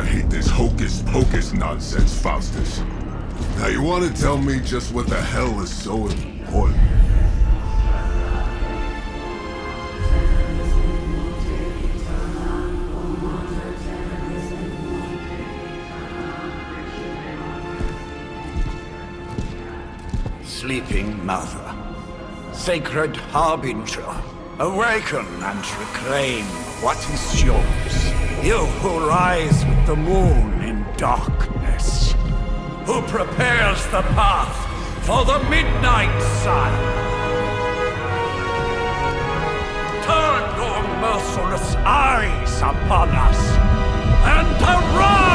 hate this hocus-pocus nonsense, Faustus. Now you want to tell me just what the hell is so important? Sleeping Mother, sacred harbinger, awaken and reclaim what is yours. You who rise with the moon in darkness, who prepares the path for the midnight sun. Turn your merciless eyes upon us, and arise!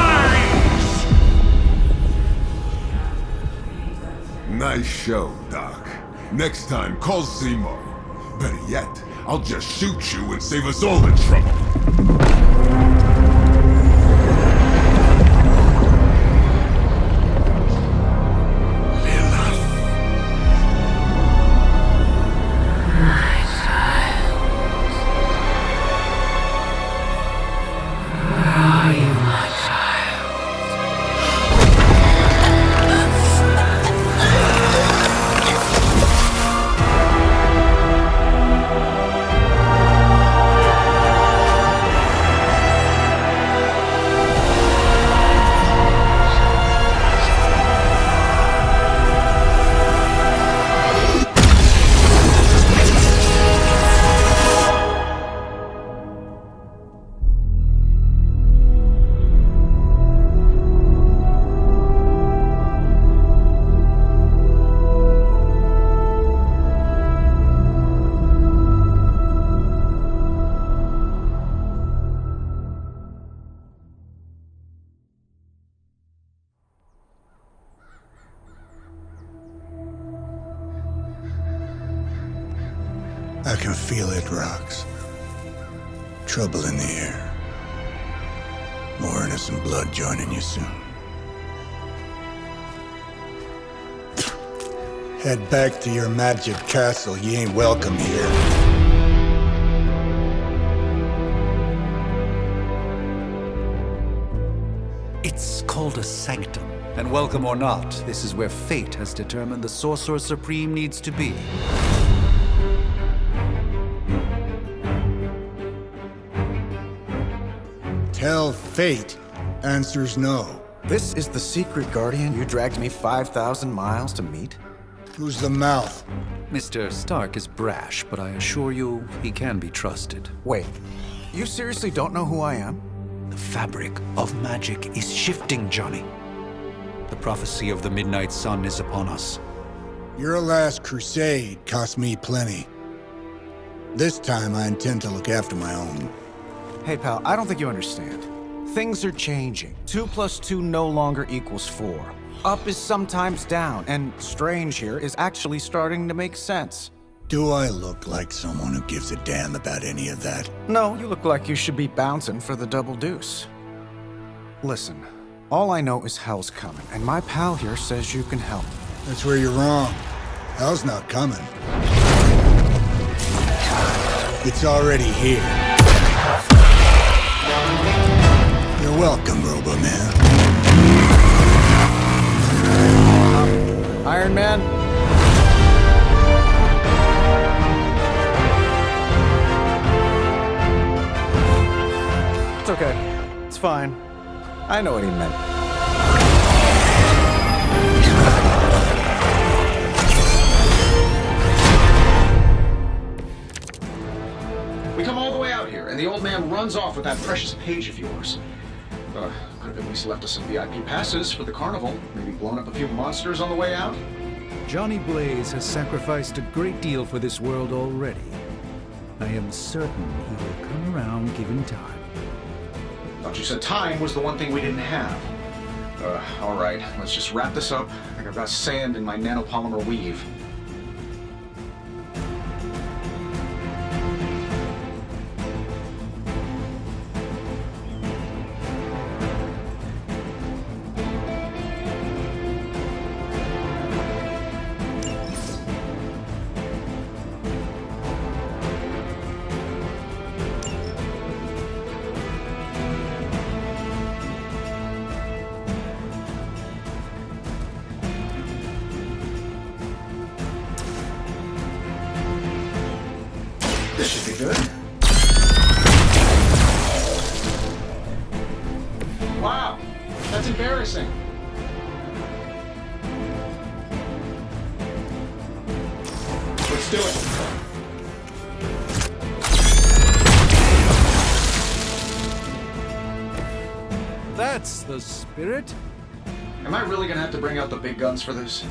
Nice show, Doc. Next time, call Seymour. Better yet, I'll just shoot you and save us all the trouble. I can feel it, Rox. Trouble in the air. More innocent blood joining you soon. Head back to your magic castle. You ain't welcome here. It's called a sanctum. And welcome or not, this is where fate has determined the Sorcerer Supreme needs to be. Tell fate. Answers no. This is the secret guardian you dragged me 5,000 miles to meet? Who's the mouth? Mr. Stark is brash, but I assure you, he can be trusted. Wait, you seriously don't know who I am? The fabric of magic is shifting, Johnny. The prophecy of the Midnight Sun is upon us. Your last crusade cost me plenty. This time I intend to look after my own. Hey pal, I don't think you understand. Things are changing. 2 + 2 no longer equals 4. Up is sometimes down, and strange here is actually starting to make sense. Do I look like someone who gives a damn about any of that? No, you look like you should be bouncing for the double deuce. Listen, all I know is hell's coming, and my pal here says you can help. That's where you're wrong. Hell's not coming. It's already here. You're welcome, Robo-Man. Iron Man? It's okay. It's fine. I know what he meant. We come all the way out here, and the old man runs off with that precious page of yours. Could have at least left us some VIP passes for the carnival. Maybe blown up a few monsters on the way out. Johnny Blaze has sacrificed a great deal for this world already. I am certain he will come around given time. Thought you said time was the one thing we didn't have. All right, let's just wrap this up. I think I've got sand in my nanopolymer weave. This should be good. Wow, that's embarrassing. Let's do it. That's the spirit. Am I really gonna have to bring out the big guns for this?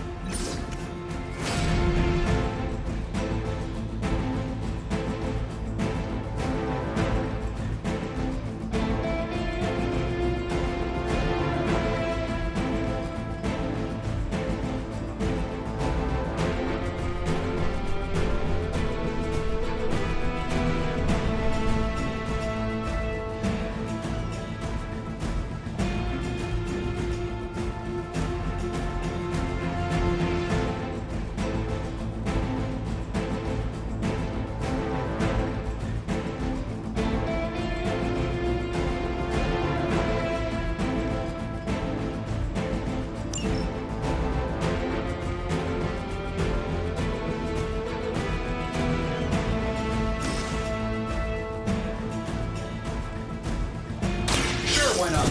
Why not?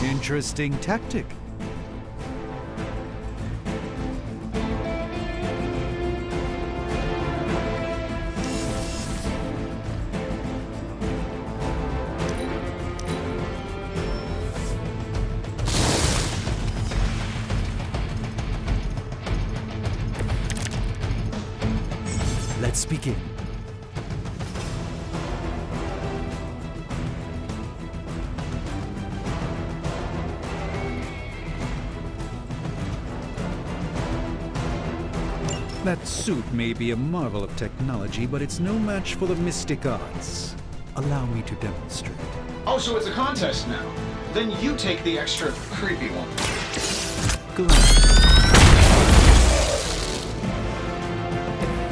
Interesting tactic. Let's begin. That suit may be a marvel of technology, but it's no match for the mystic arts. Allow me to demonstrate. Oh, so it's a contest now. Then you take the extra creepy one.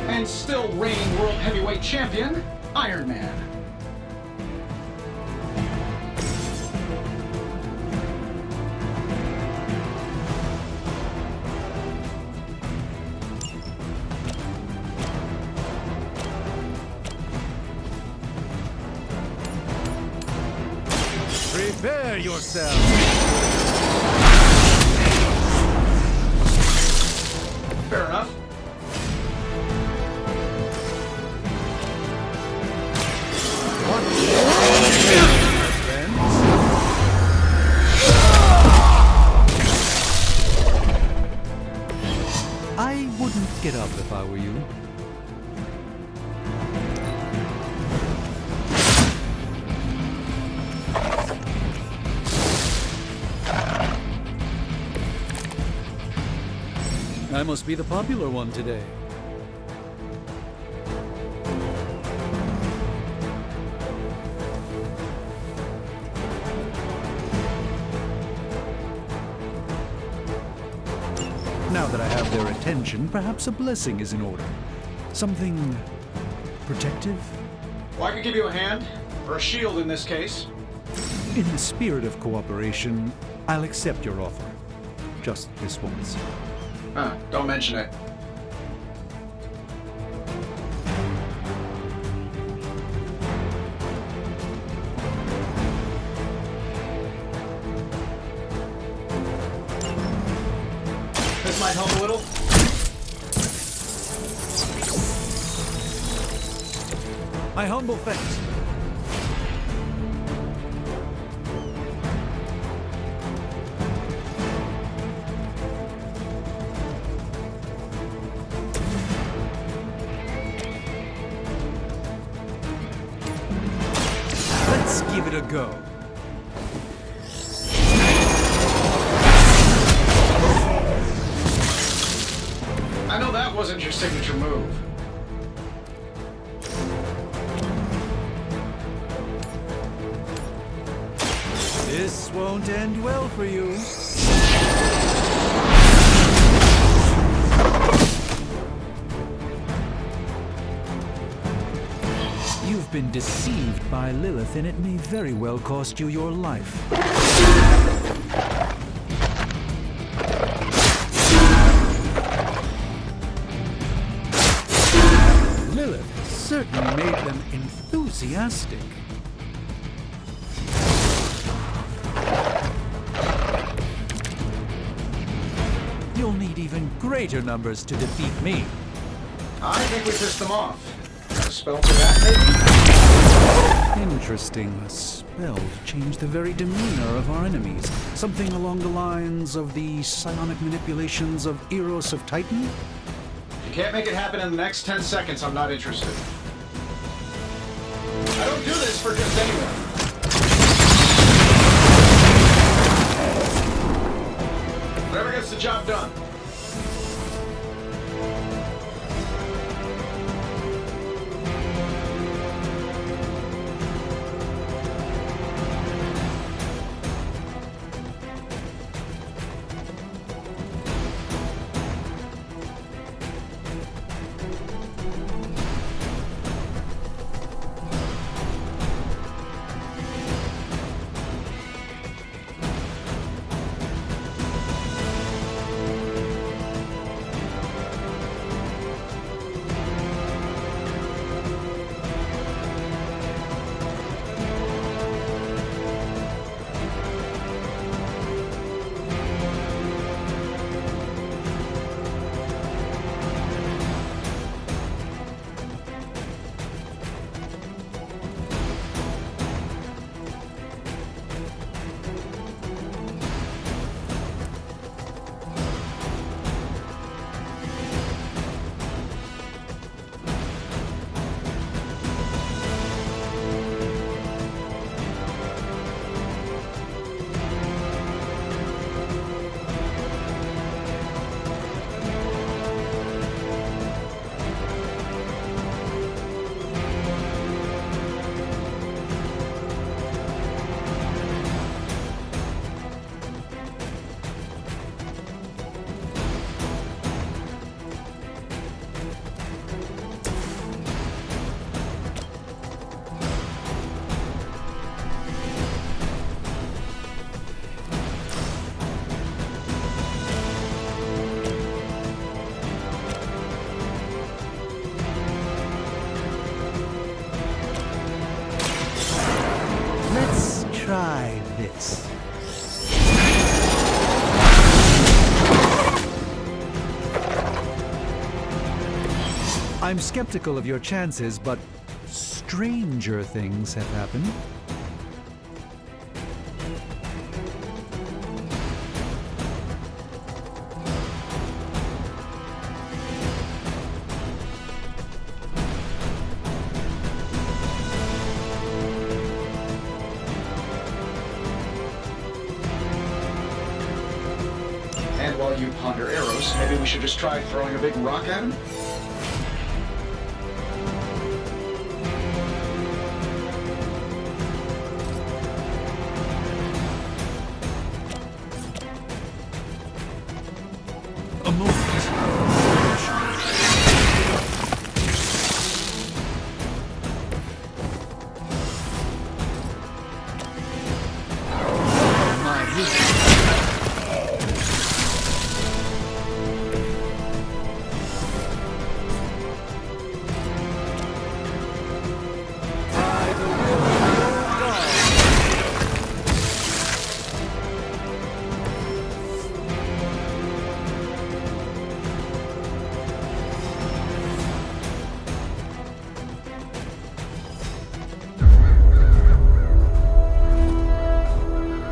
And still reigning world heavyweight champion, Iron Man. Prepare yourself! Fair enough. I wouldn't get up if I were you. I must be the popular one today. Now that I have their attention, perhaps a blessing is in order. Something protective? Well, I could give you a hand, or a shield in this case. In the spirit of cooperation, I'll accept your offer. Just this once. Don't mention it. This might help a little. My humble thanks. Let's give it a go. I know that wasn't your signature move. This won't end well for you. You've been deceived by Lilith, and it may very well cost you your life. certainly made them enthusiastic. You'll need even greater numbers to defeat me. I think we pissed them off. Got a spell for that, maybe? Interesting. A spell to change the very demeanor of our enemies. Something along the lines of the psionic manipulations of Eros of Titan? If you can't make it happen in the next 10 seconds, I'm not interested. I don't do this for just anyone. Whatever gets the job done. Let's try this. I'm skeptical of your chances, but stranger things have happened. And while you ponder arrows, maybe we should just try throwing a big rock at him? A moment.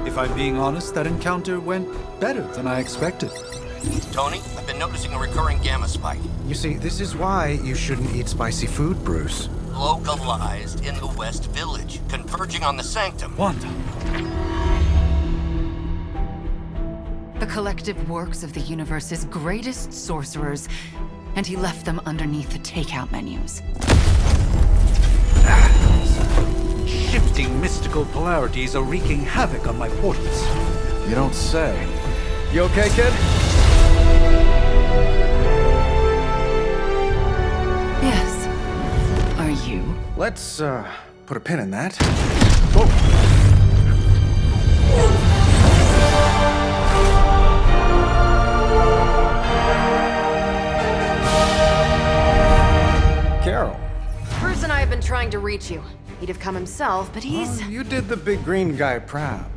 If I'm being honest, that encounter went better than I expected. Tony, I've been noticing a recurring gamma spike. You see, this is why you shouldn't eat spicy food, Bruce. Localized in the West Village, converging on the Sanctum. Wanda. The collective works of the universe's greatest sorcerers, and he left them underneath the takeout menus. Shifting mystical polarities are wreaking havoc on my portals. You don't say. You okay, kid? Yes. Are you? Let's, put a pin in that. Carol. Bruce and been trying to reach you. He'd have come himself, but he's... You did the big green guy proud.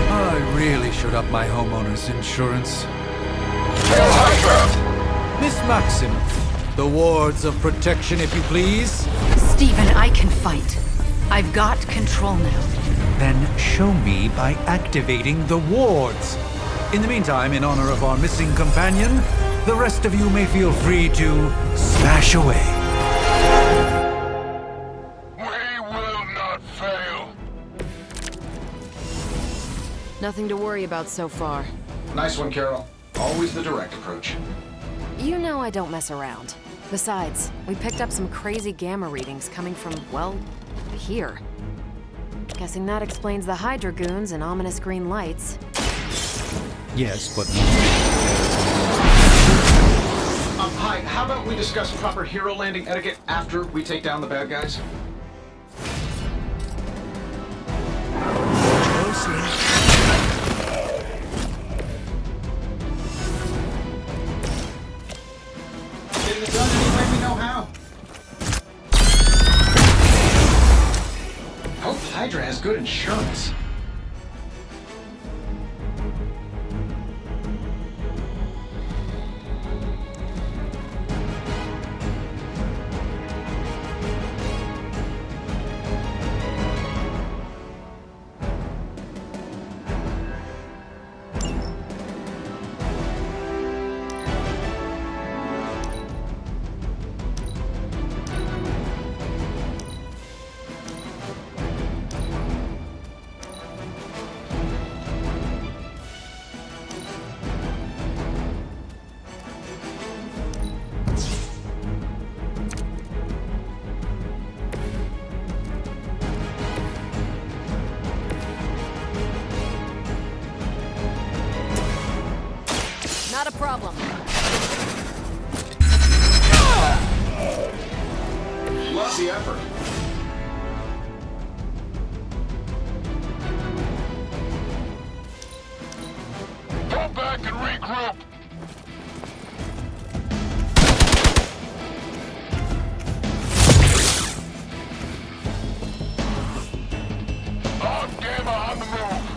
I really should up my homeowner's insurance. Miss Maximoff, the wards of protection, if you please. Stephen, I can fight. I've got control now. Then show me by activating the wards. In the meantime, in honor of our missing companion, the rest of you may feel free to smash away. We will not fail. Nothing to worry about so far. Nice one, Carol. Always the direct approach. You know I don't mess around. Besides, we picked up some crazy gamma readings coming from, well, here. Guessing that explains the Hydra goons and ominous green lights. Yes, but Hi, how about we discuss proper hero landing etiquette after we take down the bad guys? Getting it done any way we know how. Hope Hydra has good insurance. Not a problem. Love the effort. Go back and regroup. All Gamma on the move.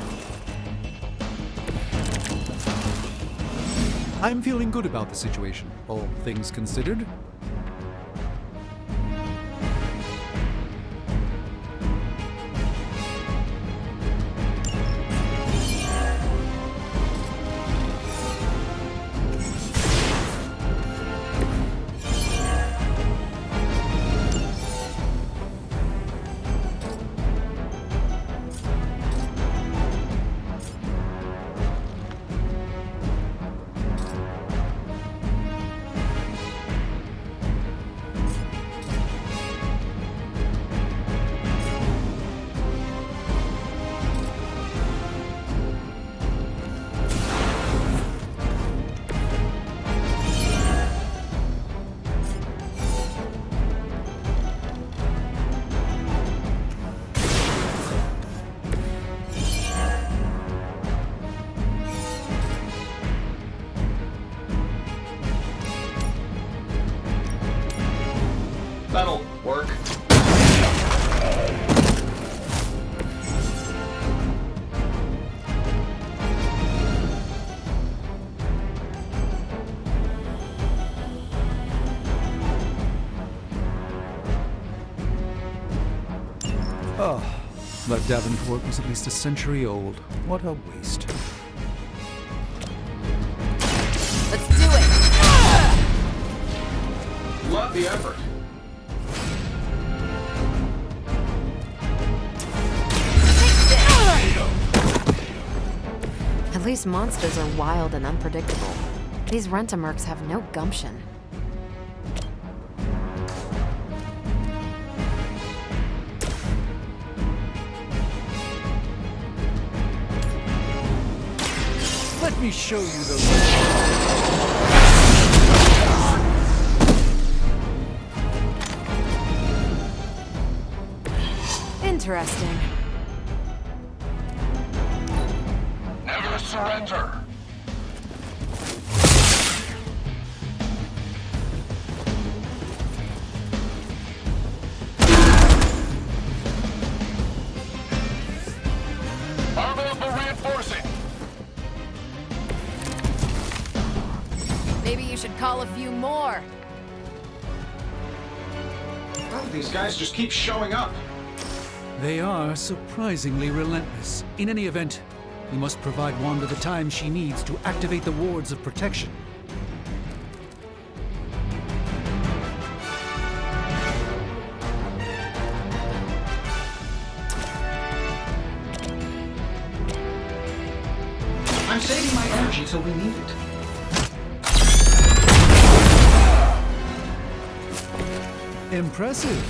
I'm feeling good about the situation, all things considered. That'll work. Oh, that Davenport was at least a century old. What a waste. Let's do it! Love the effort. At least monsters are wild and unpredictable. These Rent-A-Mercs have no gumption. Let me show you those. Interesting. Never surrender. call a few more. Well, these guys just keep showing up. They are surprisingly relentless. In any event, we must provide Wanda the time she needs to activate the wards of protection. I'm saving my energy till we need it. Impressive.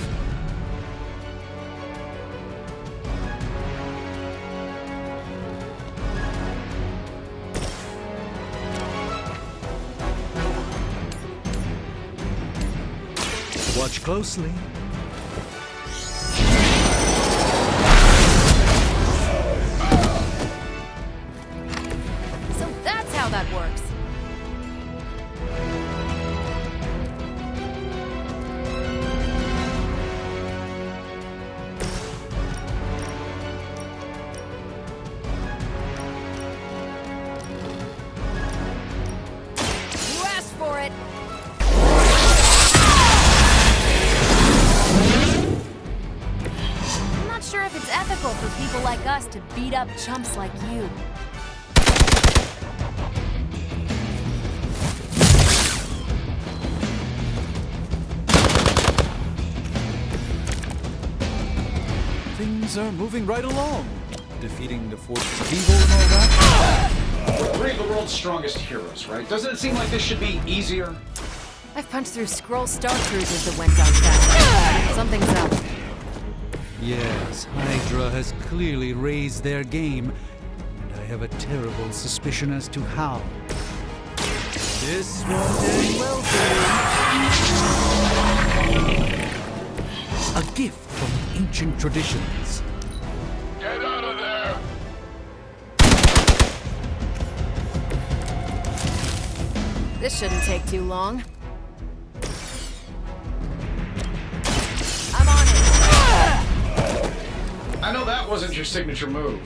Watch closely. So that's how that works. You asked for it. I'm not sure if it's ethical for people like us to beat up chumps like you. Things are moving right along. Defeating the forces of evil and all that. We're three of the world's strongest heroes, right? Doesn't it seem like this should be easier? I've punched through Skrull Star Cruisers that went down fast. Something's up. Yes, Hydra has clearly raised their game, and I have a terrible suspicion as to how. This won't end well for you. A gift from ancient traditions. Get out of there! This shouldn't take too long. I'm on it. I know that wasn't your signature move.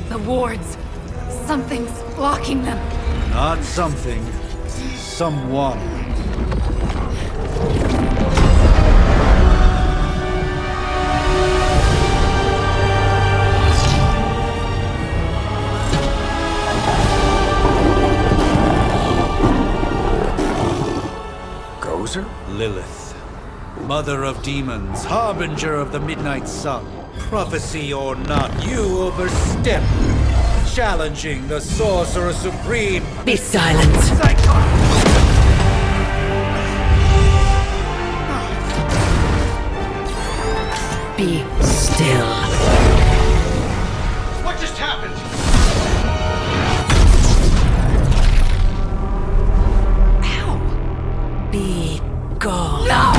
The wards. Something's blocking them. Not something. Someone. Gozer? Lilith. Mother of demons, harbinger of the midnight sun. Prophecy or not, you overstep. Challenging the Sorcerer Supreme. Be silent. Be still. What just happened? Ow! Be gone. No!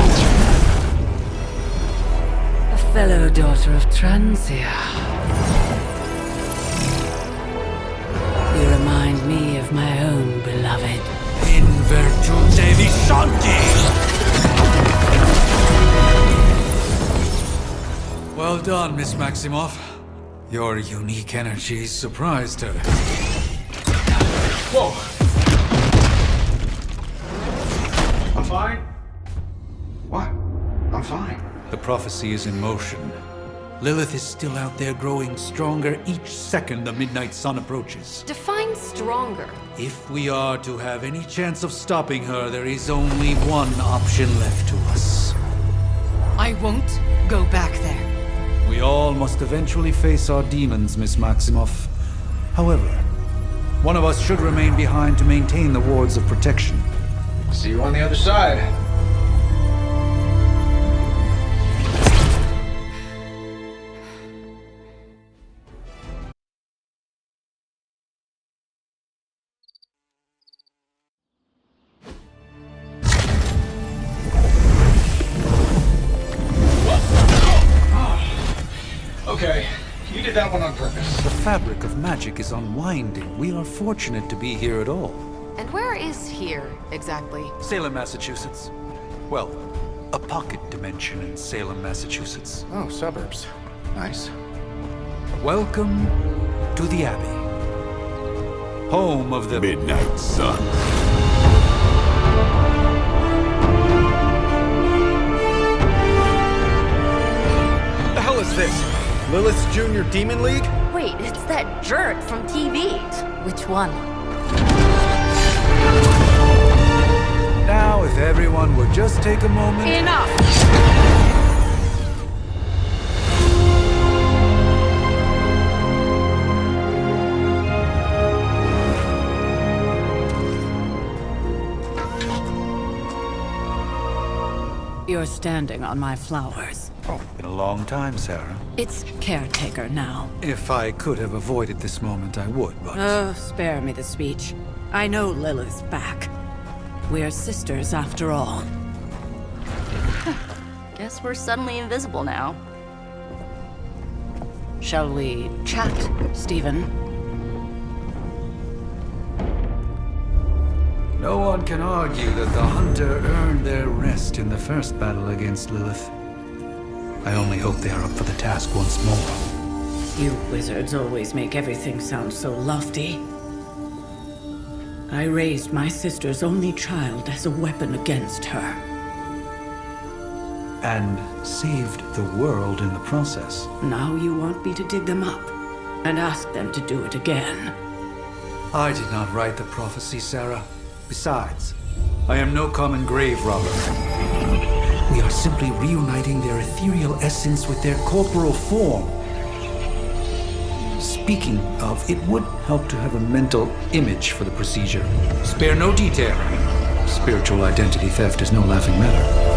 A fellow daughter of Transia. You remind me of my own beloved. In virtute vishanti! Well done, Miss Maximoff. Your unique energies surprised her. Whoa! I'm fine. What? I'm fine. The prophecy is in motion. Lilith is still out there growing stronger each second the midnight sun approaches. Define stronger. If we are to have any chance of stopping her, there is only one option left to us. I won't go back there. We all must eventually face our demons, Miss Maximoff. However, one of us should remain behind to maintain the wards of protection. See you on the other side. Okay, you did that one on purpose. The fabric of magic is unwinding. We are fortunate to be here at all. And where is here, exactly? Salem, Massachusetts. Well, a pocket dimension in Salem, Massachusetts. Oh, suburbs. Nice. Welcome to the Abbey, home of the Midnight Sun. What the hell is this? Lilith's Junior Demon League? Wait, it's that jerk from TV. Which one? Now, if everyone would just take a moment. Enough! You're standing on my flowers. Oh, been a long time, Sarah. It's caretaker now. If I could have avoided this moment, I would, but... Oh, spare me the speech. I know Lilith's back. We're sisters after all. Guess we're suddenly invisible now. Shall we chat, Stephen? No one can argue that the Hunter earned their rest in the first battle against Lilith. I only hope they are up for the task once more. You wizards always make everything sound so lofty. I raised my sister's only child as a weapon against her. And saved the world in the process. Now you want me to dig them up and ask them to do it again. I did not write the prophecy, Sarah. Besides, I am no common grave robber. We are simply reuniting their ethereal essence with their corporal form. Speaking of, it would help to have a mental image for the procedure. Spare no detail. Spiritual identity theft is no laughing matter.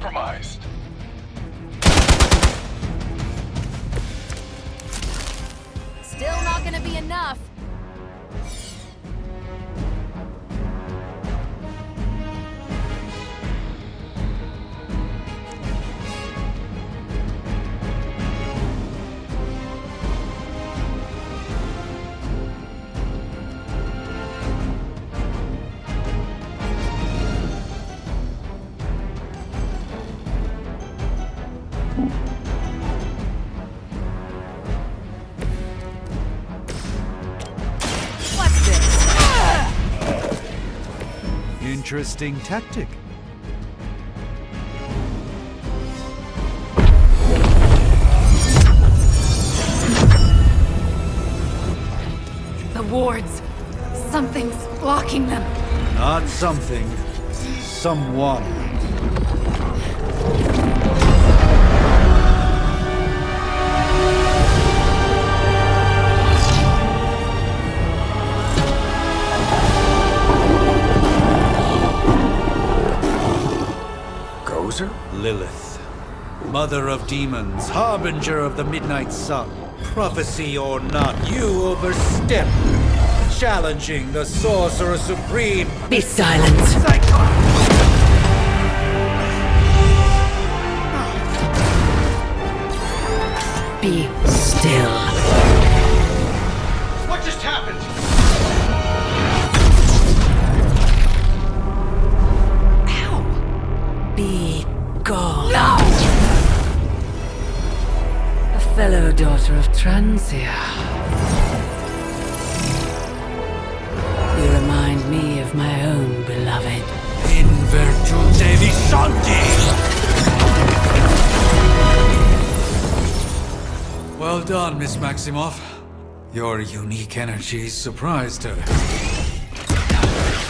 compromised. Still not gonna be enough. What's this? Interesting tactic. The wards. Something's blocking them. Not something. Someone. Gozer? Lilith. Mother of demons, harbinger of the midnight sun. Prophecy or not, you overstep. Challenging the Sorcerer Supreme. Be silent. Be still. What just happened? Be gone. No! A fellow daughter of Transia. You remind me of my own beloved. In virtute vishanti! Well done, Miss Maximoff. Your unique energy surprised her.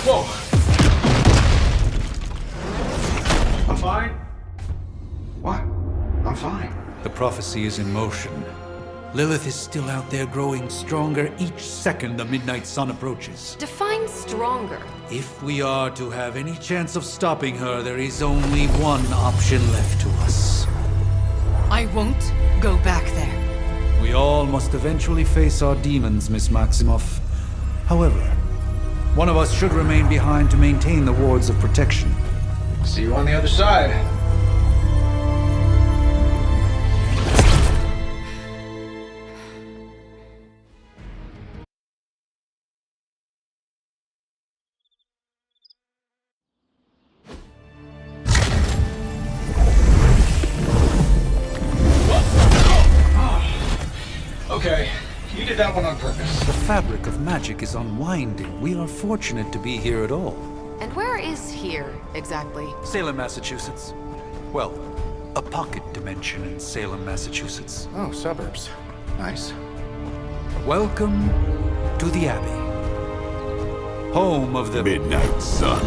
Whoa! I'm fine. What? I'm fine. The prophecy is in motion. Lilith is still out there growing stronger each second the midnight sun approaches. Define stronger. If we are to have any chance of stopping her, there is only one option left to us. I won't go back there. We all must eventually face our demons, Miss Maximoff. However, one of us should remain behind to maintain the wards of protection. See you on the other side. Okay, you did that one on purpose. The fabric of magic is unwinding. We are fortunate to be here at all. And where is here, exactly? Salem, Massachusetts. Well, a pocket dimension in Salem, Massachusetts. Oh, suburbs. Nice. Welcome to the Abbey. Home of the Midnight Sun.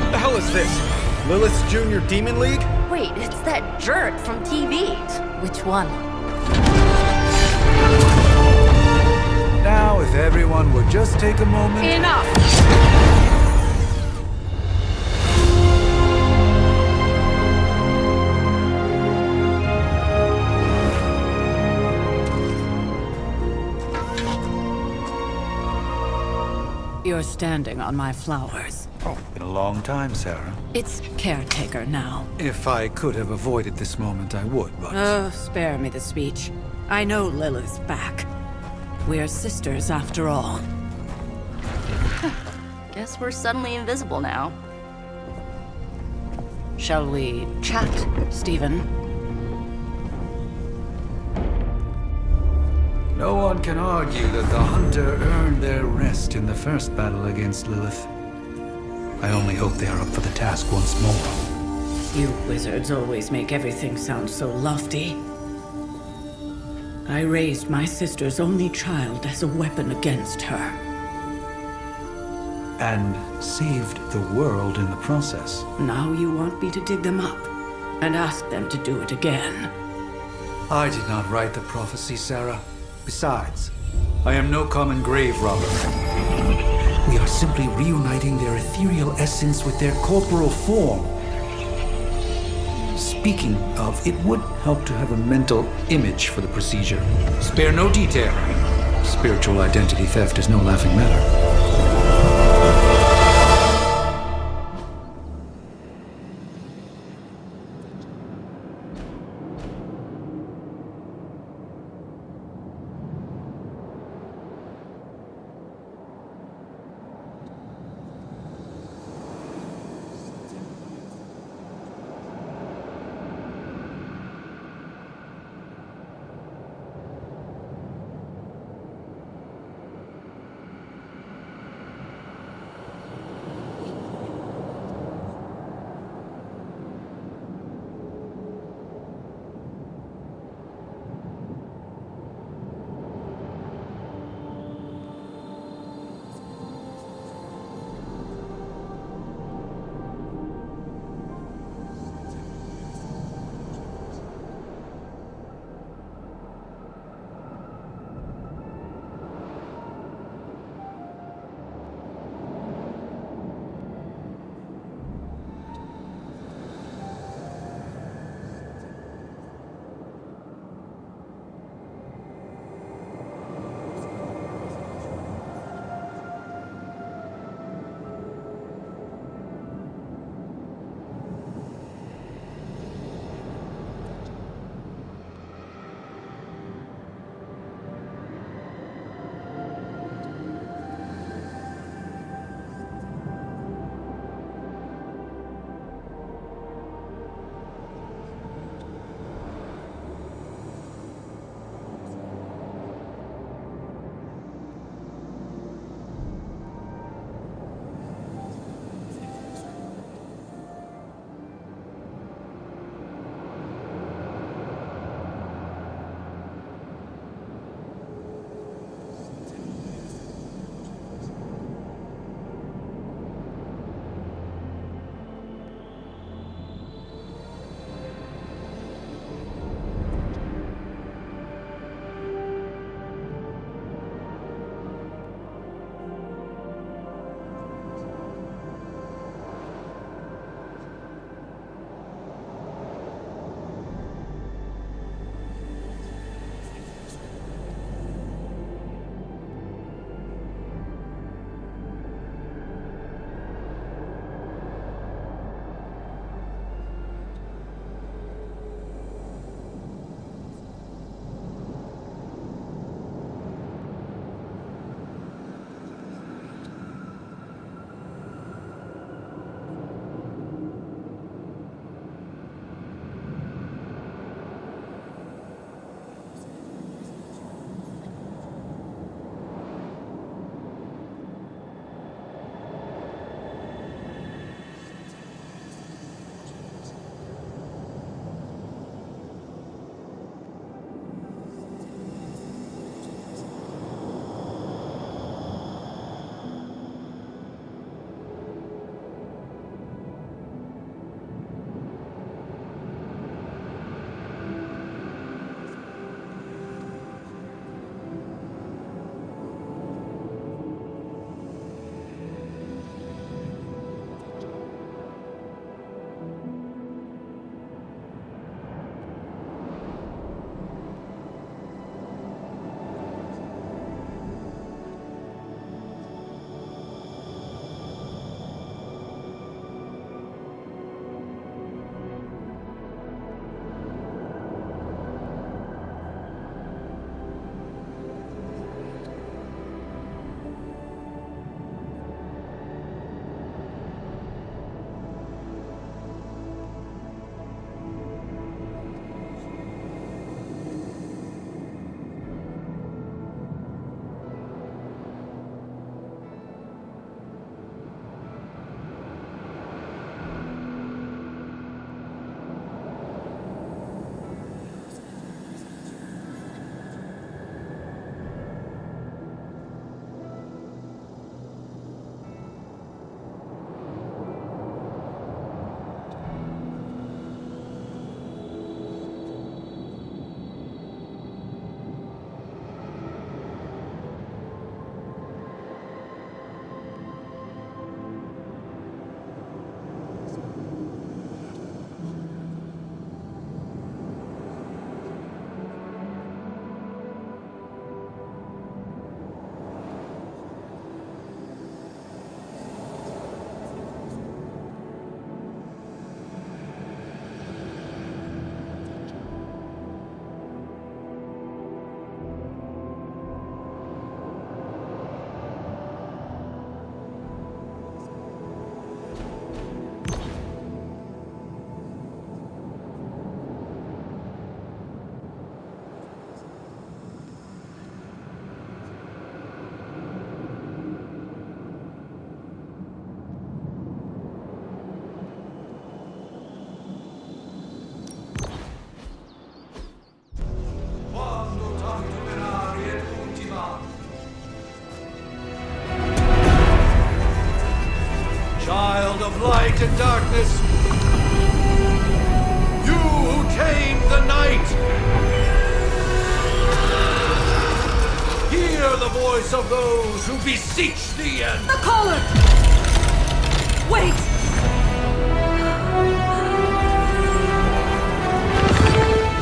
What the hell is this? Lilith's Junior Demon League? Wait, it's that jerk from TV. Which one? Now, if everyone would just take a moment... Enough! You're standing on my flowers. Oh, been a long time, Sarah. It's caretaker now. If I could have avoided this moment, I would, but... Oh, spare me the speech. I know Lilith's back. We're sisters after all. Guess we're suddenly invisible now. Shall we chat, Stephen? No one can argue that the Hunter earned their rest in the first battle against Lilith. I only hope they are up for the task once more. You wizards always make everything sound so lofty. I raised my sister's only child as a weapon against her. And saved the world in the process. Now you want me to dig them up and ask them to do it again. I did not write the prophecy, Sarah. Besides, I am no common grave robber. We are simply reuniting their ethereal essence with their corporal form. Speaking of, it would help to have a mental image for the procedure. Spare no detail. Spiritual identity theft is no laughing matter. Child of light and darkness, you who tame the night, hear the voice of those who beseech the end. The caller! Wait!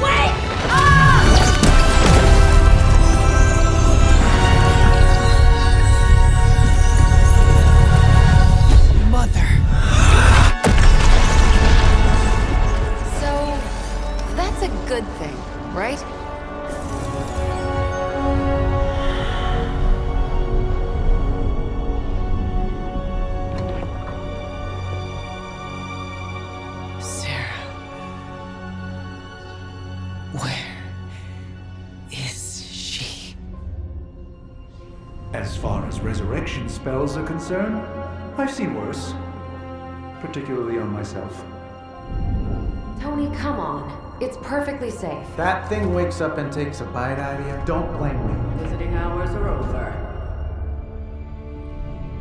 Wait! Mother. So, that's a good thing, right? Sarah. Where is she? As far as resurrection spells are concerned, I've seen worse. Particularly on myself. Tony, come on. It's perfectly safe. That thing wakes up and takes a bite out of you. Don't blame me. Visiting hours are over.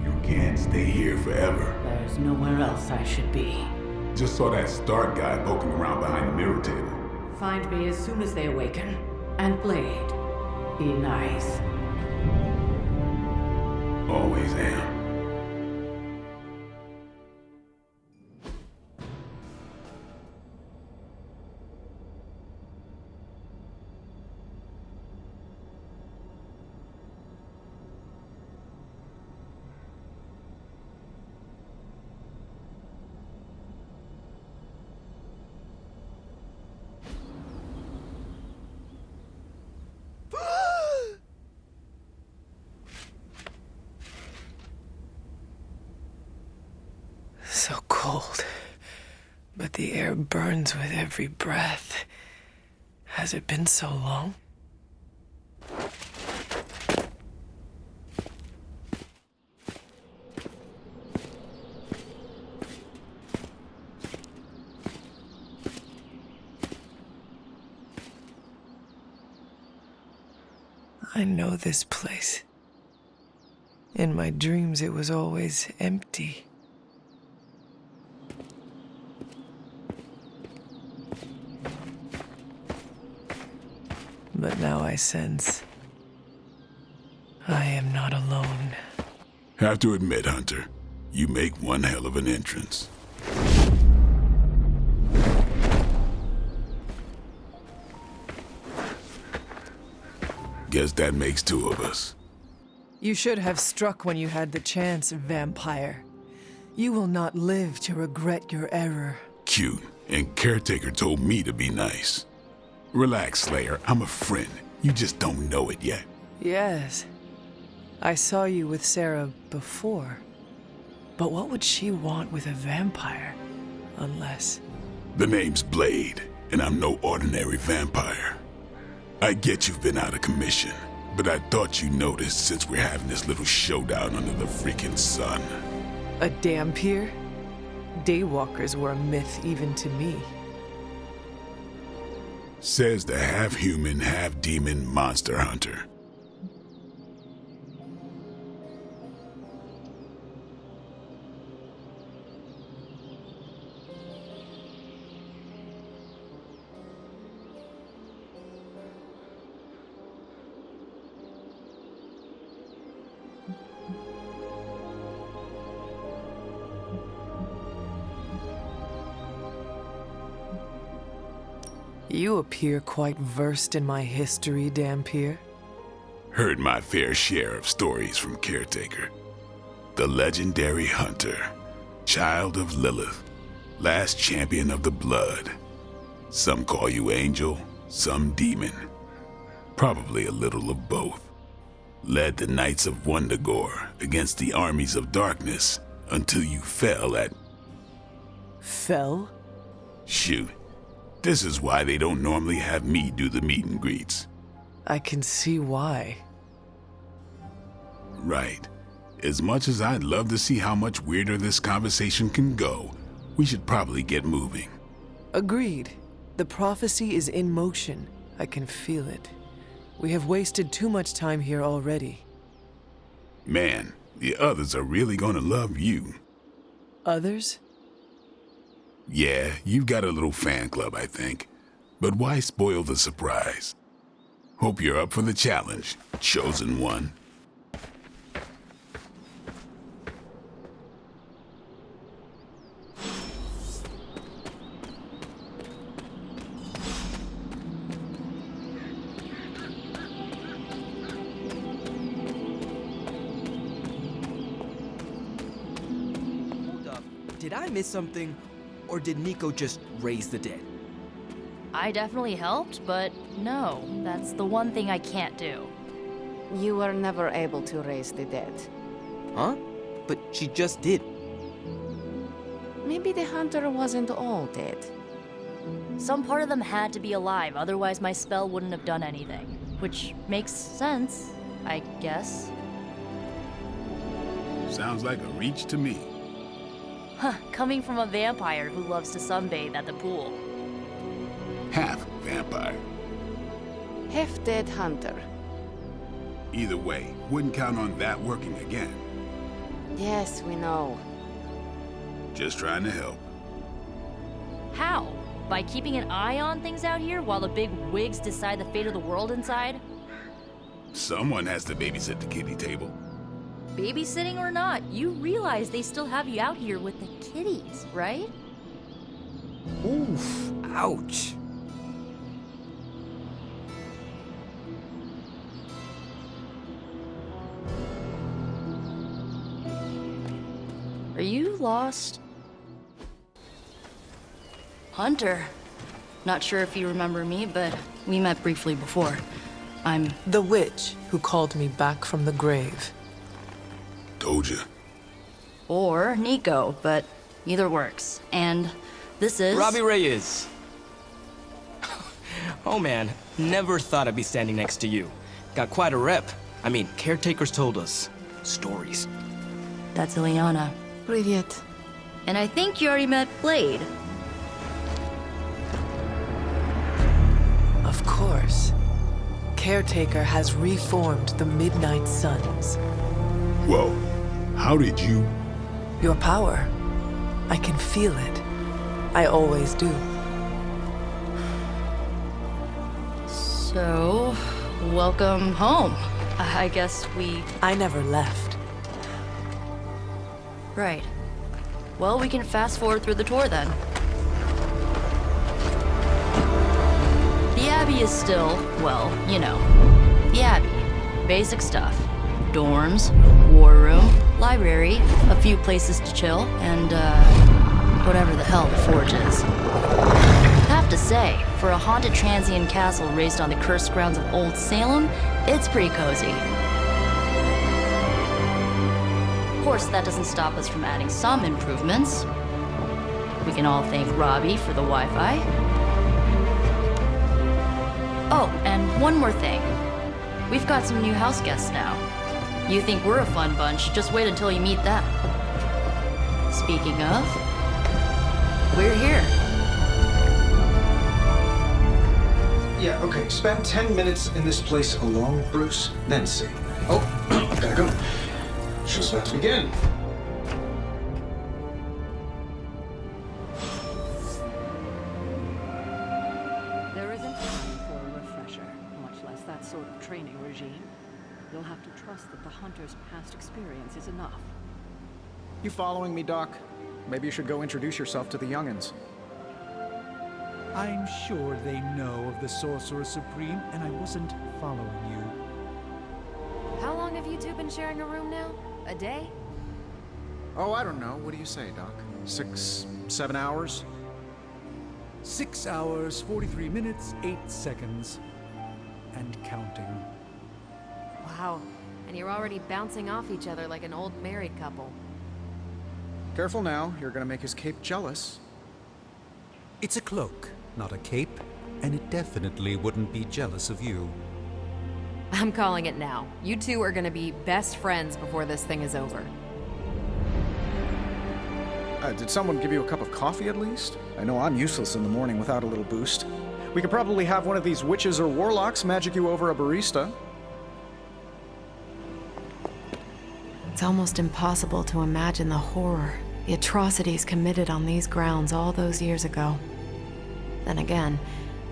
You can't stay here forever. There's nowhere else I should be. Just saw that Stark guy poking around behind the mirror table. Find me as soon as they awaken. And Blade, be nice. Always am. So cold, but the air burns with every breath. Has it been so long? I know this place. In my dreams, it was always empty. But now I sense I am not alone. Have to admit, Hunter, you make one hell of an entrance. Guess that makes two of us. You should have struck when you had the chance, vampire. You will not live to regret your error. Cute, and Caretaker told me to be nice. Relax, Slayer. I'm a friend. You just don't know it yet. Yes. I saw you with Sarah before. But what would she want with a vampire? Unless... The name's Blade, and I'm no ordinary vampire. I get you've been out of commission, but I thought you noticed since we're having this little showdown under the freaking sun. A Dhampir? Daywalkers were a myth even to me. Says the half-human, half-demon monster hunter. You appear quite versed in my history, Dhampir. Heard my fair share of stories from Caretaker. The legendary hunter, child of Lilith, last champion of the blood. Some call you angel, some demon. Probably a little of both. Led the Knights of Wundagore against the armies of darkness until you fell at... Fell? Shoot. This is why they don't normally have me do the meet and greets. I can see why. Right. As much as I'd love to see how much weirder this conversation can go, we should probably get moving. Agreed. The prophecy is in motion. I can feel it. We have wasted too much time here already. Man, the others are really gonna love you. Others? Yeah, you've got a little fan club, I think. But why spoil the surprise? Hope you're up for the challenge, chosen one. Hold up. Did I miss something? Or did Nico just raise the dead? I definitely helped, but no, that's the one thing I can't do. You were never able to raise the dead. Huh? But she just did. Maybe the hunter wasn't all dead. Some part of them had to be alive, otherwise my spell wouldn't have done anything. Which makes sense, I guess. Sounds like a reach to me. Huh, coming from a vampire who loves to sunbathe at the pool. Half vampire. Half-dead hunter. Either way, wouldn't count on that working again. Yes, we know. Just trying to help. How? By keeping an eye on things out here while the big wigs decide the fate of the world inside? Someone has to babysit the kiddie table. Babysitting or not, you realize they still have you out here with the kiddies, right? Oof. Ouch. Are you lost? Hunter. Not sure if you remember me, but we met briefly before. I'm... The witch who called me back from the grave. Told ya. Or Nico, but either works. And this is... Robbie Reyes. Oh man, never thought I'd be standing next to you. Got quite a rep. I mean, caretakers told us stories. That's Ileana. Привет. And I think you already met Blade. Of course. Caretaker has reformed the Midnight Suns. Whoa. How did you... Your power. I can feel it. I always do. So, welcome home. I guess we... I never left. Right. Well, we can fast forward through the tour then. The Abbey is still, well, you know, the Abbey. Basic stuff. Dorms, war room, library, a few places to chill, and, whatever the hell the Forge is. Have to say, for a haunted transient castle raised on the cursed grounds of Old Salem, it's pretty cozy. Of course, that doesn't stop us from adding some improvements. We can all thank Robbie for the Wi-Fi. Oh, and one more thing. We've got some new house guests now. You think we're a fun bunch, just wait until you meet them. Speaking of, we're here. Yeah, okay. Spend 10 minutes in this place alone, Bruce, then see. Oh, gotta go. Show's about to begin. There isn't time for a refresher, much less that sort of training regime. You'll have to trust that the Hunter's past experience is enough. You following me, Doc? Maybe you should go introduce yourself to the young'uns. I'm sure they know of the Sorcerer Supreme, and I wasn't following you. How long have you two been sharing a room now? A day? Oh, I don't know. What do you say, Doc? 6, 7 hours? 6 hours, 43 minutes, 8 seconds. And counting. Wow. And you're already bouncing off each other like an old married couple. Careful now. You're gonna make his cape jealous. It's a cloak, not a cape, and it definitely wouldn't be jealous of you. I'm calling it now. You two are gonna be best friends before this thing is over. Did someone give you a cup of coffee at least? I know I'm useless in the morning without a little boost. We could probably have one of these witches or warlocks magic you over a barista. It's almost impossible to imagine the horror The atrocities committed on these grounds all those years ago. Then again,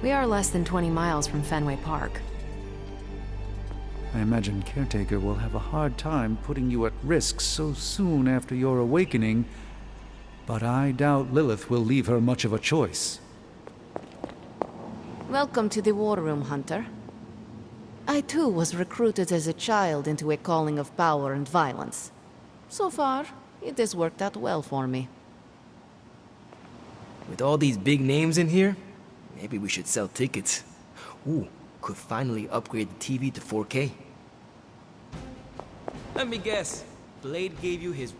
we are less than 20 miles from Fenway Park. I imagine Caretaker will have a hard time putting you at risk so soon after your awakening, but I doubt Lilith will leave her much of a choice. Welcome to the War Room, Hunter. I too was recruited as a child into a calling of power and violence. So far, it has worked out well for me. With all these big names in here, maybe we should sell tickets. Ooh, could finally upgrade the TV to 4K. Let me guess, Blade gave you his...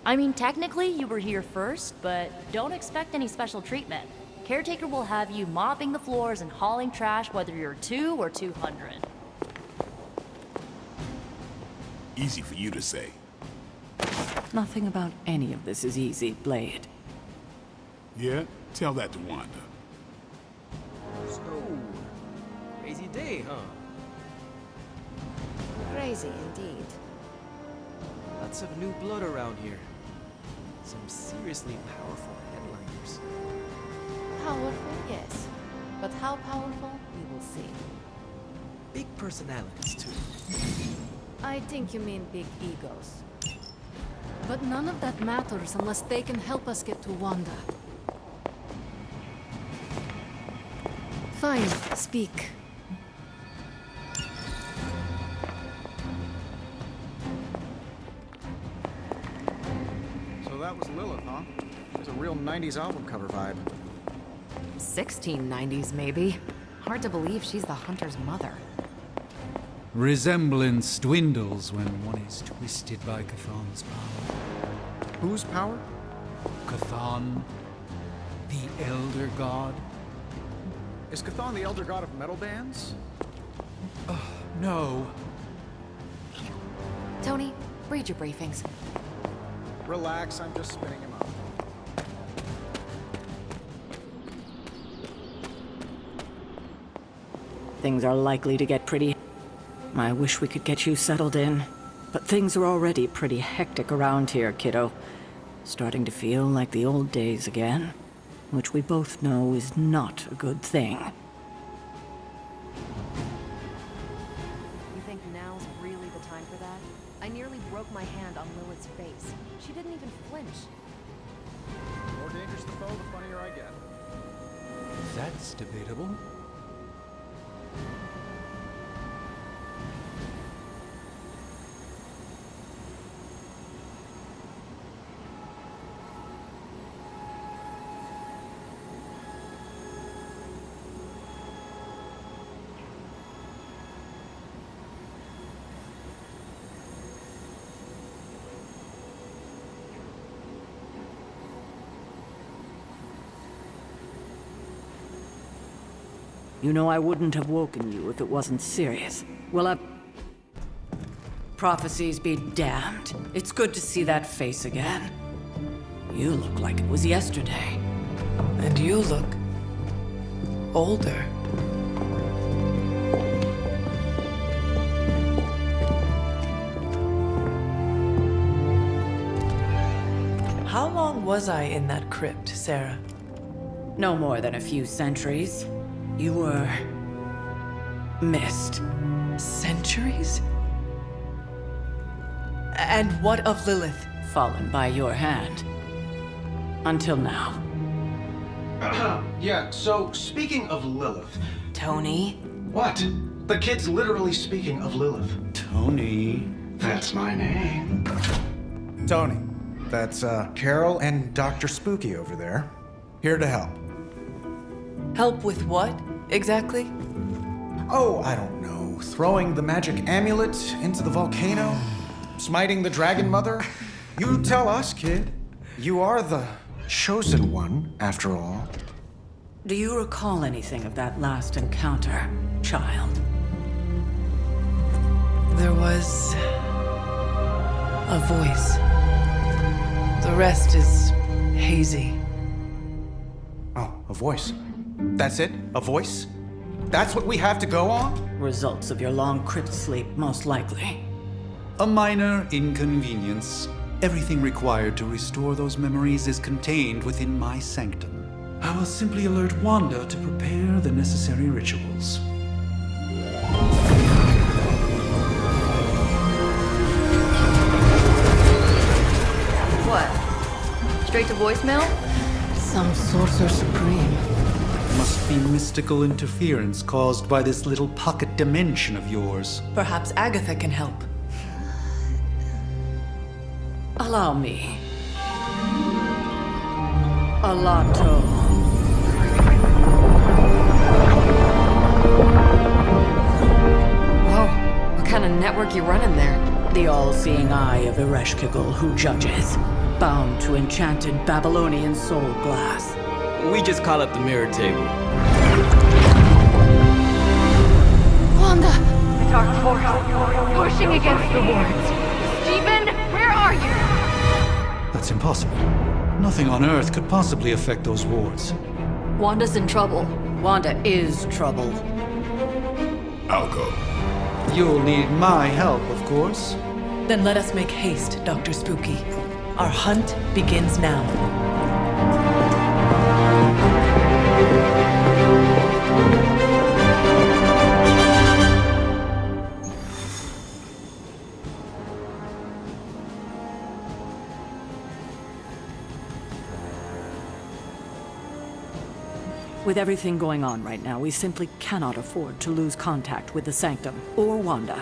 I mean, technically you were here first, but don't expect any special treatment. Caretaker will have you mopping the floors and hauling trash whether you're 2 or 200. Easy for you to say. Nothing about any of this is easy, Blade. Yeah? Tell that to Wanda. So, crazy day, huh? Crazy indeed. Lots of new blood around here. Some seriously powerful headliners. Powerful, yes. But how powerful, we will see. Big personalities, too. I think you mean big egos. But none of that matters unless they can help us get to Wanda. Fine, speak. So that was Lilith, huh? She's a real 90s album cover vibe. 1690s, maybe. Hard to believe she's the Hunter's mother. Resemblance dwindles when one is twisted by Chthon's power. Whose power? Chthon, the Elder God. Is Chthon the elder god of metal bands? No. Tony, read your briefings. Relax, I'm just spinning him up. Things are likely to get pretty... I wish we could get you settled in. But things are already pretty hectic around here, kiddo. Starting to feel like the old days again. Which we both know is not a good thing. You think now's really the time for that? I nearly broke my hand on Lilith's face. She didn't even flinch. The more dangerous the foe, the funnier I get. That's debatable. You know I wouldn't have woken you if it wasn't serious. Well, prophecies be damned. It's good to see that face again. You look like it was yesterday. And you look... older. How long was I in that crypt, Sarah? No more than a few centuries. You were... missed. Centuries? And what of Lilith? Fallen by your hand. Until now. Yeah, so speaking of Lilith... Tony? What? The kid's literally speaking of Lilith. Tony. That's my name. Tony. That's, Carol and Dr. Spooky over there. Here to help. Help with what, exactly? Oh, I don't know. Throwing the magic amulet into the volcano? Smiting the Dragon Mother? You tell us, kid. You are the chosen one, after all. Do you recall anything of that last encounter, child? There was... a voice. The rest is hazy. Oh, a voice. That's it? A voice? That's what we have to go on? Results of your long crypt sleep, most likely. A minor inconvenience. Everything required to restore those memories is contained within my sanctum. I will simply alert Wanda to prepare the necessary rituals. What? Straight to voicemail? Some Sorcerer Supreme. Must be mystical interference caused by this little pocket dimension of yours. Perhaps Agatha can help. Allow me. Alato. Whoa, what kind of network you running there? The all-seeing eye of Ereshkigal who judges, bound to enchanted Babylonian soul glass. We just call it the mirror table. Wanda! The dark force, pushing against the wards. Stephen, where are you? That's impossible. Nothing on Earth could possibly affect those wards. Wanda's in trouble. Wanda is trouble. I'll go. You'll need my help, of course. Then let us make haste, Dr. Spooky. Our hunt begins now. With everything going on right now, we simply cannot afford to lose contact with the Sanctum or Wanda.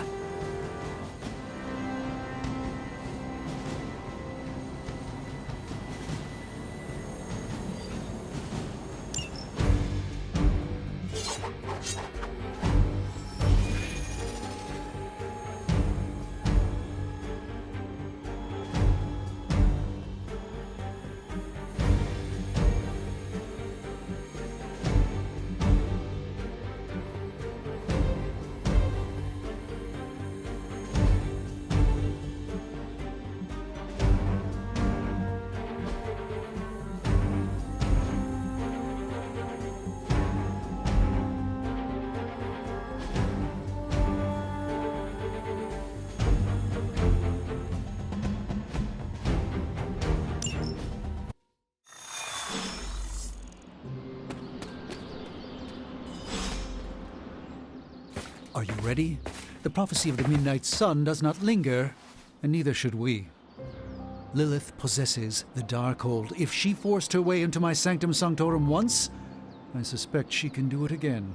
Are you ready? The prophecy of the Midnight Sun does not linger, and neither should we. Lilith possesses the Darkhold. If she forced her way into my Sanctum Sanctorum once, I suspect she can do it again.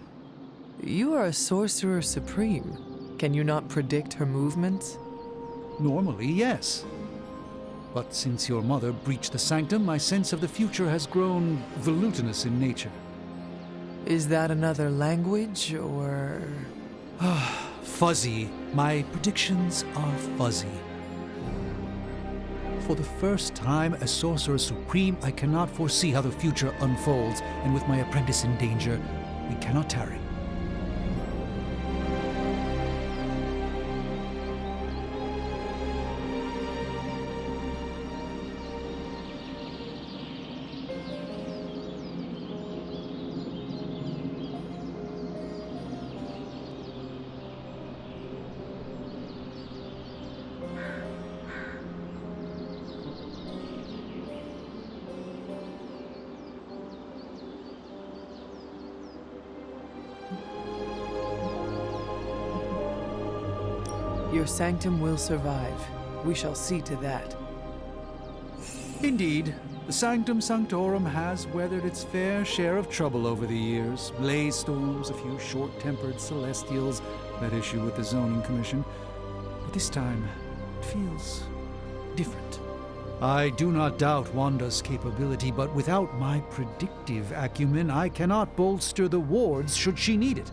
You are a Sorcerer Supreme. Can you not predict her movements? Normally, yes. But since your mother breached the Sanctum, my sense of the future has grown volutinous in nature. Is that another language, or...? Fuzzy. My predictions are fuzzy. For the first time as Sorcerer Supreme, I cannot foresee how the future unfolds, and with my apprentice in danger, we cannot tarry. Your sanctum will survive. We shall see to that. Indeed, the Sanctum Sanctorum has weathered its fair share of trouble over the years. Blaze storms, a few short-tempered celestials, that issue with the Zoning Commission. But this time, it feels different. I do not doubt Wanda's capability, but without my predictive acumen, I cannot bolster the wards should she need it.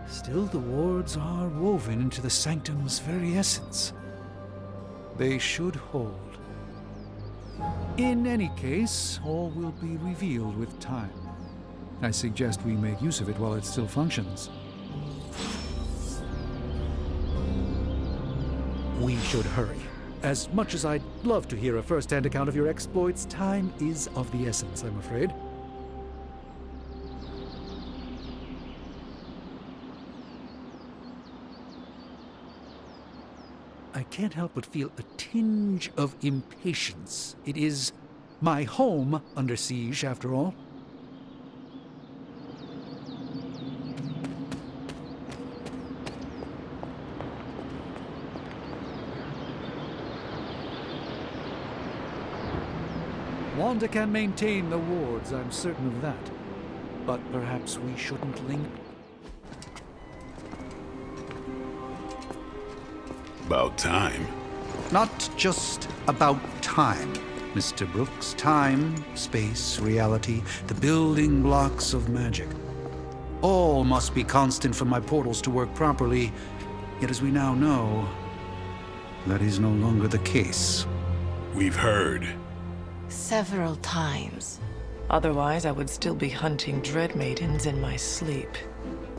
Still, the wards are woven into the Sanctum's very essence. They should hold. In any case, all will be revealed with time. I suggest we make use of it while it still functions. We should hurry. As much as I'd love to hear a first-hand account of your exploits, time is of the essence, I'm afraid. I can't help but feel a tinge of impatience. It is my home under siege, after all. Wanda can maintain the wards, I'm certain of that. But perhaps we shouldn't linger. About time. Not just about time, Mr. Brooks. Time, space, reality, the building blocks of magic. All must be constant for my portals to work properly. Yet as we now know, that is no longer the case. We've heard. Several times. Otherwise, I would still be hunting Dread Maidens in my sleep.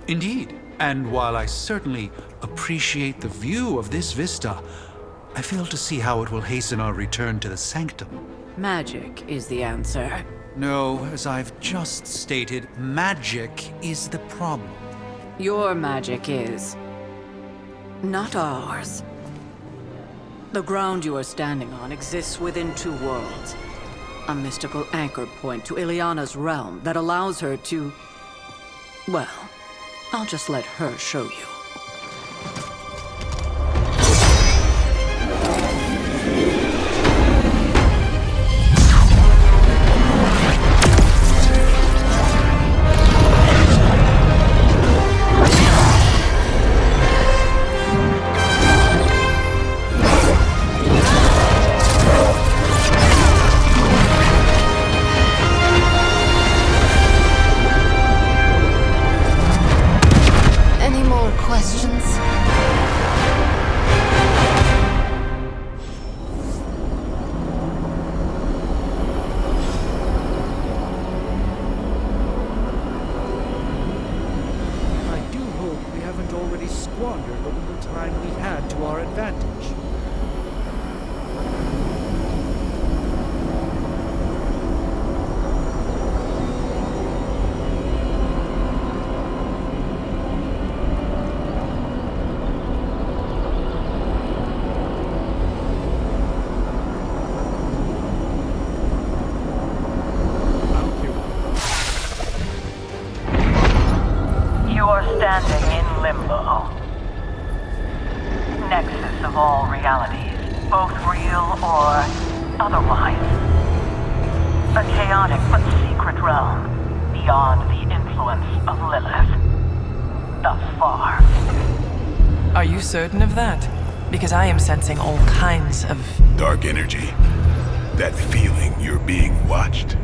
Indeed. And while I certainly appreciate the view of this vista, I fail to see how it will hasten our return to the Sanctum. Magic is the answer. No, as I've just stated, magic is the problem. Your magic is not ours. The ground you are standing on exists within two worlds. A mystical anchor point to Ileana's realm that allows her to... Well, I'll just let her show you. Standing in limbo. Nexus of all realities, both real or otherwise. A chaotic but secret realm, beyond the influence of Lilith. Thus far. Are you certain of that? Because I am sensing all kinds of... dark energy. That feeling you're being watched.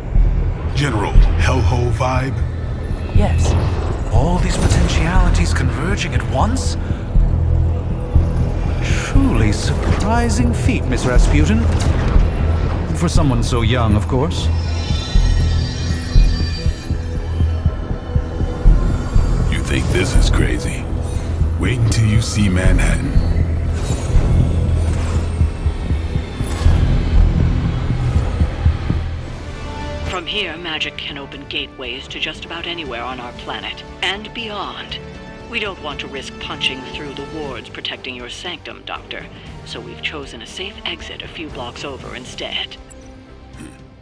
General hellhole vibe? Yes. All these potentialities converging at once? Truly surprising feat, Miss Rasputin. For someone so young, of course. You think this is crazy? Wait until you see Manhattan. From here, magic can open gateways to just about anywhere on our planet, and beyond. We don't want to risk punching through the wards protecting your sanctum, Doctor, so we've chosen a safe exit a few blocks over instead.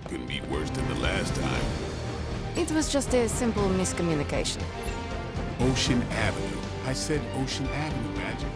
Couldn't be worse than the last time. It was just a simple miscommunication. Ocean Avenue. I said Ocean Avenue, Magic.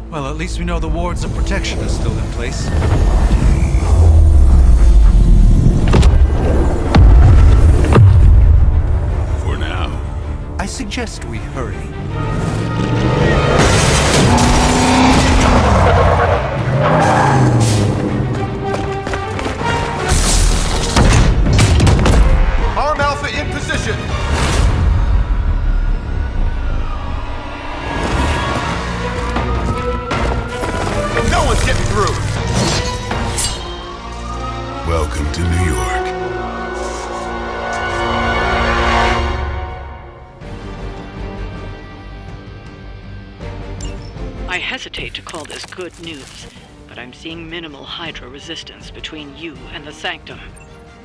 Well, at least we know the wards of protection are still in place. For now. I suggest we hurry. I hesitate to call this good news, but I'm seeing minimal Hydra resistance between you and the Sanctum.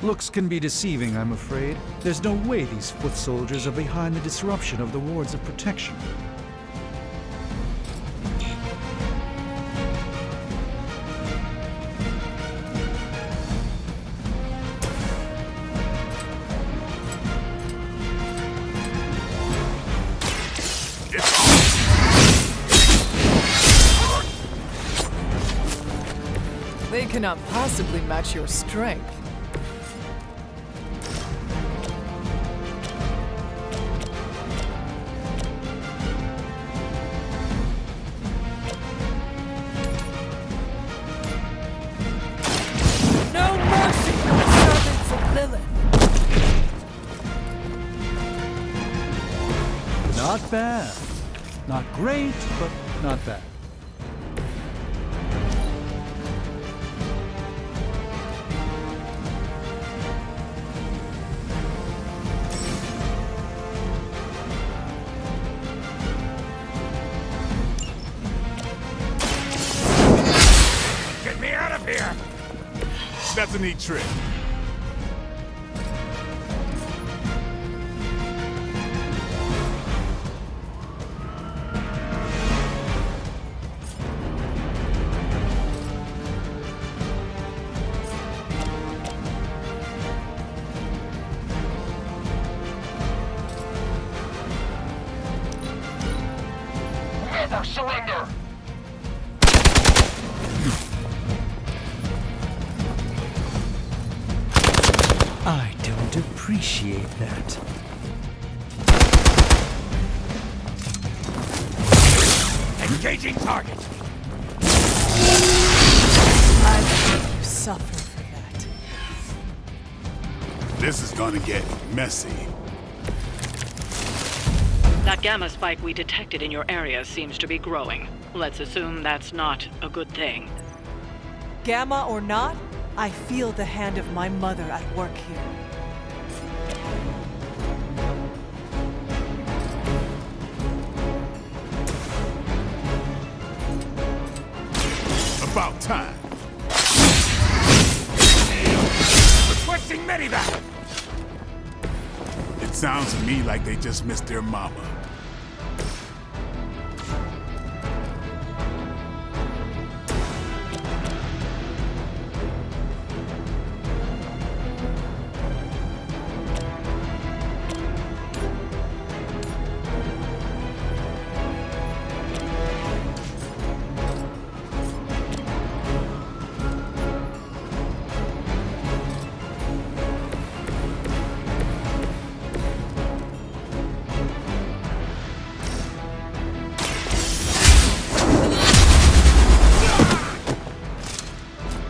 Looks can be deceiving, I'm afraid. There's no way these foot soldiers are behind the disruption of the wards of protection. They cannot possibly match your strength. No mercy for the servants of Lilith! Not bad. Not great, but not bad. That's a neat trick. Never surrender! I don't appreciate that. Engaging target! I think you suffer for that. This is gonna get messy. That gamma spike we detected in your area seems to be growing. Let's assume that's not a good thing. Gamma or not, I feel the hand of my mother at work here. About time. Requesting medevac! It sounds to me like they just missed their mama.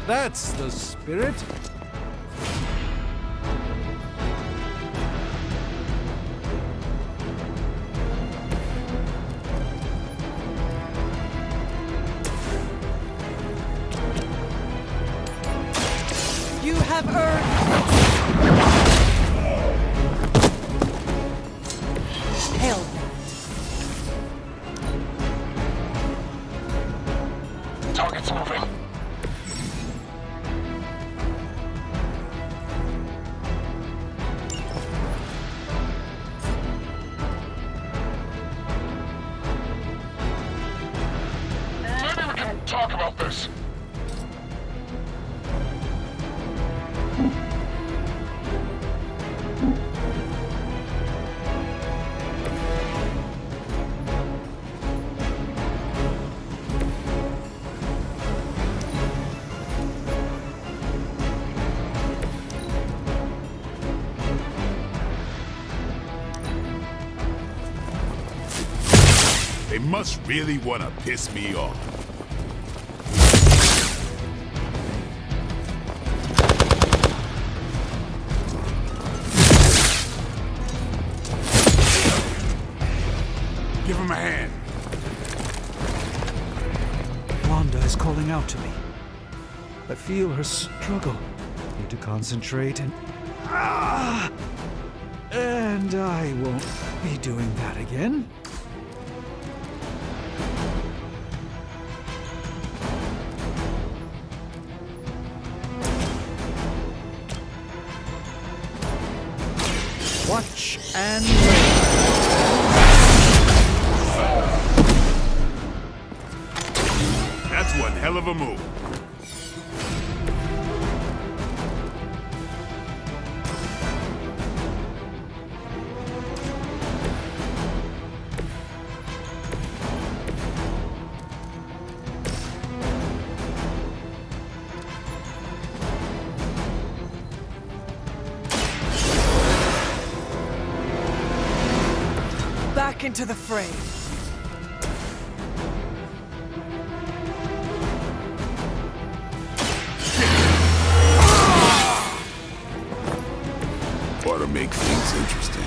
That's the spirit. You have earned Hell. Target's moving. Maybe we can talk about this. They must really want to piss me off. Give him a hand. Wanda is calling out to me. I feel her struggle. Need to concentrate and... And I won't be doing that again. Watch and learn. That's one hell of a move. Back into the fray. Ought to make things interesting.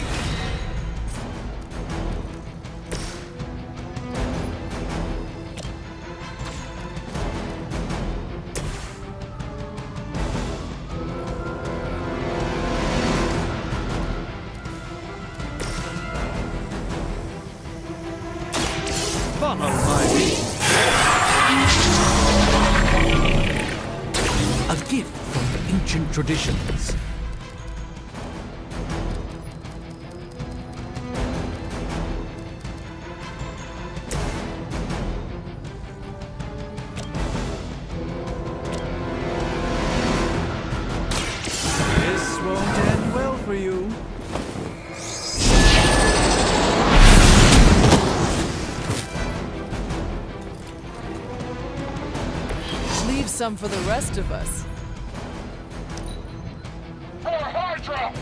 Follow my lead. A gift from ancient traditions. This won't end well for you. Leave some for the rest of us. For Hydra!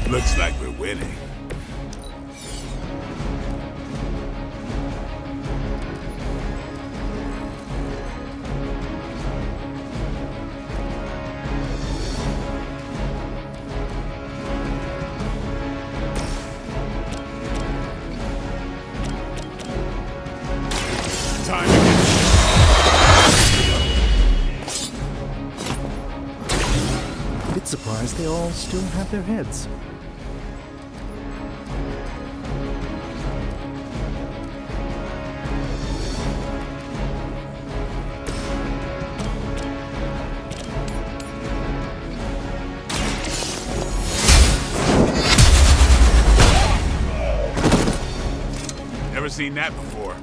Looks like we're winning. Time to get Bit surprised they all still have their heads. Never seen that before.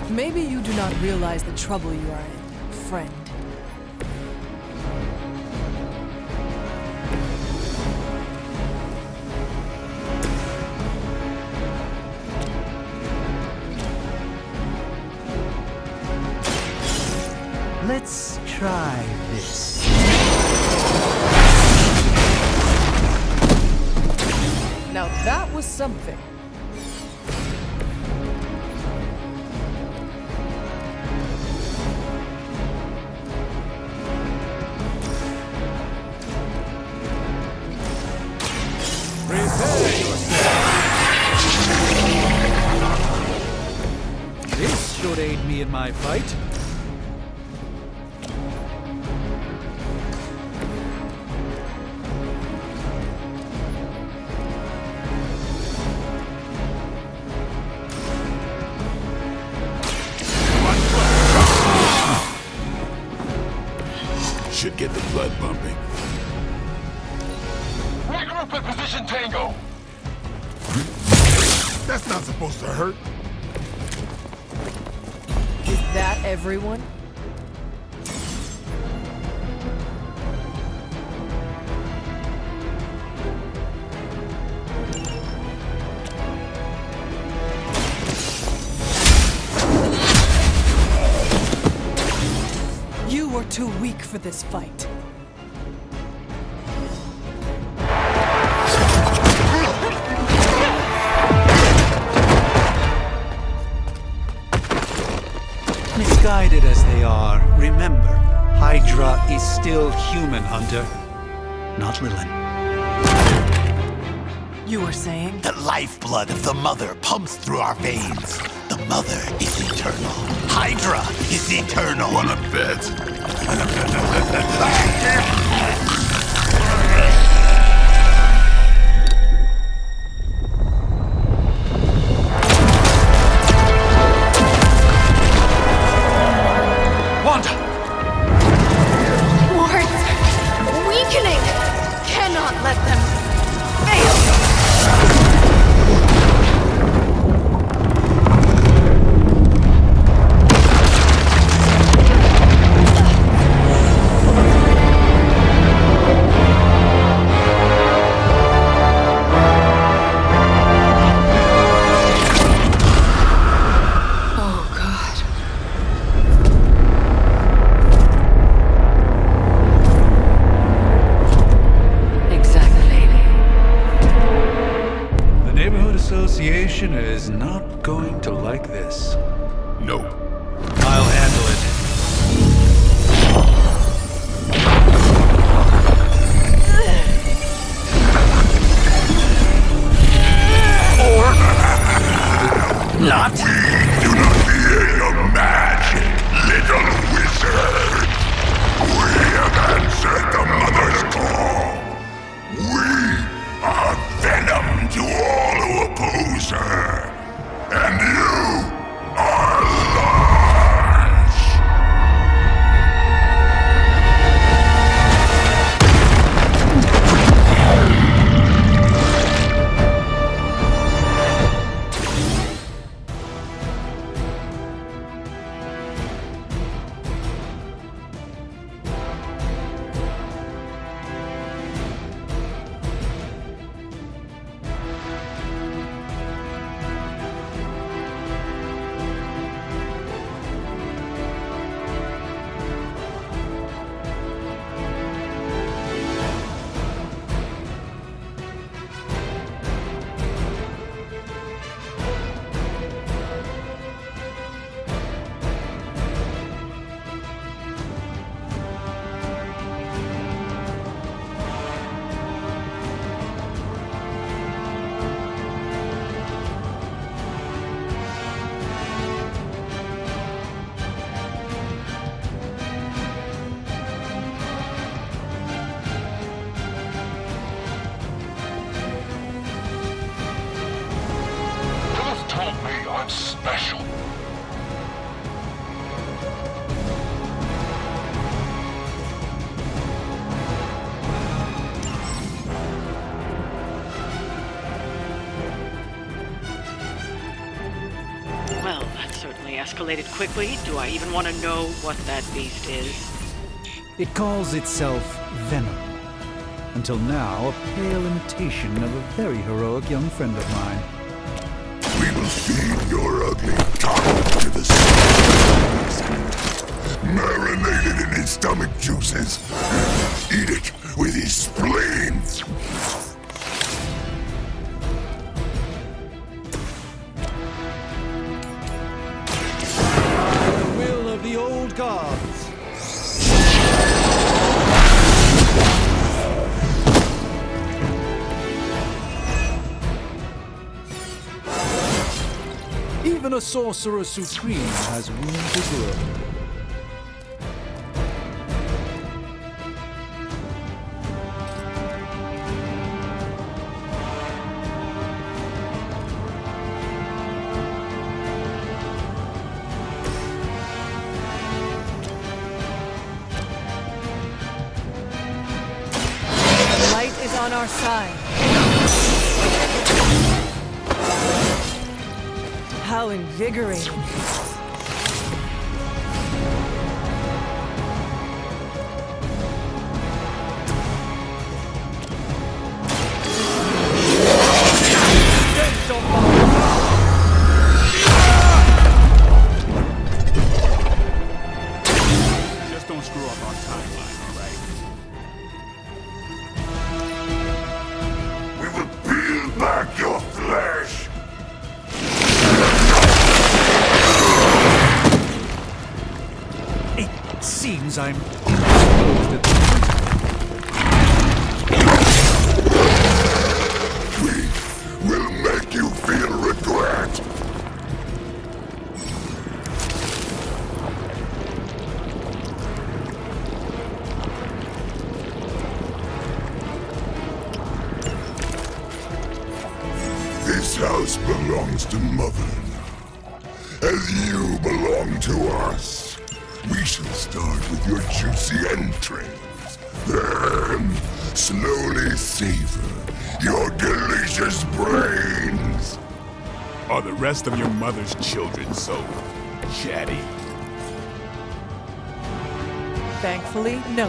Maybe you do not realize the trouble you are in, friend. Let's try this. Now that was something. This should aid me in my fight. Should get the blood pumping. Regroup in position, Tango! That's not supposed to hurt. Is that everyone? You were too weak for this fight. Misguided as they are, remember, Hydra is still human, Hunter. Not Lilin. You were saying? The lifeblood of the Mother pumps through our veins. The Mother is eternal. Hydra is eternal. Wanna bet? Association is not going to like this. No. I'll handle it. Not. We do not fear your magic, little wizard. We have answered the Mother's call. We are venom to all who oppose her. And you are large. Just told me I'm special. Well, that certainly escalated quickly. Do I even want to know what that beast is? It calls itself Venom. Until now, a pale imitation of a very heroic young friend of mine. We will feed your ugly tongue to the snake. Marinated in his stomach juices. Eat it with his spleen. The will of the old gods. Even a sorcerer supreme has room to grow. The light is on our side. How invigorating. Just don't screw up our timeline, all right? We will peel back your flesh. It seems I'm indisposed at the moment. We will make you feel regret. This house belongs to Mother now, as you belong to us. We shall start with your juicy entrails, then slowly savor your delicious brains. Are the rest of your mother's children so chatty? Thankfully, no.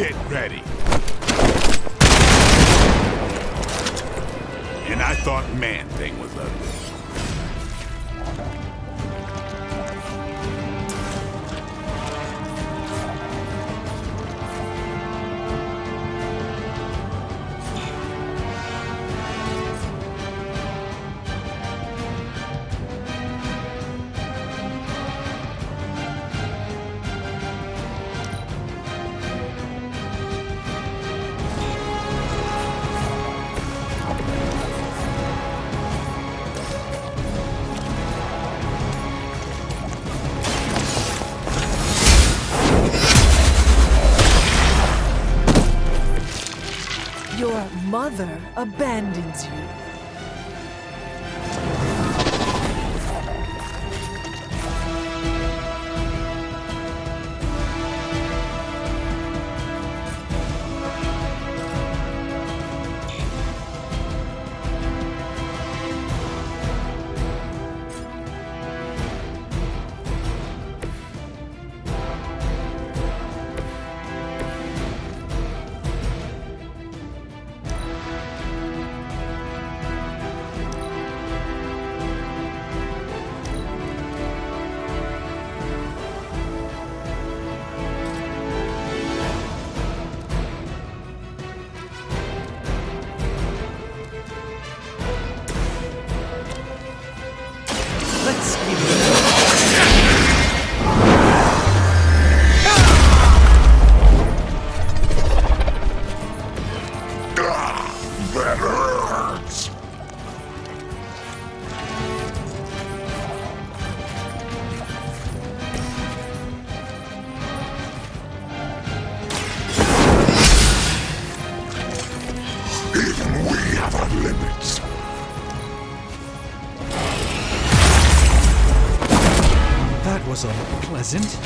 Get ready. And I thought Man-Thing was ugly. Your mother abandons you. Let's give That hurts! Even we have our limits. That was unpleasant.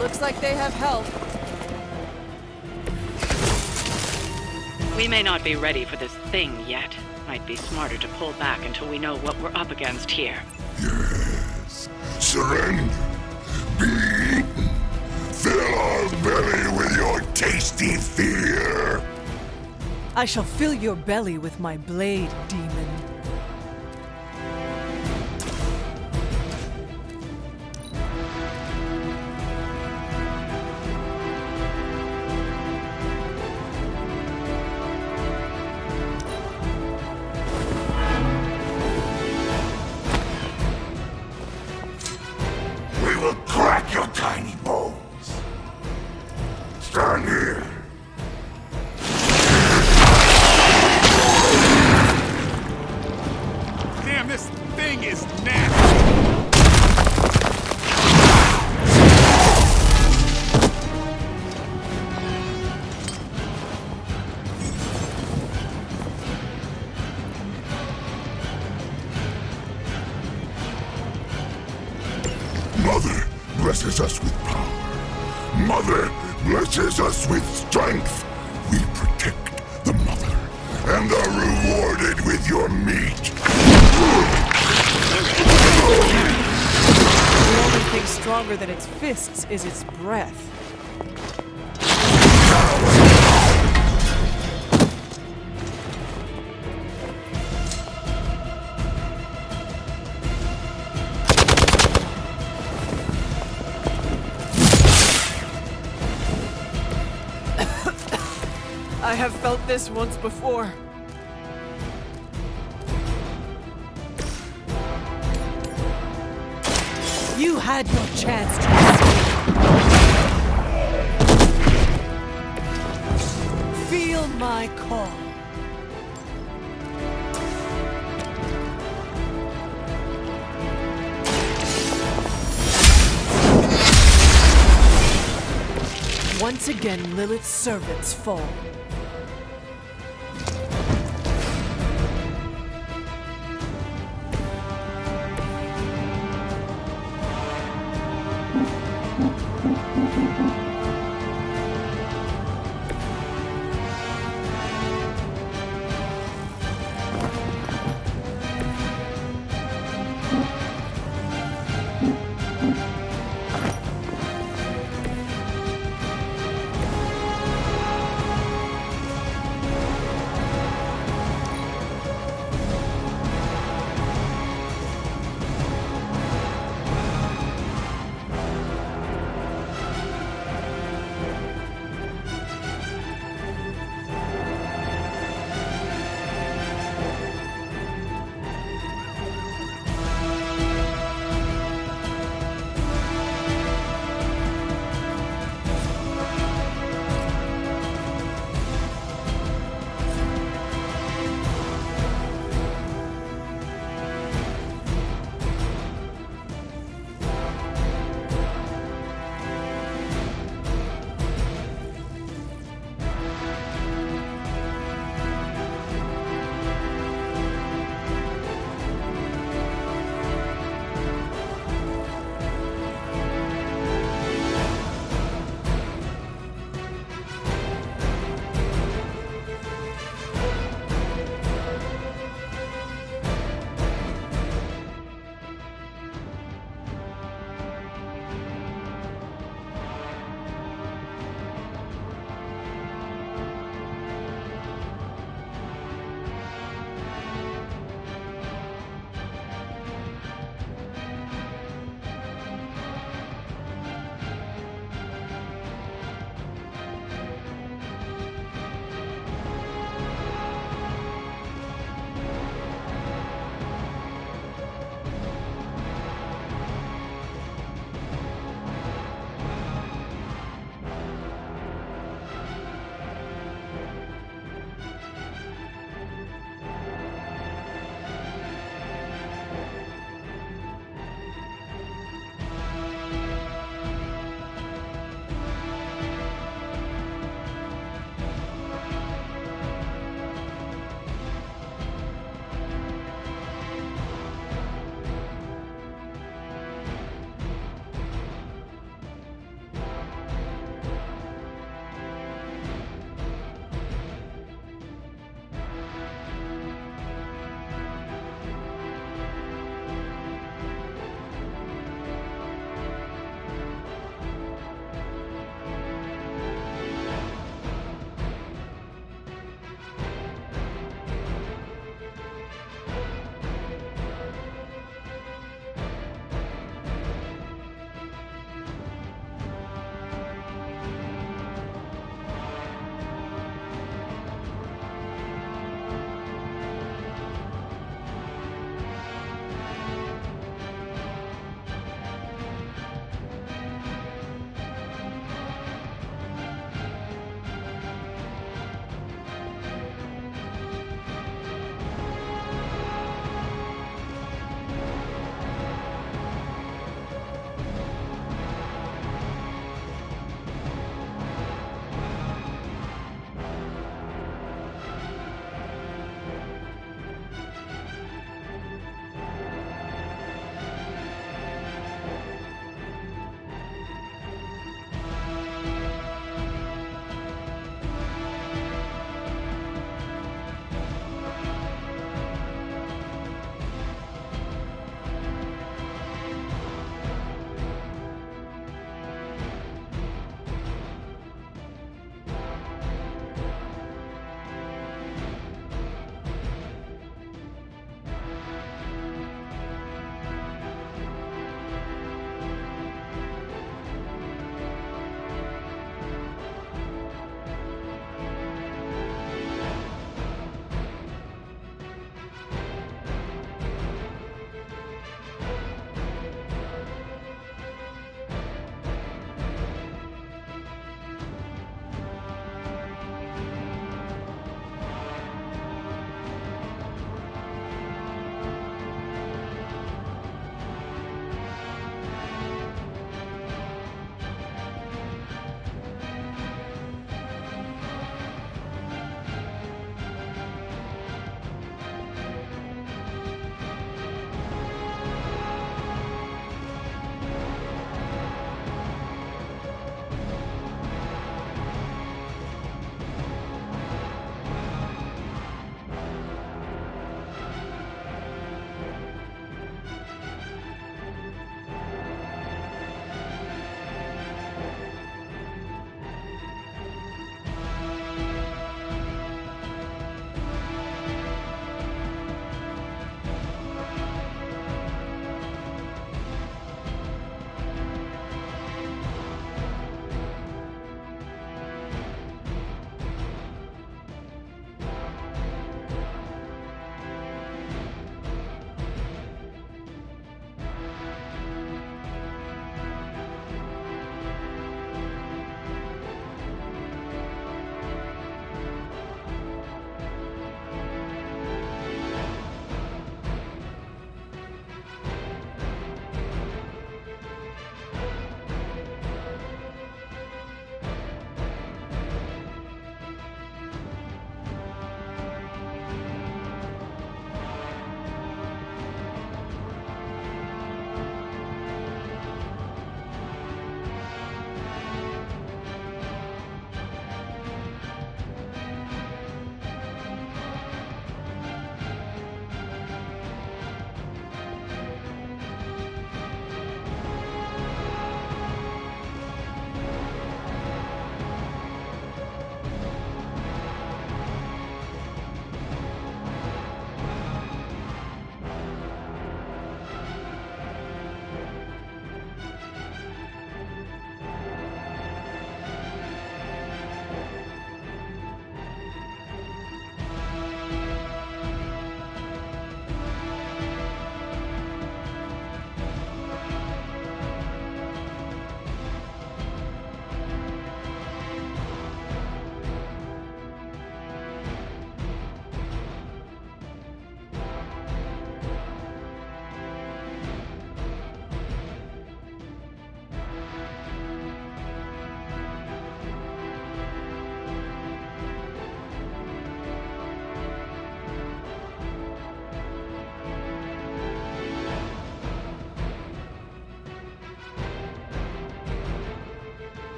Looks like they have help. We may not be ready for this thing yet. Might be smarter to pull back until we know what we're up against here. Yes. Surrender. Be eaten. Fill our belly with your tasty fear. I shall fill your belly with my blade, demon. We will crack your tiny bones. Stand here. Damn, this thing is nasty. Mother blesses us with power. Mother blesses us with strength. We protect the mother and are rewarded with your meat. The only thing stronger than its fists is its breath. I have felt this once before. You had your chance to escape. Feel my call. Once again, Lilith's servants fall.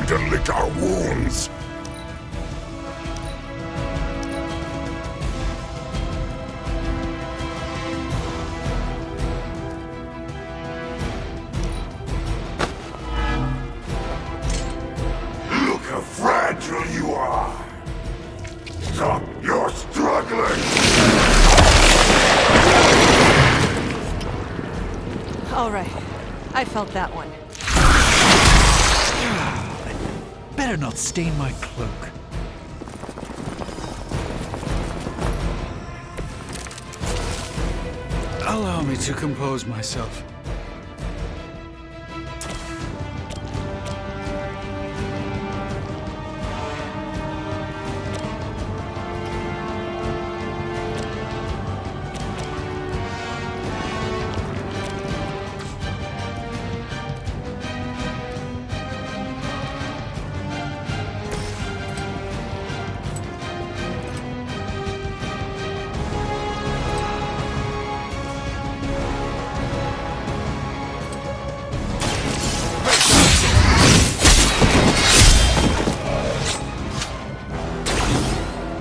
to lick our wounds. Look how fragile you are. Stop your struggling. All right. I felt that one. Better not stain my cloak. Allow me to compose myself.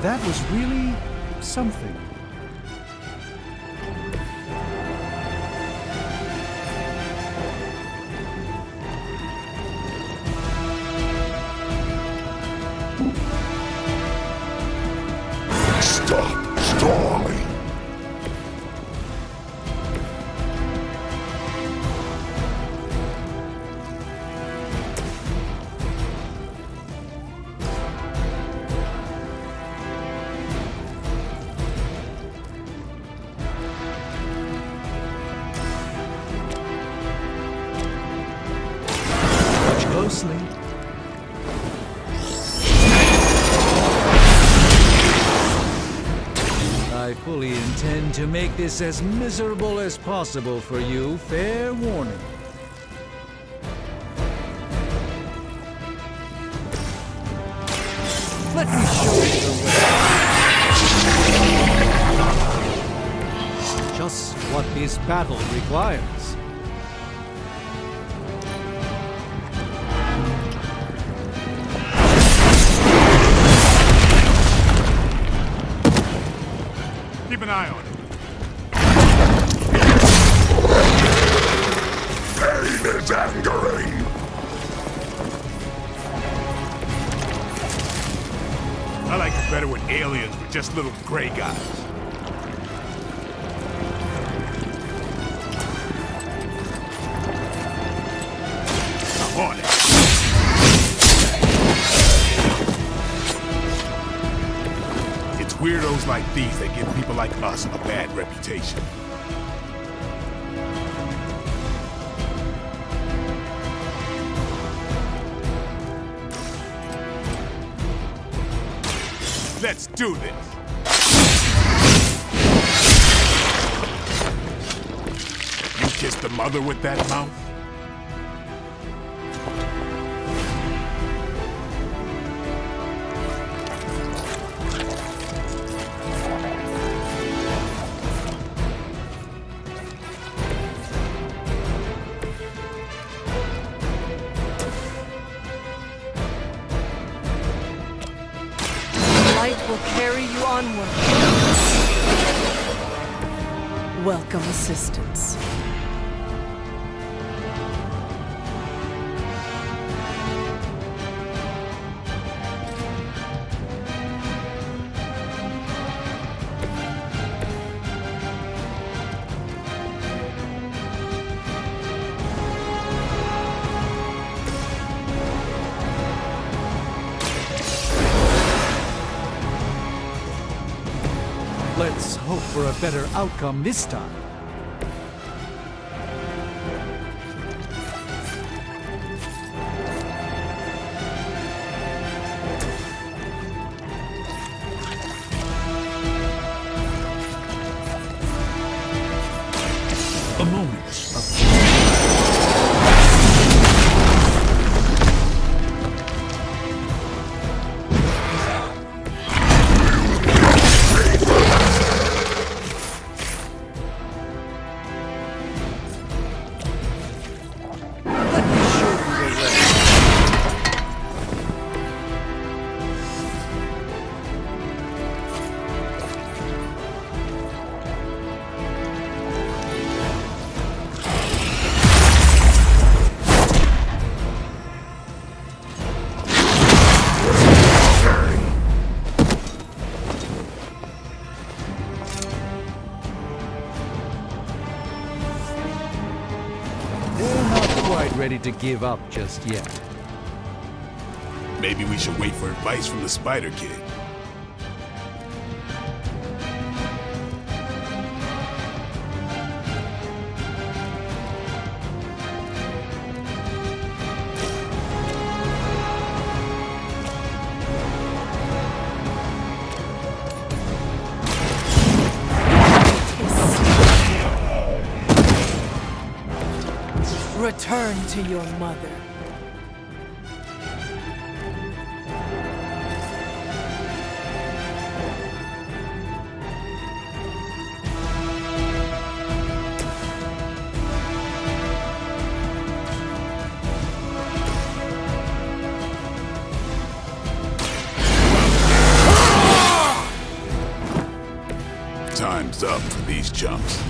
That was really something. Stop stalling. Watch closely. I fully intend to make this as miserable as possible for you. Fair warning. Let me show you the way. Just what this battle requires. Keep an eye on it. Pain is angering. I like it better when aliens were just little gray guys. I'm on it. It's weirdos like these that give people like us a bad reputation. Let's do this. You kissed the mother with that mouth? Light will carry you onward. Welcome assistance. Let's hope for a better outcome this time. A moment of ready to give up just yet. Maybe we should wait for advice from the Spider Kid. Return to your mother. Time's up for these chumps.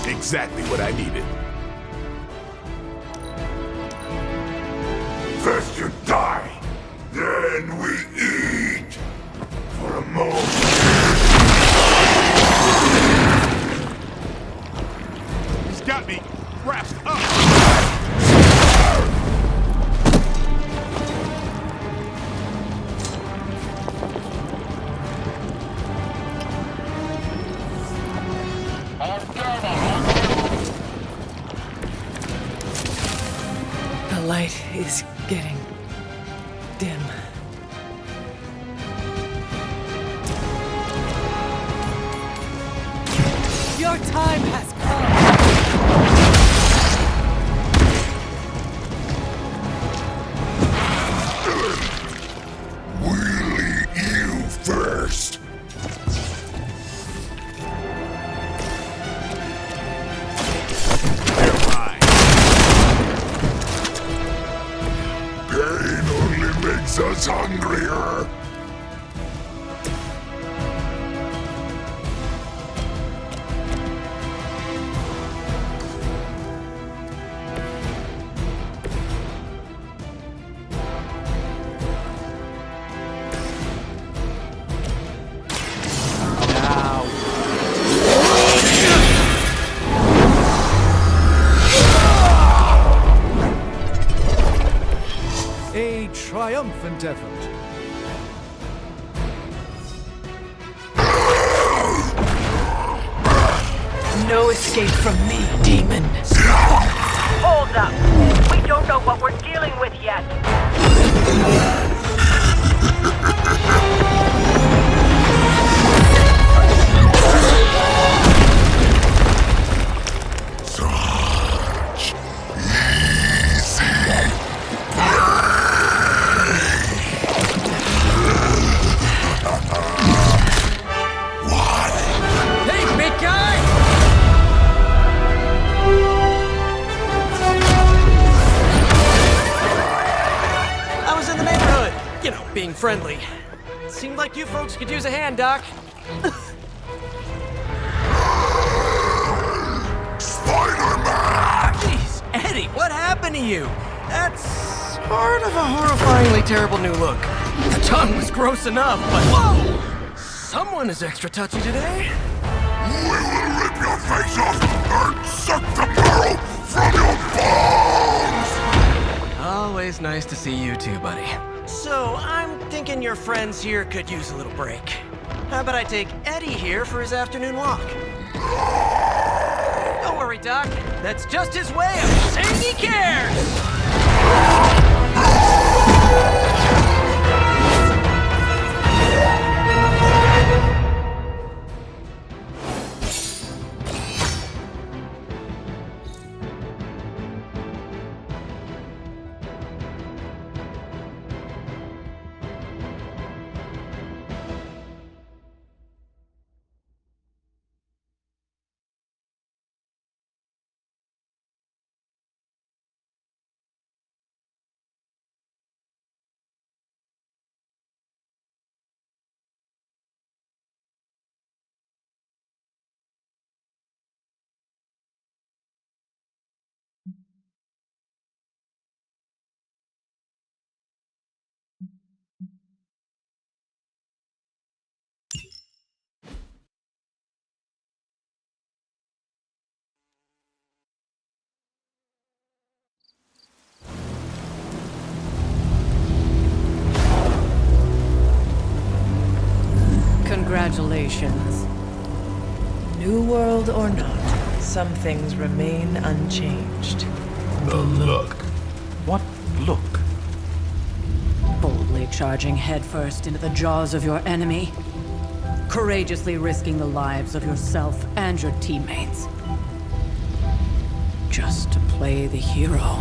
Exactly what I needed. First you die, then we eat. For a moment. He's got me wrapped up. The light is getting dim. Your time has We'll eat you first. Pain only makes us hungrier. A triumphant effort. no escape from me, demon. Hold up. We don't know what we're dealing with yet. Being friendly. Seemed like you folks could use a hand, Doc. Spider-Man! Jeez, Eddie, what happened to you? That's sort of a horrifyingly terrible new look. The tongue was gross enough, but whoa! Someone is extra touchy today. We will rip your face off and suck the marrow from your bones! Always nice to see you too, buddy. So, I'm thinking your friends here could use a little break. How about I take Eddie here for his afternoon walk? Don't worry, Doc. That's just his way of saying he cares! Congratulations. New world or not, some things remain unchanged. The look. What look? Boldly charging headfirst into the jaws of your enemy. Courageously risking the lives of yourself and your teammates. Just to play the hero.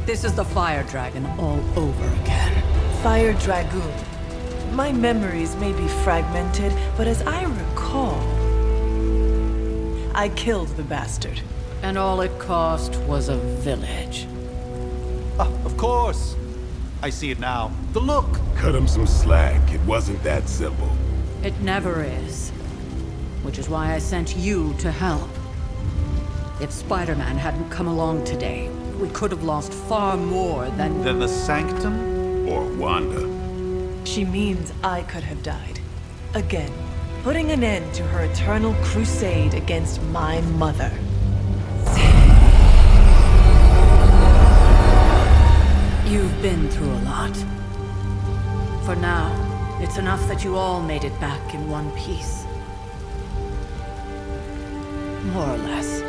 This is the Fire Dragon all over again. Fire Dragoon. My memories may be fragmented, but as I recall, I killed the bastard. And all it cost was a village. Of course. I see it now. The look. Cut him some slack. It wasn't that simple. It never is. Which is why I sent you to help. If Spider-Man hadn't come along today, we could have lost far more than the Sanctum? Or Wanda. She means I could have died. Again, putting an end to her eternal crusade against my mother. You've been through a lot. For now, it's enough that you all made it back in one piece. More or less.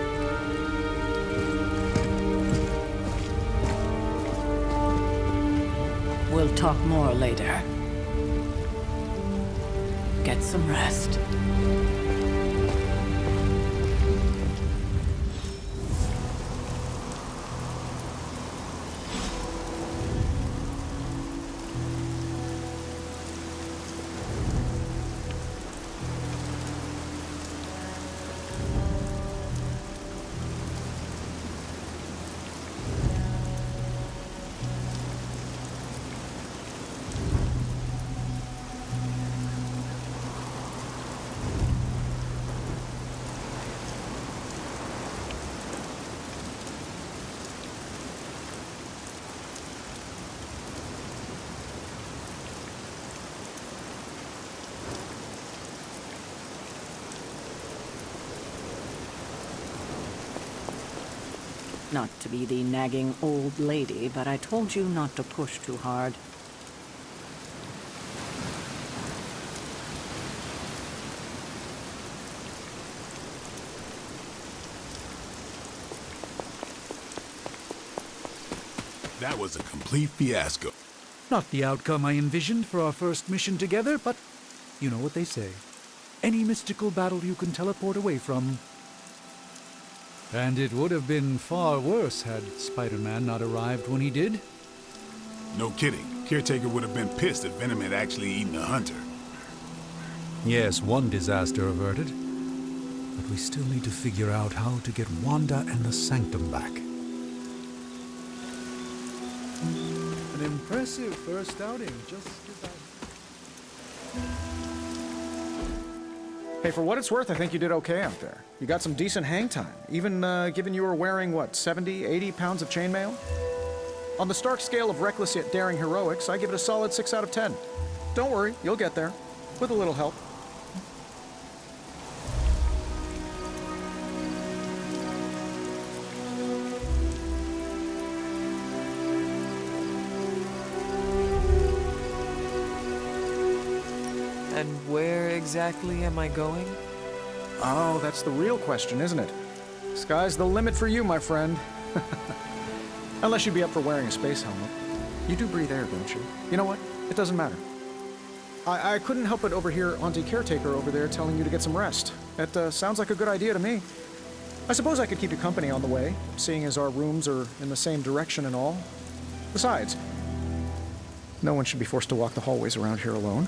We'll talk more later. Get some rest. Not to be the nagging old lady, but I told you not to push too hard. That was a complete fiasco. Not the outcome I envisioned for our first mission together, but you know what they say. Any mystical battle you can teleport away from. And it would have been far worse had Spider-Man not arrived when he did. No kidding. Caretaker would have been pissed if Venom had actually eaten a hunter. Yes, one disaster averted. But we still need to figure out how to get Wanda and the Sanctum back. An impressive first outing, just about. Hey, for what it's worth, I think you did okay out there. You got some decent hang time, even given you were wearing, what, 70, 80 pounds of chainmail? On the Stark scale of reckless yet daring heroics, I give it a solid 6 out of 10. Don't worry, you'll get there, with a little help. And where exactly am I going? Oh, that's the real question, isn't it? Sky's the limit for you, my friend. Unless you'd be up for wearing a space helmet. You do breathe air, don't you? You know what? It doesn't matter. I couldn't help but overhear Auntie Caretaker over there telling you to get some rest. That sounds like a good idea to me. I suppose I could keep you company on the way, seeing as our rooms are in the same direction and all. Besides, no one should be forced to walk the hallways around here alone.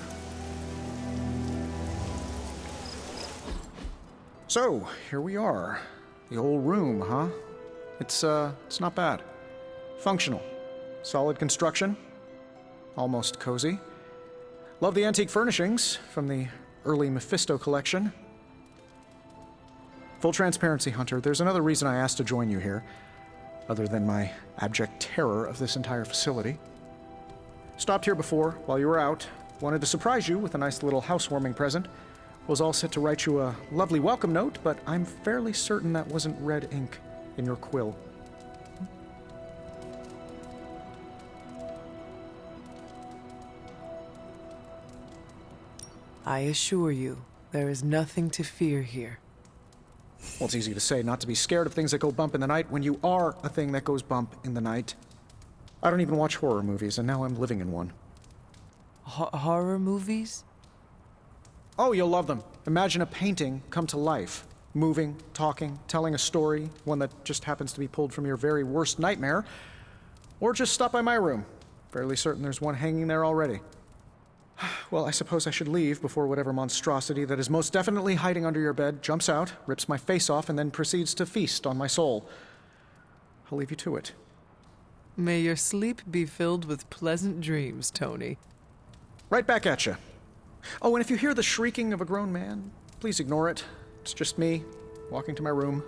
So, here we are. The old room, huh? It's not bad. Functional. Solid construction. Almost cozy. Love the antique furnishings from the early Mephisto collection. Full transparency, Hunter, there's another reason I asked to join you here, other than my abject terror of this entire facility. Stopped here before, while you were out. Wanted to surprise you with a nice little housewarming present. Was all set to write you a lovely welcome note, but I'm fairly certain that wasn't red ink in your quill. I assure you, there is nothing to fear here. Well, it's easy to say not to be scared of things that go bump in the night when you are a thing that goes bump in the night. I don't even watch horror movies, and now I'm living in one. Horror movies? Oh, you'll love them. Imagine a painting come to life. Moving, talking, telling a story, one that just happens to be pulled from your very worst nightmare. Or just stop by my room. Fairly certain there's one hanging there already. Well, I suppose I should leave before whatever monstrosity that is most definitely hiding under your bed jumps out, rips my face off, and then proceeds to feast on my soul. I'll leave you to it. May your sleep be filled with pleasant dreams, Tony. Right back at you. Oh, and if you hear the shrieking of a grown man, please ignore it. It's just me, walking to my room.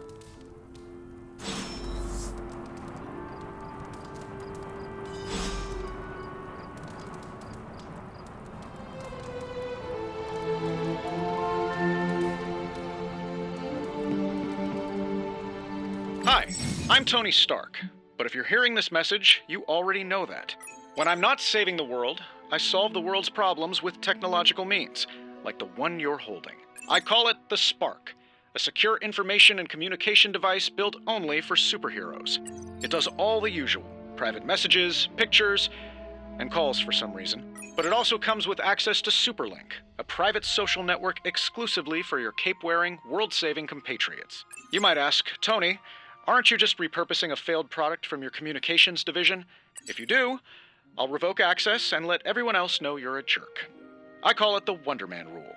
Hi, I'm Tony Stark, but if you're hearing this message, you already know that. When I'm not saving the world, I solve the world's problems with technological means, like the one you're holding. I call it the Spark, a secure information and communication device built only for superheroes. It does all the usual, private messages, pictures, and calls for some reason. But it also comes with access to Superlink, a private social network exclusively for your cape-wearing, world-saving compatriots. You might ask, Tony, aren't you just repurposing a failed product from your communications division? If you do, I'll revoke access and let everyone else know you're a jerk. I call it the Wonder Man rule.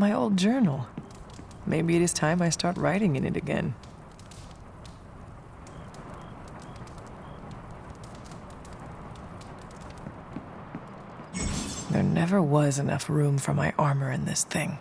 My old journal. Maybe it is time I start writing in it again. There never was enough room for my armor in this thing.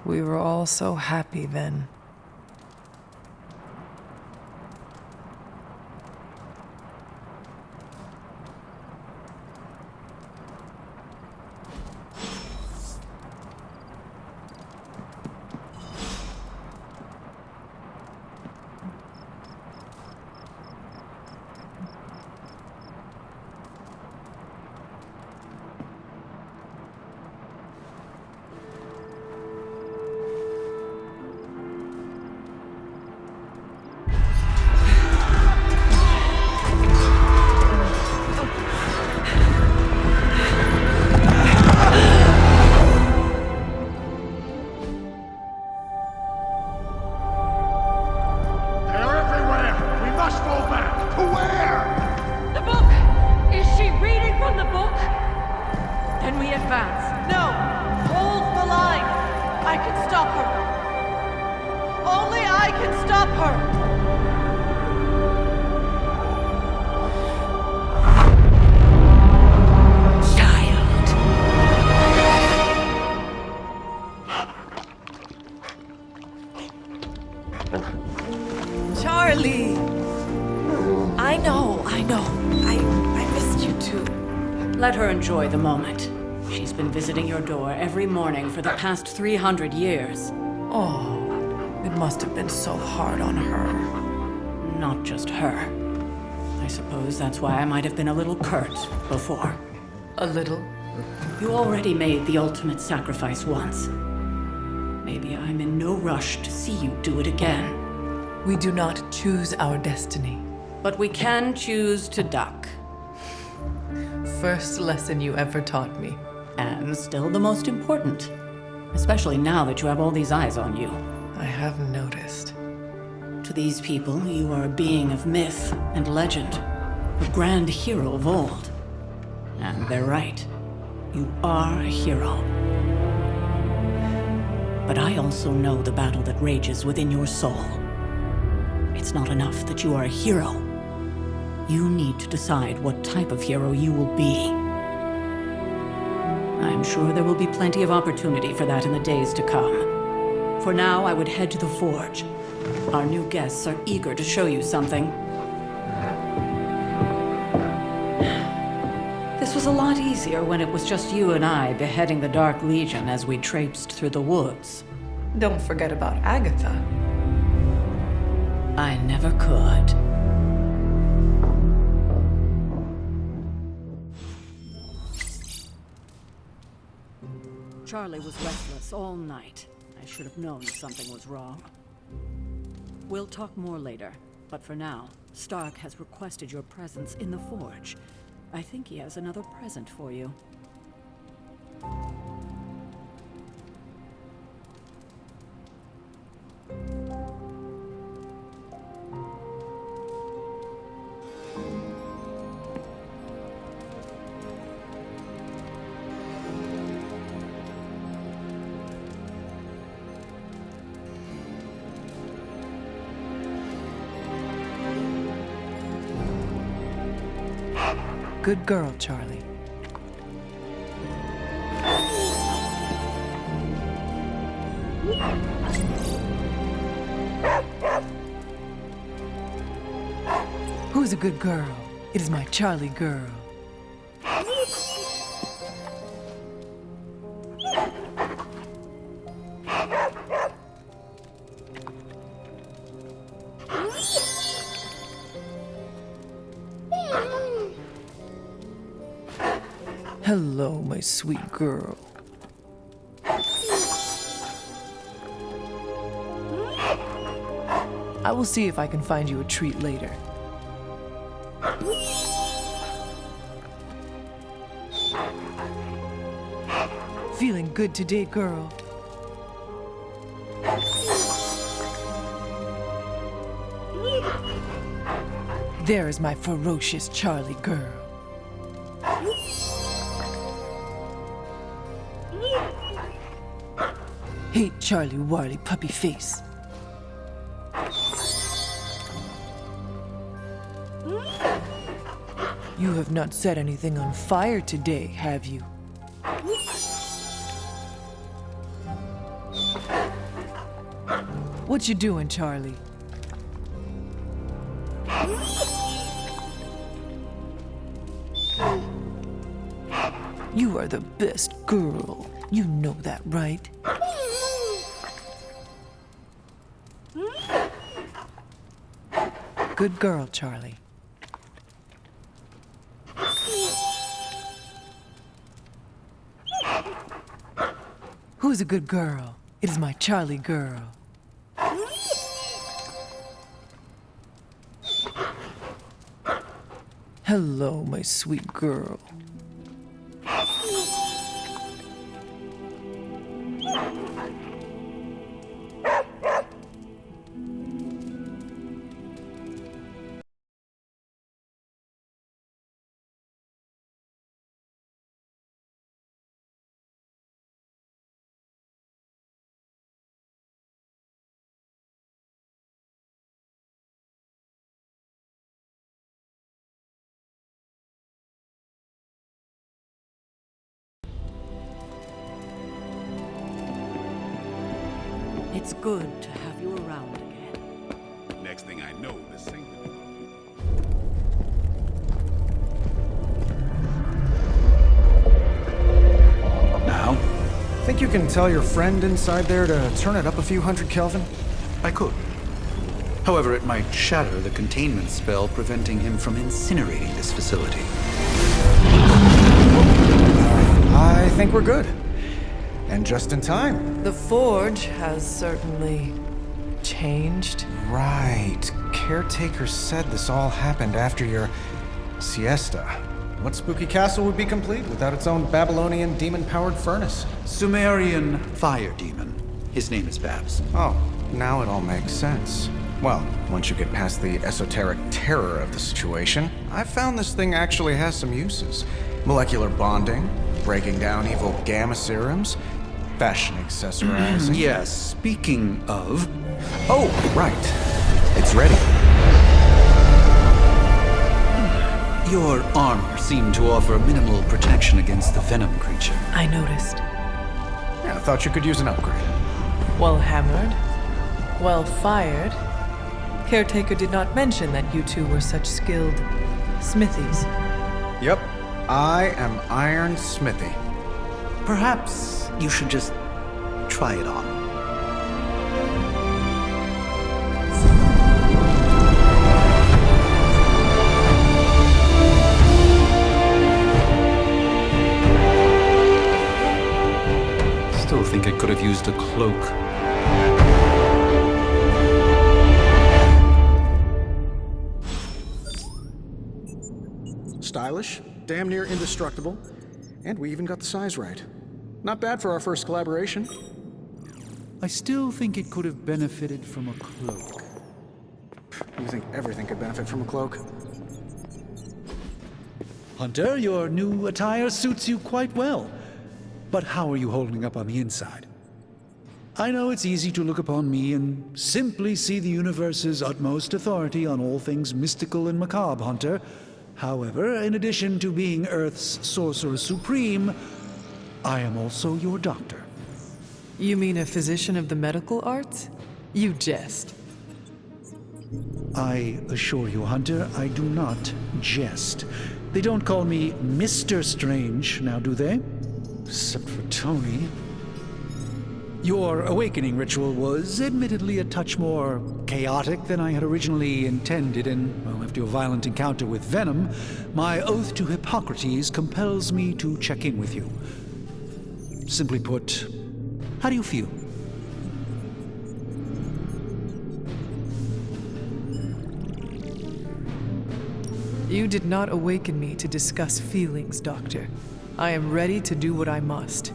We were all so happy then. Charlie! I know. I missed you too. Let her enjoy the moment. She's been visiting your door every morning for the past 300 years. Oh, it must have been so hard on her. Not just her. I suppose that's why I might have been a little curt before. A little? You already made the ultimate sacrifice once. Maybe I'm in no rush to see you do it again. We do not choose our destiny. But we can choose to duck. First lesson you ever taught me. And still the most important. Especially now that you have all these eyes on you. I have noticed. To these people, you are a being of myth and legend. A grand hero of old. And they're right. You are a hero. But I also know the battle that rages within your soul. It's not enough that you are a hero. You need to decide what type of hero you will be. I'm sure there will be plenty of opportunity for that in the days to come. For now, I would head to the Forge. Our new guests are eager to show you something. This was a lot easier when it was just you and I beheading the Dark Legion as we traipsed through the woods. Don't forget about Agatha. I never could. Charlie was restless all night. I should have known something was wrong. We'll talk more later, but for now, Stark has requested your presence in the Forge. I think he has another present for you. Good girl, Charlie. Who's a good girl? It is my Charlie girl. Hello, my sweet girl. I will see if I can find you a treat later. Feeling good today, girl? There is my ferocious Charlie girl. Hey, Charlie Warley puppy face. You have not set anything on fire today, have you? What you doing, Charlie? You are the best girl. You know that, right? Good girl, Charlie. Who's a good girl? It is my Charlie girl. Hello, my sweet girl. It's good to have you around again. Next thing I know, the sanctum. Now? Think you can tell your friend inside there to turn it up a few hundred Kelvin? I could. However, it might shatter the containment spell preventing him from incinerating this facility. I think we're good. And just in time. The Forge has certainly changed. Right. Caretaker said this all happened after your siesta. What spooky castle would be complete without its own Babylonian demon-powered furnace? Sumerian fire demon. His name is Babs. Oh, now it all makes sense. Well, once you get past the esoteric terror of the situation, I've found this thing actually has some uses. Molecular bonding, breaking down evil gamma serums, fashion accessorizing. Yes, speaking of... Oh, right. It's ready. Your armor seemed to offer minimal protection against the venom creature. I noticed. Yeah, I thought you could use an upgrade. Well hammered. Well fired. Caretaker did not mention that you two were such skilled smithies. Yep. I am Iron Smithy. Perhaps you should just try it on. Still think I could have used a cloak. Stylish, damn near indestructible, and we even got the size right. Not bad for our first collaboration. I still think it could have benefited from a cloak. You think everything could benefit from a cloak? Hunter, your new attire suits you quite well. But how are you holding up on the inside? I know it's easy to look upon me and simply see the universe's utmost authority on all things mystical and macabre, Hunter. However, in addition to being Earth's Sorcerer Supreme, I am also your doctor. You mean a physician of the medical arts? You jest. I assure you, Hunter, I do not jest. They don't call me Mr. Strange, now do they? Except for Tony. Your awakening ritual was admittedly a touch more chaotic than I had originally intended, and, well, after your violent encounter with Venom, my oath to Hippocrates compels me to check in with you. Simply put, how do you feel? You did not awaken me to discuss feelings, Doctor. I am ready to do what I must.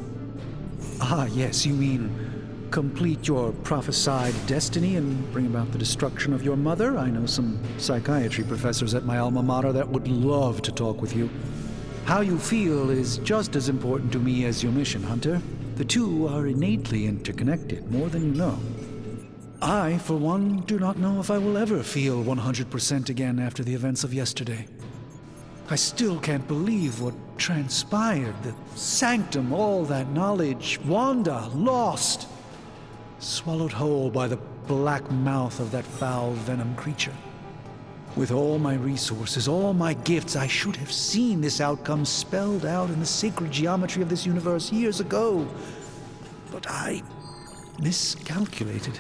Ah, yes, you mean complete your prophesied destiny and bring about the destruction of your mother? I know some psychiatry professors at my alma mater that would love to talk with you. How you feel is just as important to me as your mission, Hunter. The two are innately interconnected, more than you know. I, for one, do not know if I will ever feel 100% again after the events of yesterday. I still can't believe what transpired. The sanctum, all that knowledge, Wanda, lost. Swallowed whole by the black mouth of that foul venom creature. With all my resources, all my gifts, I should have seen this outcome spelled out in the sacred geometry of this universe years ago. But I miscalculated.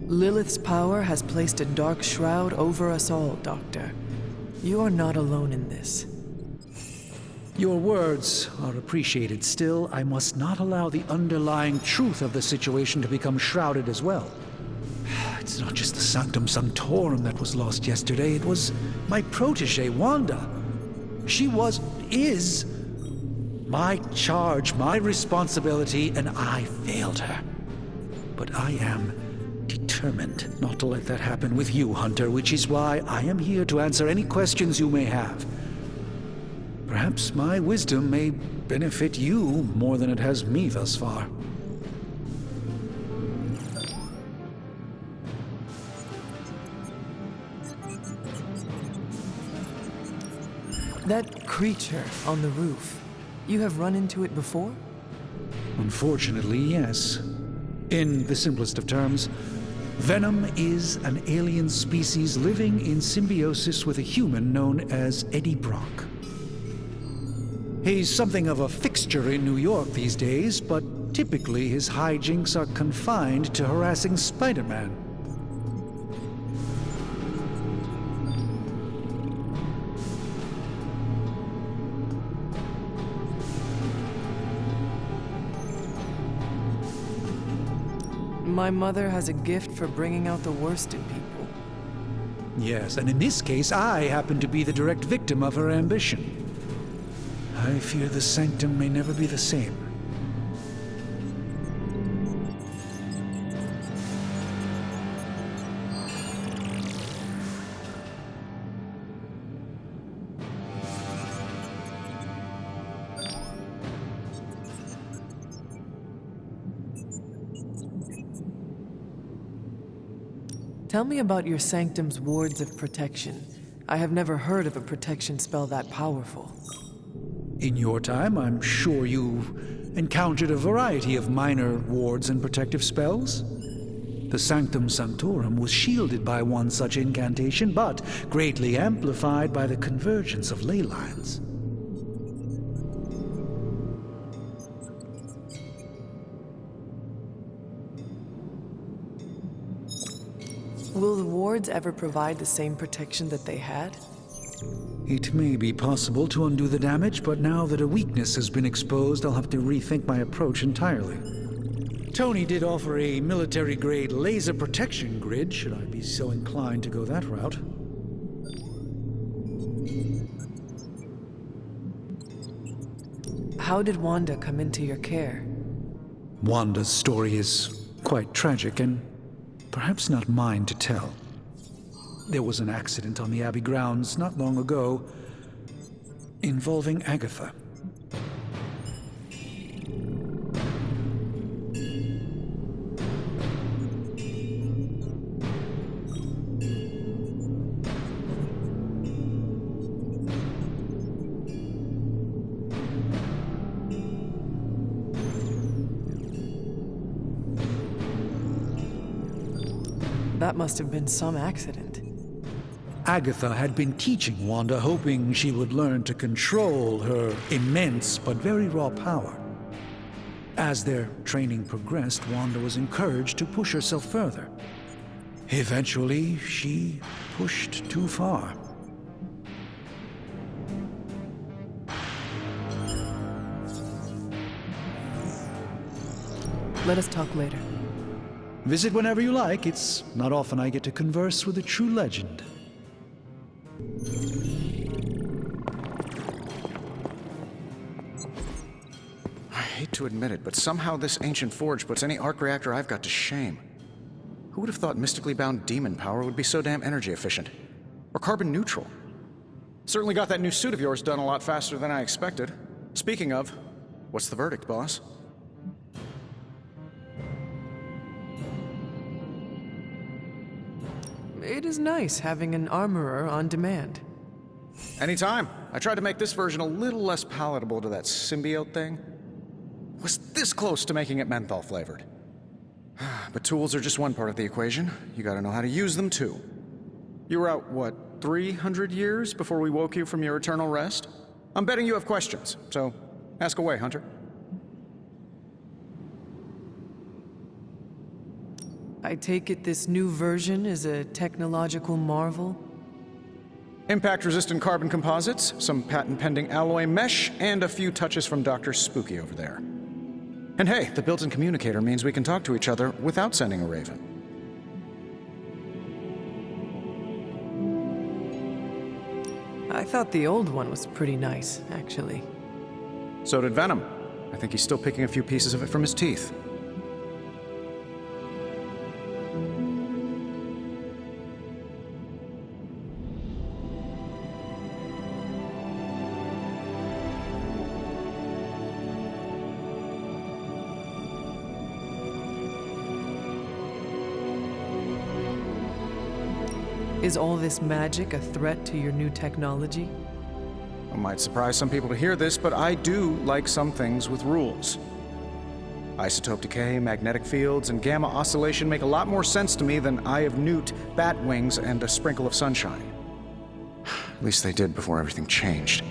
Lilith's power has placed a dark shroud over us all, Doctor. You are not alone in this. Your words are appreciated. Still, I must not allow the underlying truth of the situation to become shrouded as well. It's not just the Sanctum Sanctorum that was lost yesterday. It was my protege, Wanda. She is my charge, my responsibility, and I failed her. But I am determined not to let that happen with you, Hunter, which is why I am here to answer any questions you may have. Perhaps my wisdom may benefit you more than it has me thus far. That creature on the roof, you have run into it before? Unfortunately, yes. In the simplest of terms, Venom is an alien species living in symbiosis with a human known as Eddie Brock. He's something of a fixture in New York these days, but typically his hijinks are confined to harassing Spider-Man. My mother has a gift for bringing out the worst in people. Yes, and in this case, I happen to be the direct victim of her ambition. I fear the Sanctum may never be the same. Tell me about your Sanctum's wards of protection. I have never heard of a protection spell that powerful. In your time, I'm sure you've encountered a variety of minor wards and protective spells. The Sanctum Sanctorum was shielded by one such incantation, but greatly amplified by the convergence of ley lines. Will the wards ever provide the same protection that they had? It may be possible to undo the damage, but now that a weakness has been exposed, I'll have to rethink my approach entirely. Tony did offer a military-grade laser protection grid, should I be so inclined to go that route. How did Wanda come into your care? Wanda's story is quite tragic and perhaps not mine to tell. There was an accident on the Abbey grounds not long ago involving Agatha. That must have been some accident. Agatha had been teaching Wanda, hoping she would learn to control her immense but very raw power. As their training progressed, Wanda was encouraged to push herself further. Eventually, she pushed too far. Let us talk later. Visit whenever you like. It's not often I get to converse with a true legend. I hate to admit it, but somehow this ancient forge puts any arc reactor I've got to shame. Who would have thought mystically bound demon power would be so damn energy efficient? Or carbon neutral? Certainly got that new suit of yours done a lot faster than I expected. Speaking of, what's the verdict, boss? It is nice having an armorer on demand. Anytime. I tried to make this version a little less palatable to that symbiote thing. Was this close to making it menthol flavored. But tools are just one part of the equation. You gotta know how to use them too. You were out, what, 300 years before we woke you from your eternal rest? I'm betting you have questions, so ask away, Hunter. I take it this new version is a technological marvel? Impact-resistant carbon composites, some patent-pending alloy mesh, and a few touches from Dr. Spooky over there. And hey, the built-in communicator means we can talk to each other without sending a raven. I thought the old one was pretty nice, actually. So did Venom. I think he's still picking a few pieces of it from his teeth. Is all this magic a threat to your new technology? It might surprise some people to hear this, but I do like some things with rules. Isotope decay, magnetic fields, and gamma oscillation make a lot more sense to me than Eye of Newt, bat wings, and a sprinkle of sunshine. At least they did before everything changed.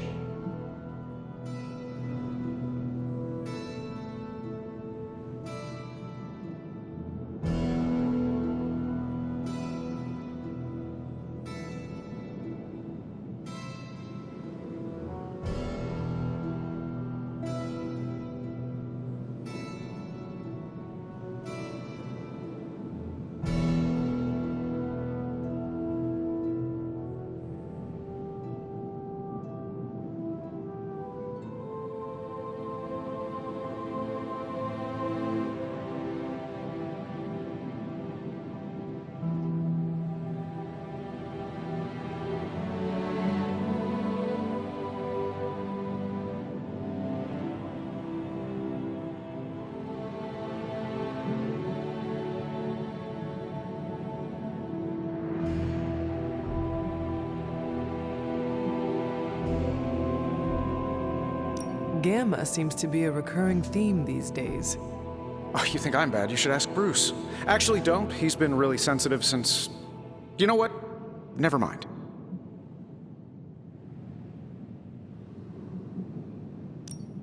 Gamma seems to be a recurring theme these days. Oh, you think I'm bad? You should ask Bruce. Actually, don't. He's been really sensitive since... You know what? Never mind.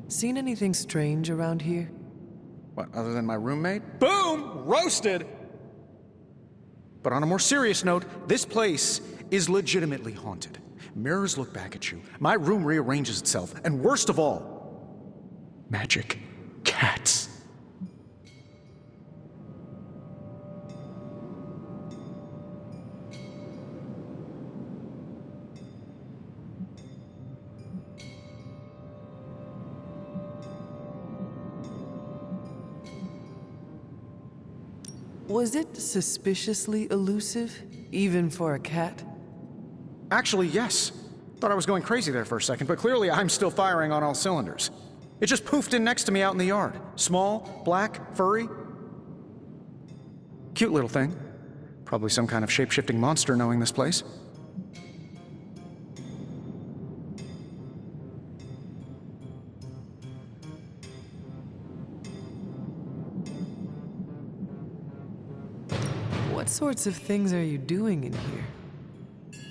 Seen anything strange around here? What, other than my roommate? Boom! Roasted! But on a more serious note, this place is legitimately haunted. Mirrors look back at you. My room rearranges itself. And worst of all, magic cats. Was it suspiciously elusive, even for a cat? Actually, yes. Thought I was going crazy there for a second, but clearly I'm still firing on all cylinders. It just poofed in next to me out in the yard. Small, black, furry. Cute little thing. Probably some kind of shape-shifting monster knowing this place. What sorts of things are you doing in here?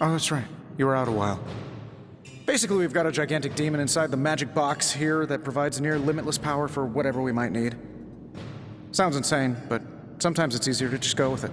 Oh, that's right. You were out a while. Basically, we've got a gigantic demon inside the magic box here that provides near limitless power for whatever we might need. Sounds insane, but sometimes it's easier to just go with it.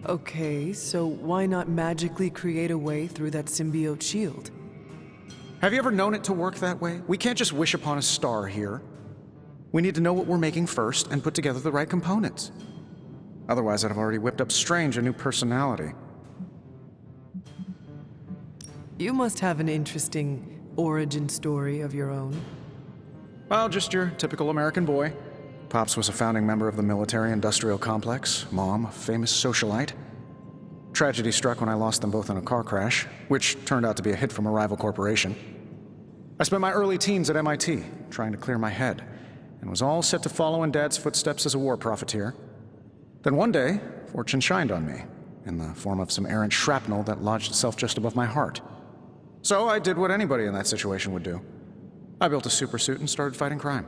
Okay, so why not magically create a way through that symbiote shield? Have you ever known it to work that way? We can't just wish upon a star here. We need to know what we're making first and put together the right components. Otherwise, I'd have already whipped up Strange a new personality. You must have an interesting origin story of your own. Well, just your typical American boy. Pops was a founding member of the military-industrial complex. Mom, a famous socialite. Tragedy struck when I lost them both in a car crash, which turned out to be a hit from a rival corporation. I spent my early teens at MIT, trying to clear my head, and was all set to follow in Dad's footsteps as a war profiteer. Then one day, fortune shined on me, in the form of some errant shrapnel that lodged itself just above my heart. So I did what anybody in that situation would do. I built a supersuit and started fighting crime.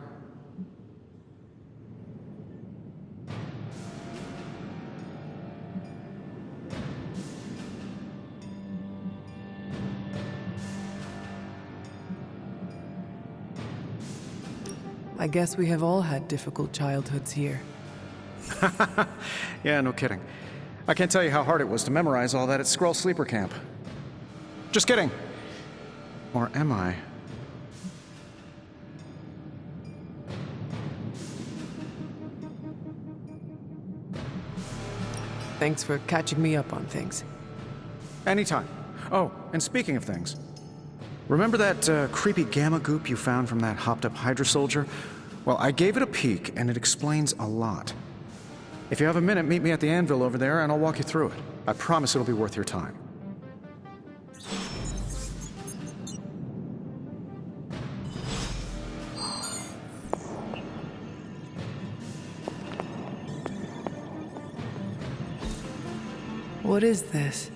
I guess we have all had difficult childhoods here. Yeah, no kidding. I can't tell you how hard it was to memorize all that at Skrull Sleeper Camp. Just kidding. Or am I? Thanks for catching me up on things. Anytime. Oh, and speaking of things, remember that creepy gamma goop you found from that hopped-up Hydra soldier? Well, I gave it a peek, and it explains a lot. If you have a minute, meet me at the anvil over there, and I'll walk you through it. I promise it'll be worth your time. What is this?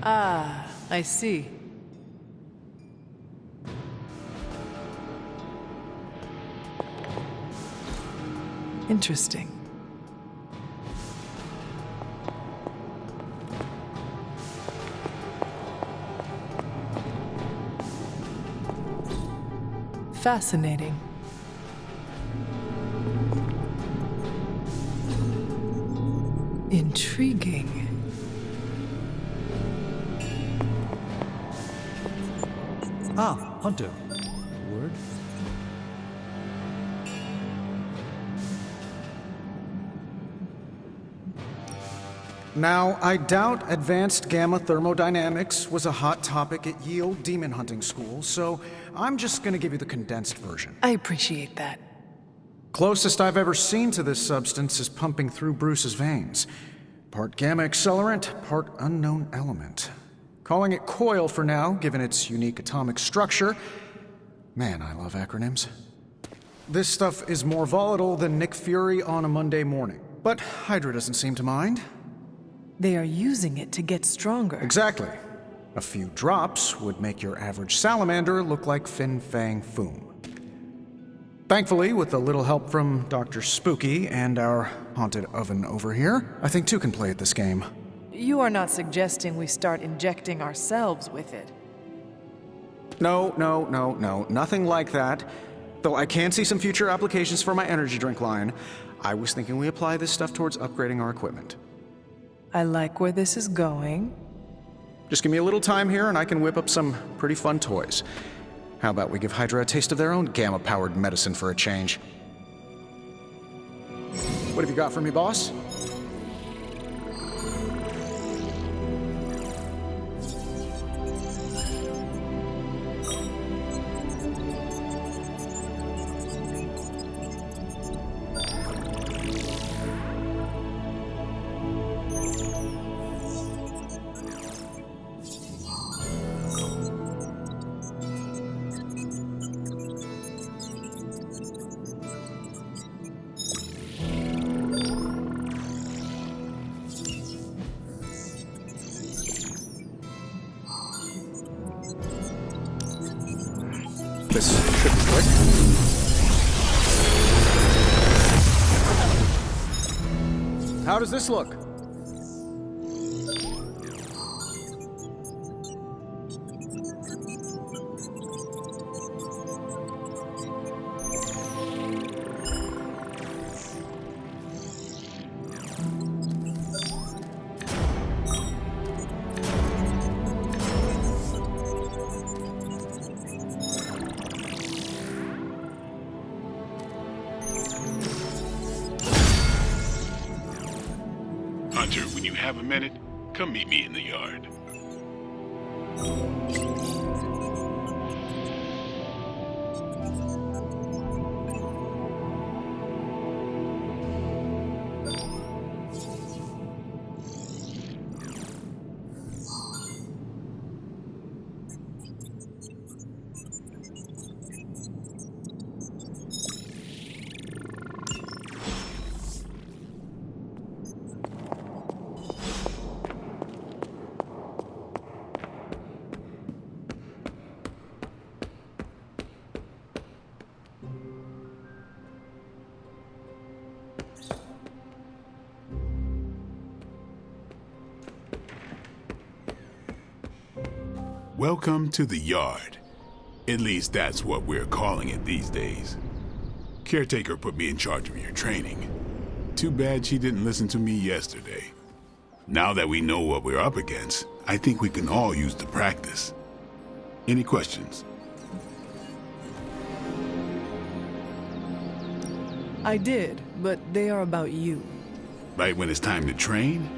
Ah, I see. Interesting. Fascinating. Intriguing. Ah, Hunter. Word? Now, I doubt advanced gamma thermodynamics was a hot topic at Yield Demon Hunting School, so I'm just gonna give you the condensed version. I appreciate that. Closest I've ever seen to this substance is pumping through Bruce's veins. Part gamma accelerant, part unknown element. Calling it coil for now, given its unique atomic structure. Man, I love acronyms. This stuff is more volatile than Nick Fury on a Monday morning, but Hydra doesn't seem to mind. They are using it to get stronger. Exactly. A few drops would make your average salamander look like Fin Fang Foom. Thankfully, with a little help from Dr. Spooky and our haunted oven over here, I think two can play at this game. You are not suggesting we start injecting ourselves with it. No, nothing like that. Though I can see some future applications for my energy drink line. I was thinking we apply this stuff towards upgrading our equipment. I like where this is going. Just give me a little time here and I can whip up some pretty fun toys. How about we give Hydra a taste of their own gamma-powered medicine for a change? What have you got for me, boss? This should be quick. How does this look? Hunter, when you have a minute, come meet me in the yard. Welcome to the yard. At least that's what we're calling it these days. Caretaker put me in charge of your training. Too bad she didn't listen to me yesterday. Now that we know what we're up against, I think we can all use the practice. Any questions? I did, but they are about you. Right when it's time to train?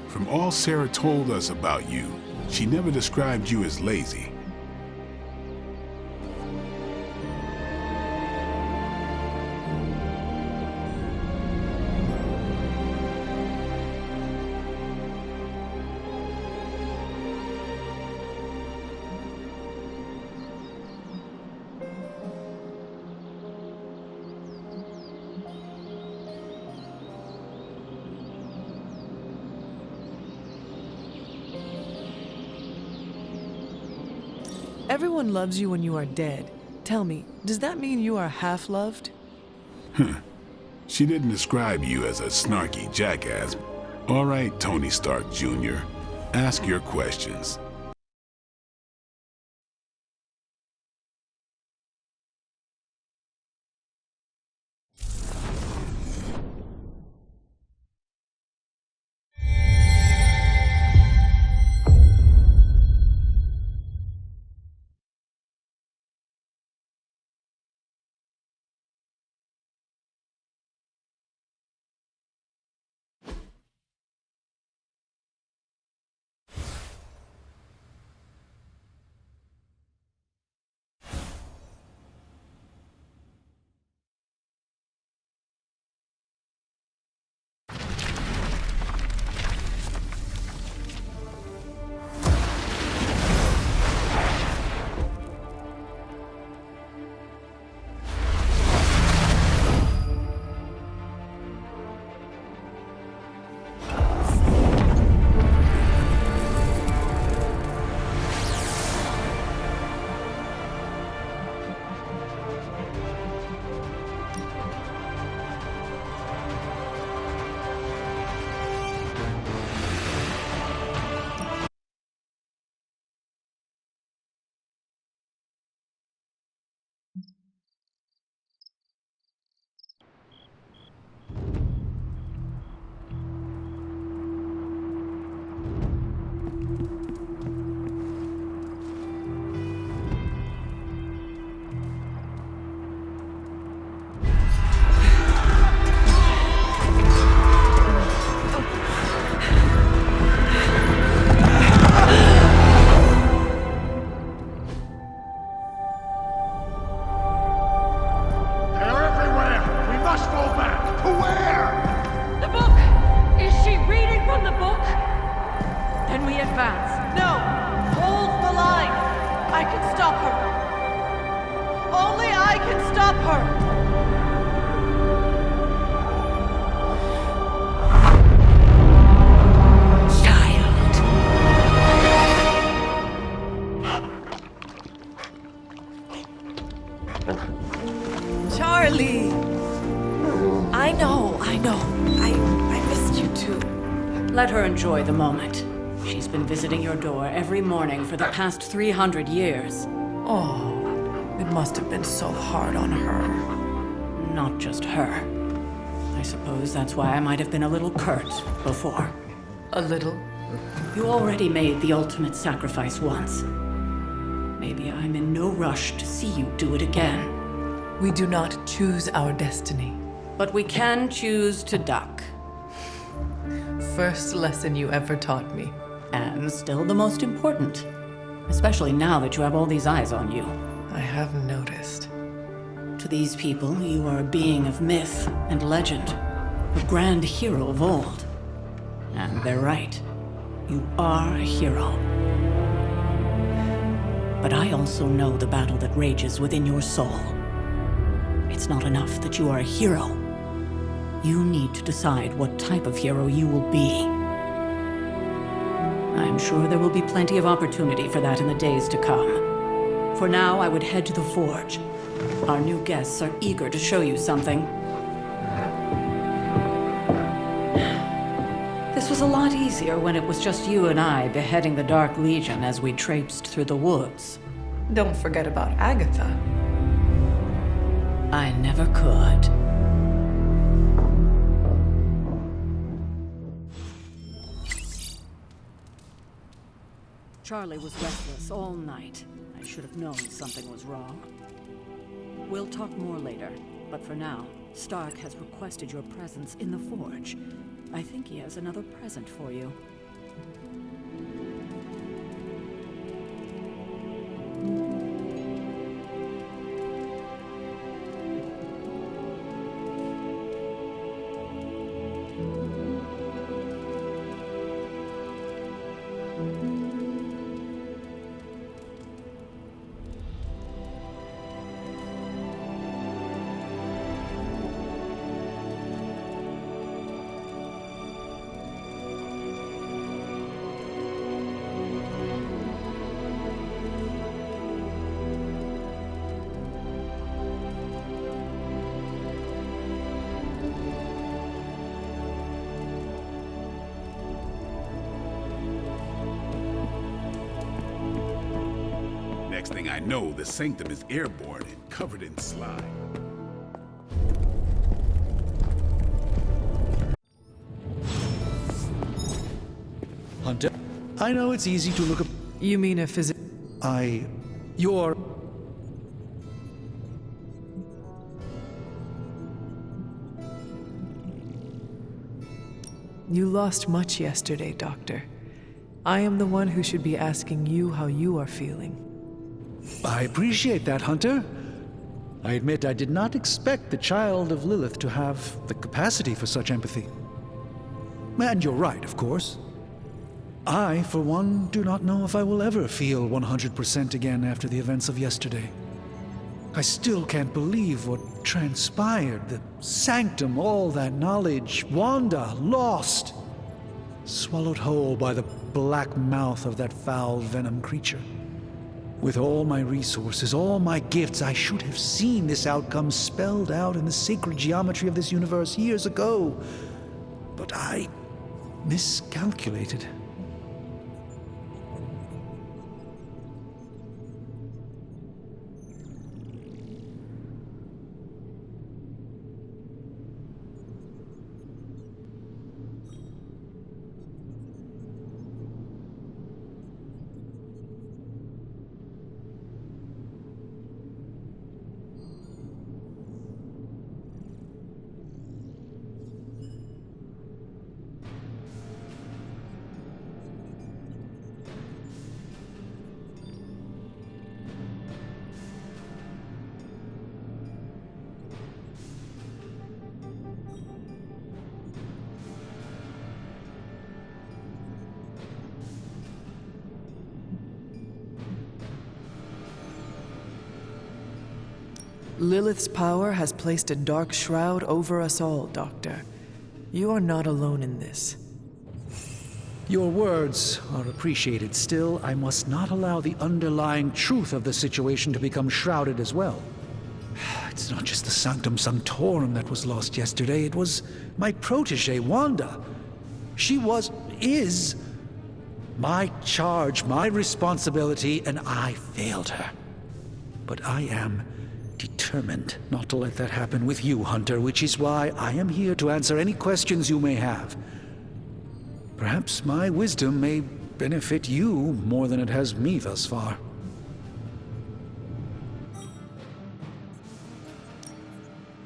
From all Sarah told us about you, she never described you as lazy. Everyone loves you when you are dead. Tell me, does that mean you are half-loved? She didn't describe you as a snarky jackass. All right, Tony Stark Jr., ask your questions. Charlie! I know. I missed you too. Let her enjoy the moment. She's been visiting your door every morning for the past 300 years. Oh, it must have been so hard on her. Not just her. I suppose that's why I might have been a little curt before. A little? You already made the ultimate sacrifice once. Maybe I'm in no rush to see you do it again. We do not choose our destiny. But we can choose to duck. First lesson you ever taught me. And still the most important. Especially now that you have all these eyes on you. I have noticed. To these people, you are a being of myth and legend. A grand hero of old. And they're right. You are a hero. But I also know the battle that rages within your soul. It's not enough that you are a hero. You need to decide what type of hero you will be. I'm sure there will be plenty of opportunity for that in the days to come. For now, I would head to the Forge. Our new guests are eager to show you something. This was a lot easier when it was just you and I beheading the Dark Legion as we traipsed through the woods. Don't forget about Agatha. I never could. Charlie was restless all night. I should have known something was wrong. We'll talk more later, but for now, Stark has requested your presence in the Forge. I think he has another present for you. Next thing I know, the Sanctum is airborne and covered in slime. Hunter, I know it's easy to look up. You mean a physic... You're... You lost much yesterday, Doctor. I am the one who should be asking you how you are feeling. I appreciate that, Hunter. I admit I did not expect the child of Lilith to have the capacity for such empathy. And you're right, of course. I, for one, do not know if I will ever feel 100% again after the events of yesterday. I still can't believe what transpired. The Sanctum, all that knowledge, Wanda, lost. Swallowed whole by the black mouth of that foul venom creature. With all my resources, all my gifts, I should have seen this outcome spelled out in the sacred geometry of this universe years ago. But I miscalculated. Lilith's power has placed a dark shroud over us all, Doctor. You are not alone in this. Your words are appreciated. Still, I must not allow the underlying truth of the situation to become shrouded as well. It's not just the Sanctum Sanctorum that was lost yesterday. It was my protege, Wanda. She is my charge, my responsibility, and I failed her. But I am determined not to let that happen with you, Hunter, which is why I am here to answer any questions you may have. Perhaps my wisdom may benefit you more than it has me thus far.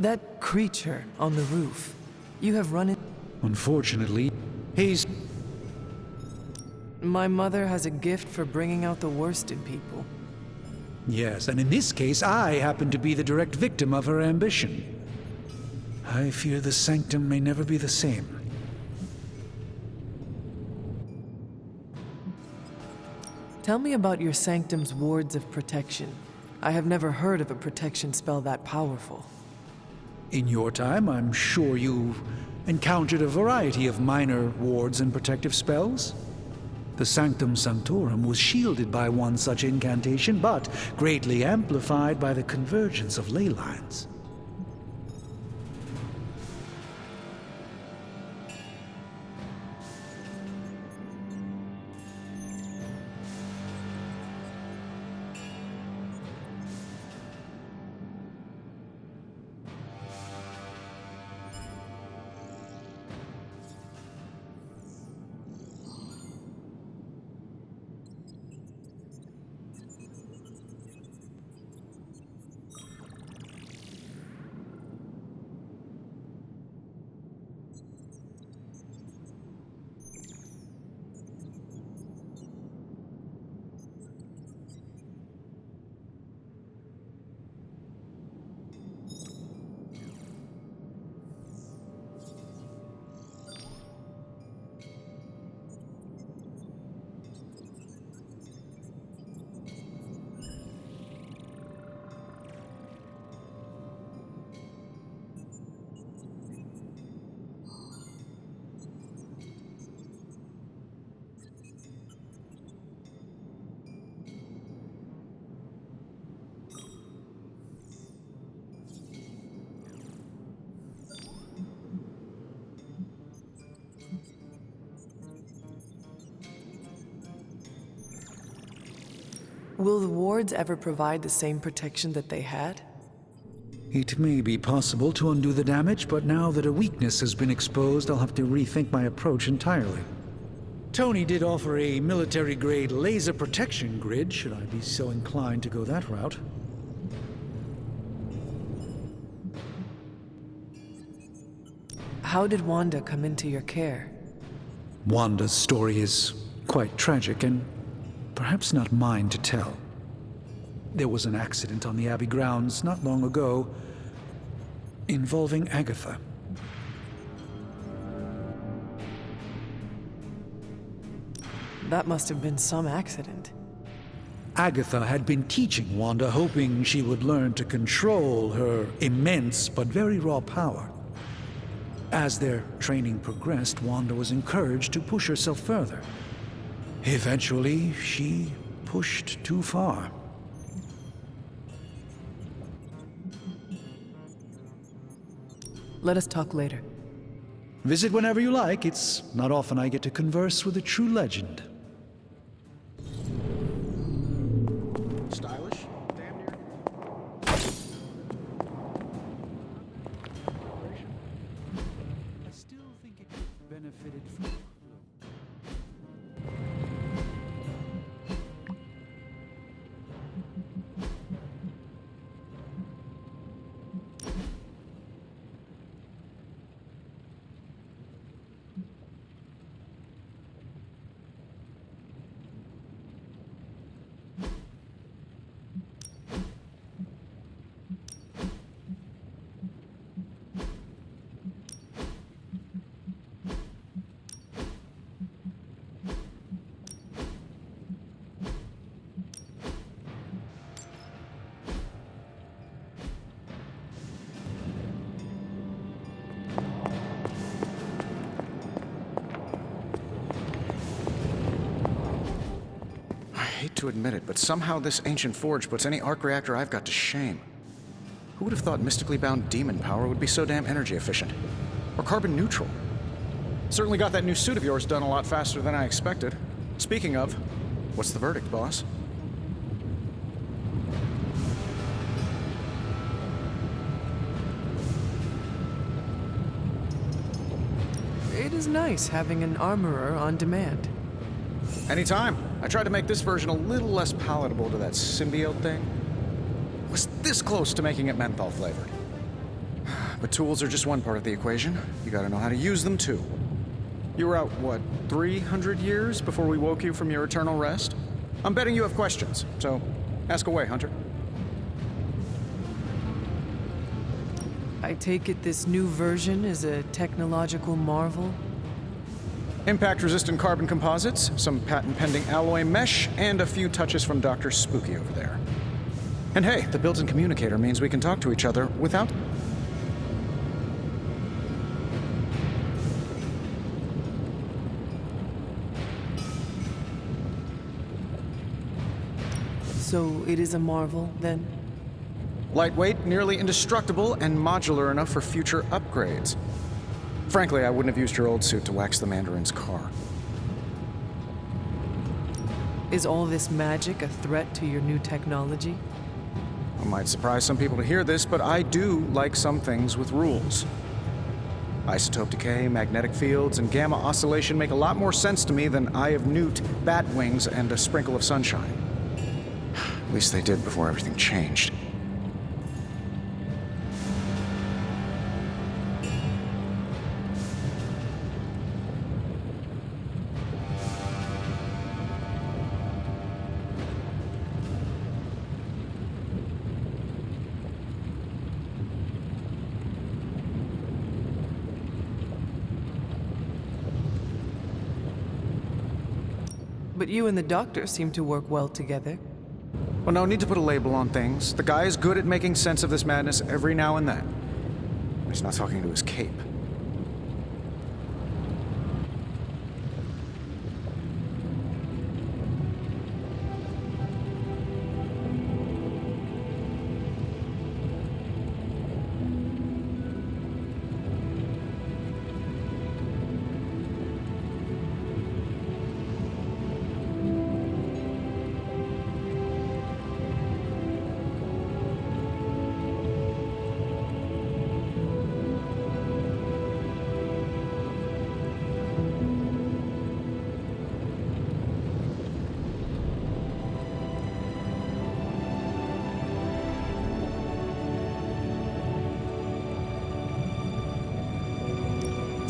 That creature on the roof, you have run in... Unfortunately, he's... My mother has a gift for bringing out the worst in people. Yes, and in this case, I happen to be the direct victim of her ambition. I fear the Sanctum may never be the same. Tell me about your Sanctum's wards of protection. I have never heard of a protection spell that powerful. In your time, I'm sure you've encountered a variety of minor wards and protective spells. The Sanctum Sanctorum was shielded by one such incantation, but greatly amplified by the convergence of ley lines. Will the wards ever provide the same protection that they had? It may be possible to undo the damage, but now that a weakness has been exposed, I'll have to rethink my approach entirely. Tony did offer a military-grade laser protection grid, should I be so inclined to go that route. How did Wanda come into your care? Wanda's story is quite tragic, and perhaps not mine to tell. There was an accident on the Abbey grounds not long ago involving Agatha. That must have been some accident. Agatha had been teaching Wanda, hoping she would learn to control her immense but very raw power. As their training progressed, Wanda was encouraged to push herself further. Eventually, she pushed too far. Let us talk later. Visit whenever you like. It's not often I get to converse with a true legend. Stylish? Damn near. I still think it could have benefited from... I hate to admit it, but somehow this ancient forge puts any arc reactor I've got to shame. Who would have thought mystically bound demon power would be so damn energy efficient? Or carbon neutral? Certainly got that new suit of yours done a lot faster than I expected. Speaking of, what's the verdict, boss? It is nice having an armorer on demand. Anytime. I tried to make this version a little less palatable to that symbiote thing. Was this close to making it menthol flavored. But tools are just one part of the equation. You gotta know how to use them too. You were out, what, 300 years before we woke you from your eternal rest? I'm betting you have questions, so ask away, Hunter. I take it this new version is a technological marvel? Impact-resistant carbon composites, some patent-pending alloy mesh, and a few touches from Dr. Spooky over there. And hey, the built-in communicator means we can talk to each other without... So it is a marvel, then? Lightweight, nearly indestructible, and modular enough for future upgrades. Frankly, I wouldn't have used your old suit to wax the Mandarin's car. Is all this magic a threat to your new technology? It might surprise some people to hear this, but I do like some things with rules. Isotope decay, magnetic fields, and gamma oscillation make a lot more sense to me than Eye of Newt, bat wings, and a sprinkle of sunshine. At least they did before everything changed. But you and the doctor seem to work well together. Well, no need to put a label on things. The guy is good at making sense of this madness every now and then. He's not talking to his cape.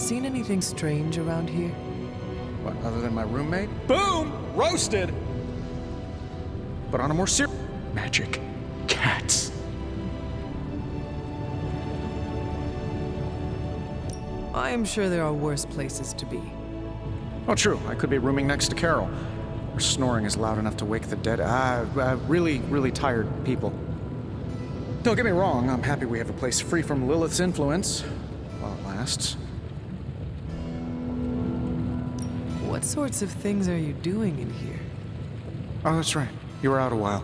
Seen anything strange around here? What, other than my roommate? Boom! Roasted! But on a more serious... Magic cats. I am sure there are worse places to be. Oh, true. I could be rooming next to Carol. Her snoring is loud enough to wake the dead. Really, really tired people. Don't get me wrong, I'm happy we have a place free from Lilith's influence. While it lasts. What sorts of things are you doing in here? Oh, that's right. You were out a while.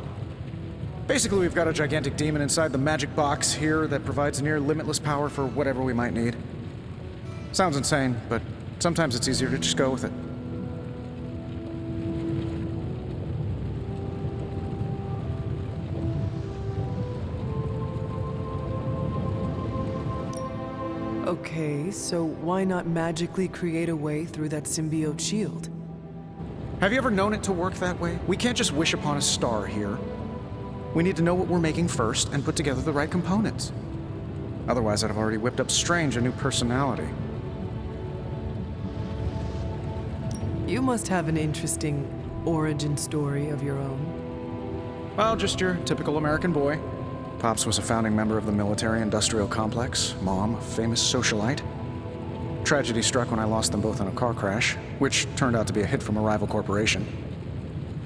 Basically, we've got a gigantic demon inside the magic box here that provides near limitless power for whatever we might need. Sounds insane, but sometimes it's easier to just go with it. Okay, so why not magically create a way through that symbiote shield? Have you ever known it to work that way? We can't just wish upon a star here. We need to know what we're making first and put together the right components. Otherwise, I'd have already whipped up Strange a new personality. You must have an interesting origin story of your own. Well, just your typical American boy. Pops was a founding member of the military-industrial complex. Mom, a famous socialite. Tragedy struck when I lost them both in a car crash, which turned out to be a hit from a rival corporation.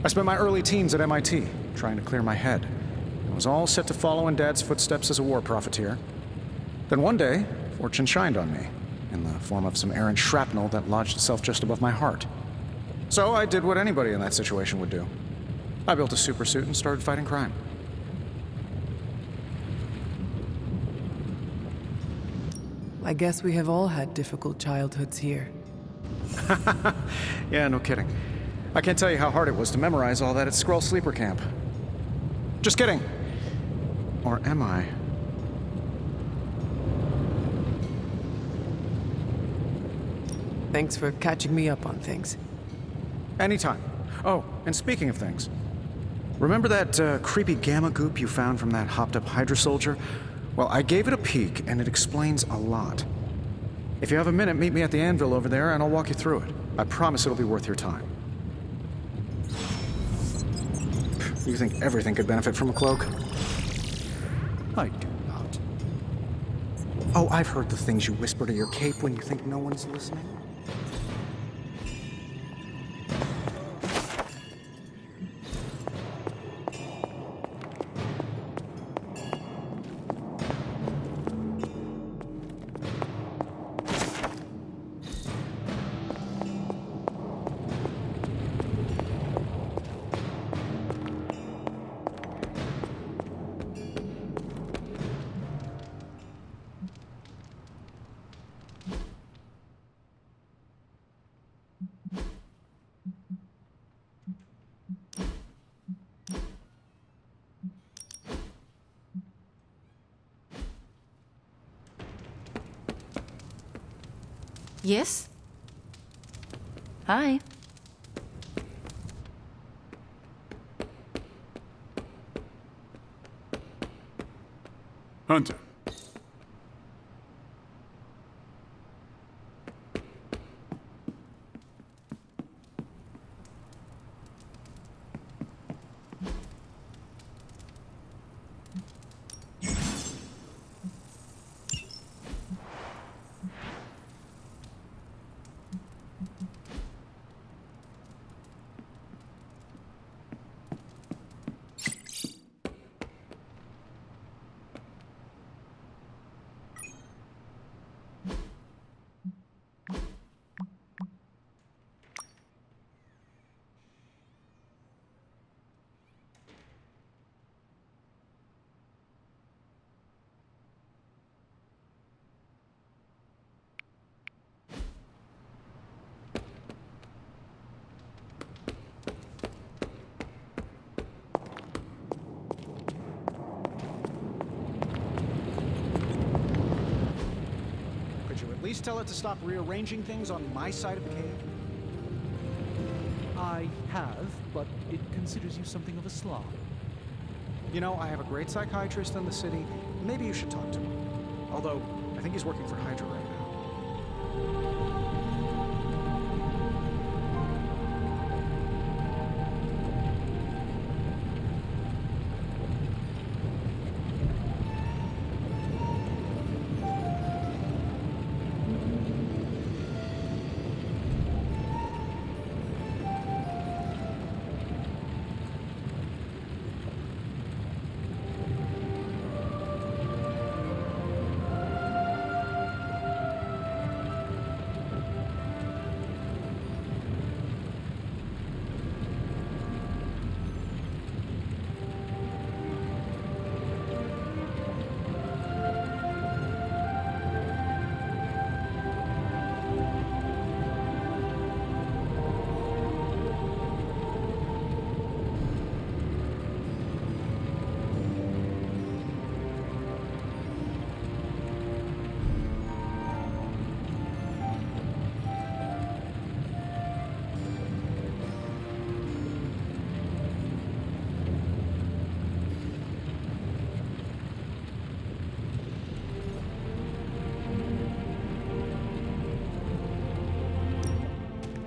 I spent my early teens at MIT, trying to clear my head. I was all set to follow in Dad's footsteps as a war profiteer. Then one day, fortune shined on me, in the form of some errant shrapnel that lodged itself just above my heart. So I did what anybody in that situation would do. I built a supersuit and started fighting crime. I guess we have all had difficult childhoods here. Yeah, no kidding. I can't tell you how hard it was to memorize all that at Skrull Sleeper Camp. Just kidding. Or am I? Thanks for catching me up on things. Anytime. Oh, and speaking of things, remember that creepy gamma goop you found from that hopped-up Hydra soldier? Well, I gave it a peek, and it explains a lot. If you have a minute, meet me at the anvil over there, and I'll walk you through it. I promise it'll be worth your time. You think everything could benefit from a cloak? I do not. Oh, I've heard the things you whisper to your cape when you think no one's listening. Yes? Hi. Hunter. Please tell it to stop rearranging things on my side of the cave. I have, but it considers you something of a slob. You know, I have a great psychiatrist in the city. Maybe you should talk to him. Although, I think he's working for Hydra right now.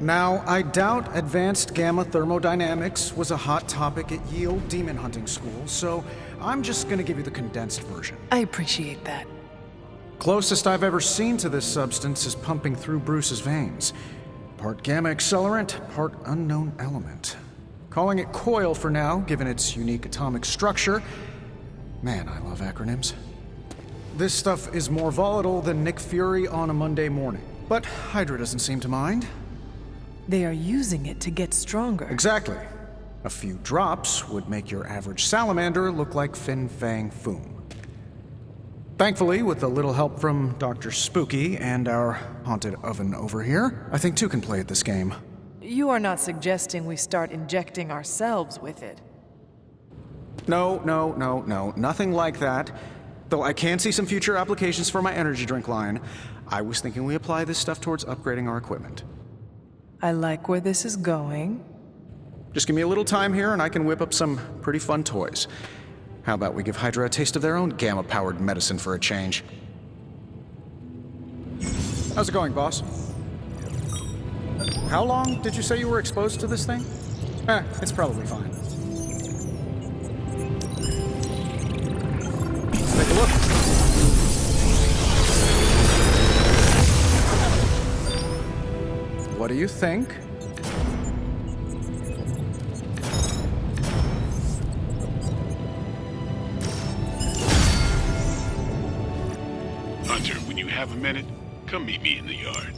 Now, I doubt advanced gamma thermodynamics was a hot topic at Yield Demon Hunting School, so I'm just gonna give you the condensed version. I appreciate that. Closest I've ever seen to this substance is pumping through Bruce's veins. Part gamma accelerant, part unknown element. Calling it Coil for now, given its unique atomic structure. Man, I love acronyms. This stuff is more volatile than Nick Fury on a Monday morning, but Hydra doesn't seem to mind. They are using it to get stronger. Exactly. A few drops would make your average salamander look like Fin Fang Foom. Thankfully, with a little help from Dr. Spooky and our haunted oven over here, I think two can play at this game. You are not suggesting we start injecting ourselves with it. No, nothing like that. Though I can see some future applications for my energy drink line. I was thinking we apply this stuff towards upgrading our equipment. I like where this is going. Just give me a little time here and I can whip up some pretty fun toys. How about we give Hydra a taste of their own gamma-powered medicine for a change? How's it going, boss? How long did you say you were exposed to this thing? It's probably fine. Let's take a look. What do you think? Hunter, when you have a minute, come meet me in the yard.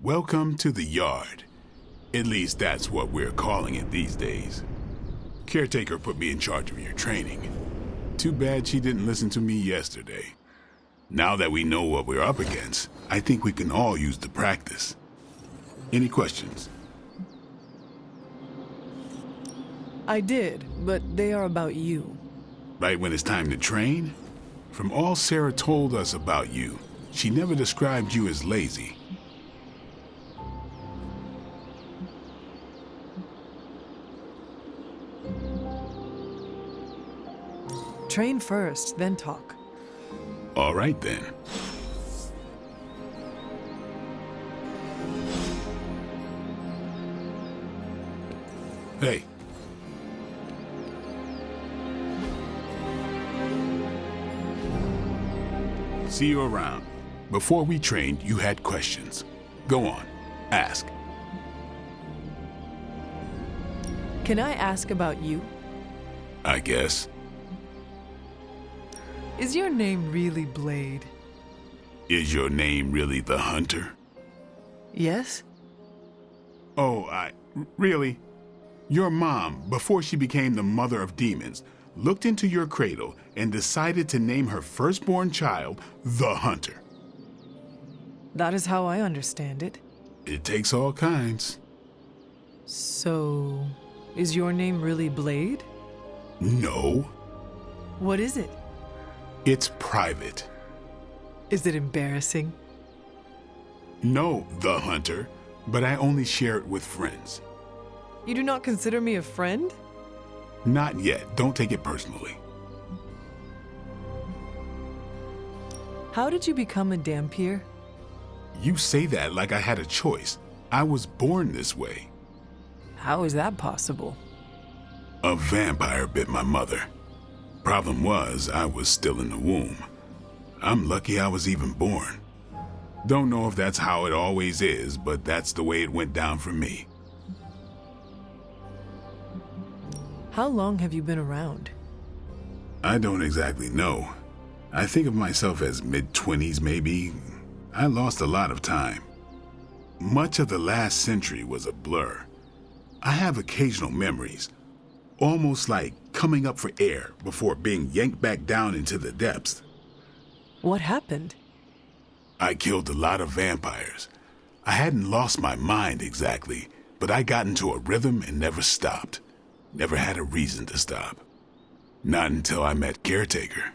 Welcome to the yard. At least that's what we're calling it these days. Caretaker put me in charge of your training. Too bad she didn't listen to me yesterday. Now that we know what we're up against, I think we can all use the practice. Any questions? I did, but they are about you. Right when it's time to train? From all Sarah told us about you, she never described you as lazy. Train first, then talk. All right, then. Hey. See you around. Before we trained, you had questions. Go on. Ask. Can I ask about you? I guess. Is your name really Blade? Is your name really the Hunter? Yes? Oh, really? Your mom, before she became the mother of demons, looked into your cradle and decided to name her firstborn child the Hunter. That is how I understand it. It takes all kinds. So, is your name really Blade? No. What is it? It's private. Is it embarrassing? No, the Hunter, but I only share it with friends. You do not consider me a friend? Not yet. Don't take it personally. How did you become a Dhampir? You say that like I had a choice. I was born this way. How is that possible? A vampire bit my mother. Problem was, I was still in the womb. I'm lucky I was even born. Don't know if that's how it always is, but that's the way it went down for me. How long have you been around? I don't exactly know. I think of myself as mid-20s, maybe. I lost a lot of time. Much of the last century was a blur. I have occasional memories, almost like coming up for air before being yanked back down into the depths. What happened? I killed a lot of vampires. I hadn't lost my mind exactly, but I got into a rhythm and never stopped. Never had a reason to stop. Not until I met Caretaker.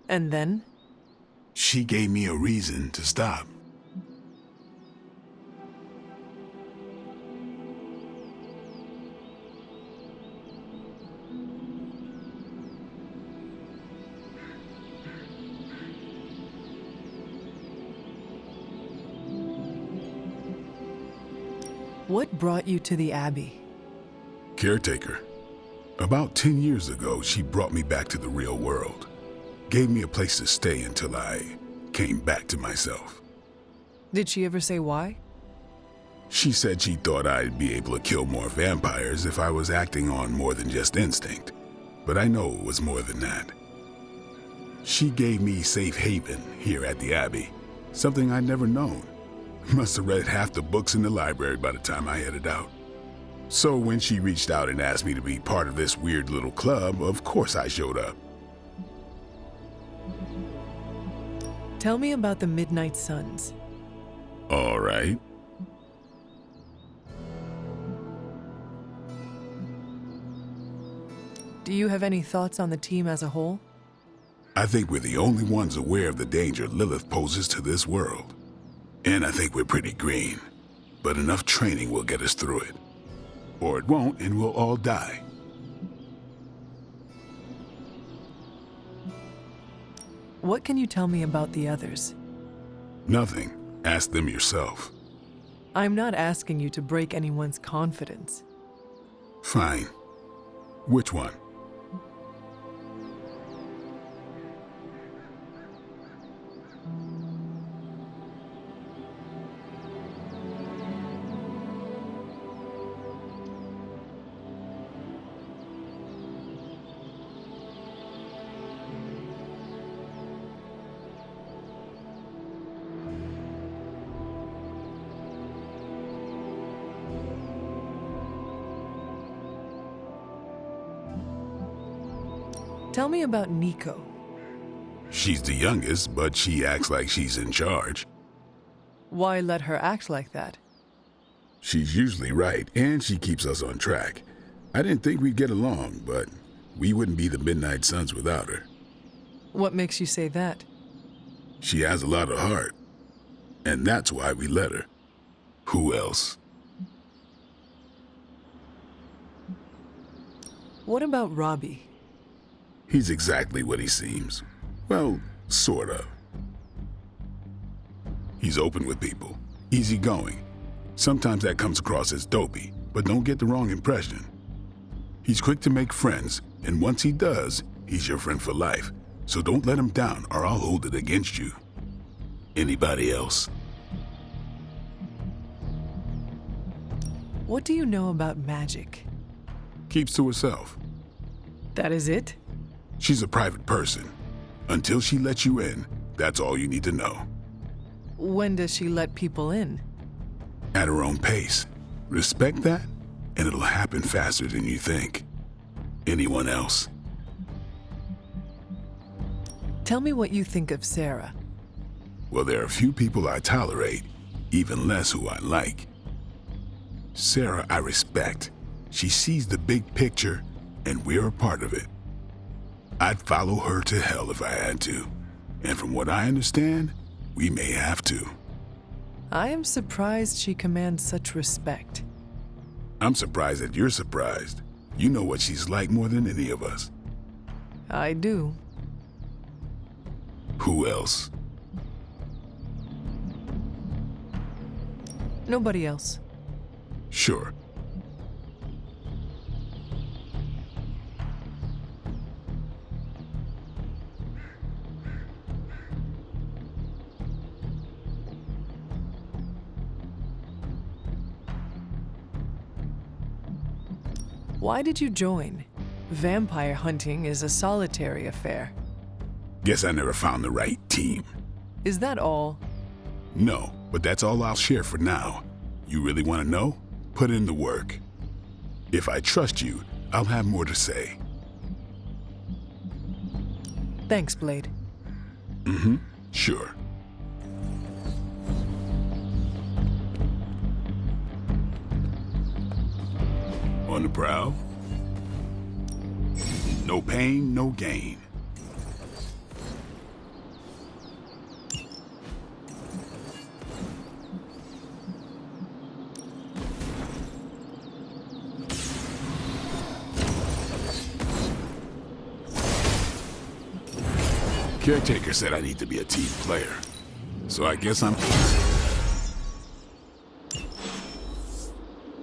And then? She gave me a reason to stop. What brought you to the Abbey? Caretaker. About 10 years ago, she brought me back to the real world. Gave me a place to stay until I came back to myself. Did she ever say why? She said she thought I'd be able to kill more vampires if I was acting on more than just instinct. But I know it was more than that. She gave me safe haven here at the Abbey, something I'd never known. Must have read half the books in the library by the time I headed out. So when she reached out and asked me to be part of this weird little club, of course I showed up. Tell me about the Midnight Suns. All right. Do you have any thoughts on the team as a whole? I think we're the only ones aware of the danger Lilith poses to this world. And I think we're pretty green. But enough training will get us through it. Or it won't, and we'll all die. What can you tell me about the others? Nothing. Ask them yourself. I'm not asking you to break anyone's confidence. Fine. Which one? Tell me about Nico. She's the youngest, but she acts like she's in charge. Why let her act like that? She's usually right, and she keeps us on track. I didn't think we'd get along, but we wouldn't be the Midnight Suns without her. What makes you say that? She has a lot of heart, and that's why we let her. Who else? What about Robbie? He's exactly what he seems. Well, sort of. He's open with people, easygoing. Sometimes that comes across as dopey, but don't get the wrong impression. He's quick to make friends, and once he does, he's your friend for life. So don't let him down or I'll hold it against you. Anybody else? What do you know about magic? Keeps to herself. That is it? She's a private person. Until she lets you in, that's all you need to know. When does she let people in? At her own pace. Respect that, and it'll happen faster than you think. Anyone else? Tell me what you think of Sarah. Well, there are few people I tolerate, even less who I like. Sarah, I respect. She sees the big picture, and we're a part of it. I'd follow her to hell if I had to. And from what I understand, we may have to. I am surprised she commands such respect. I'm surprised that you're surprised. You know what she's like more than any of us. I do. Who else? Nobody else. Sure. Why did you join? Vampire hunting is a solitary affair. Guess I never found the right team. Is that all? No, but that's all I'll share for now. You really want to know? Put in the work. If I trust you, I'll have more to say. Thanks, Blade. Mm-hmm. Sure. On the prowl? No pain, no gain. Caretaker said I need to be a team player, so I guess I'm...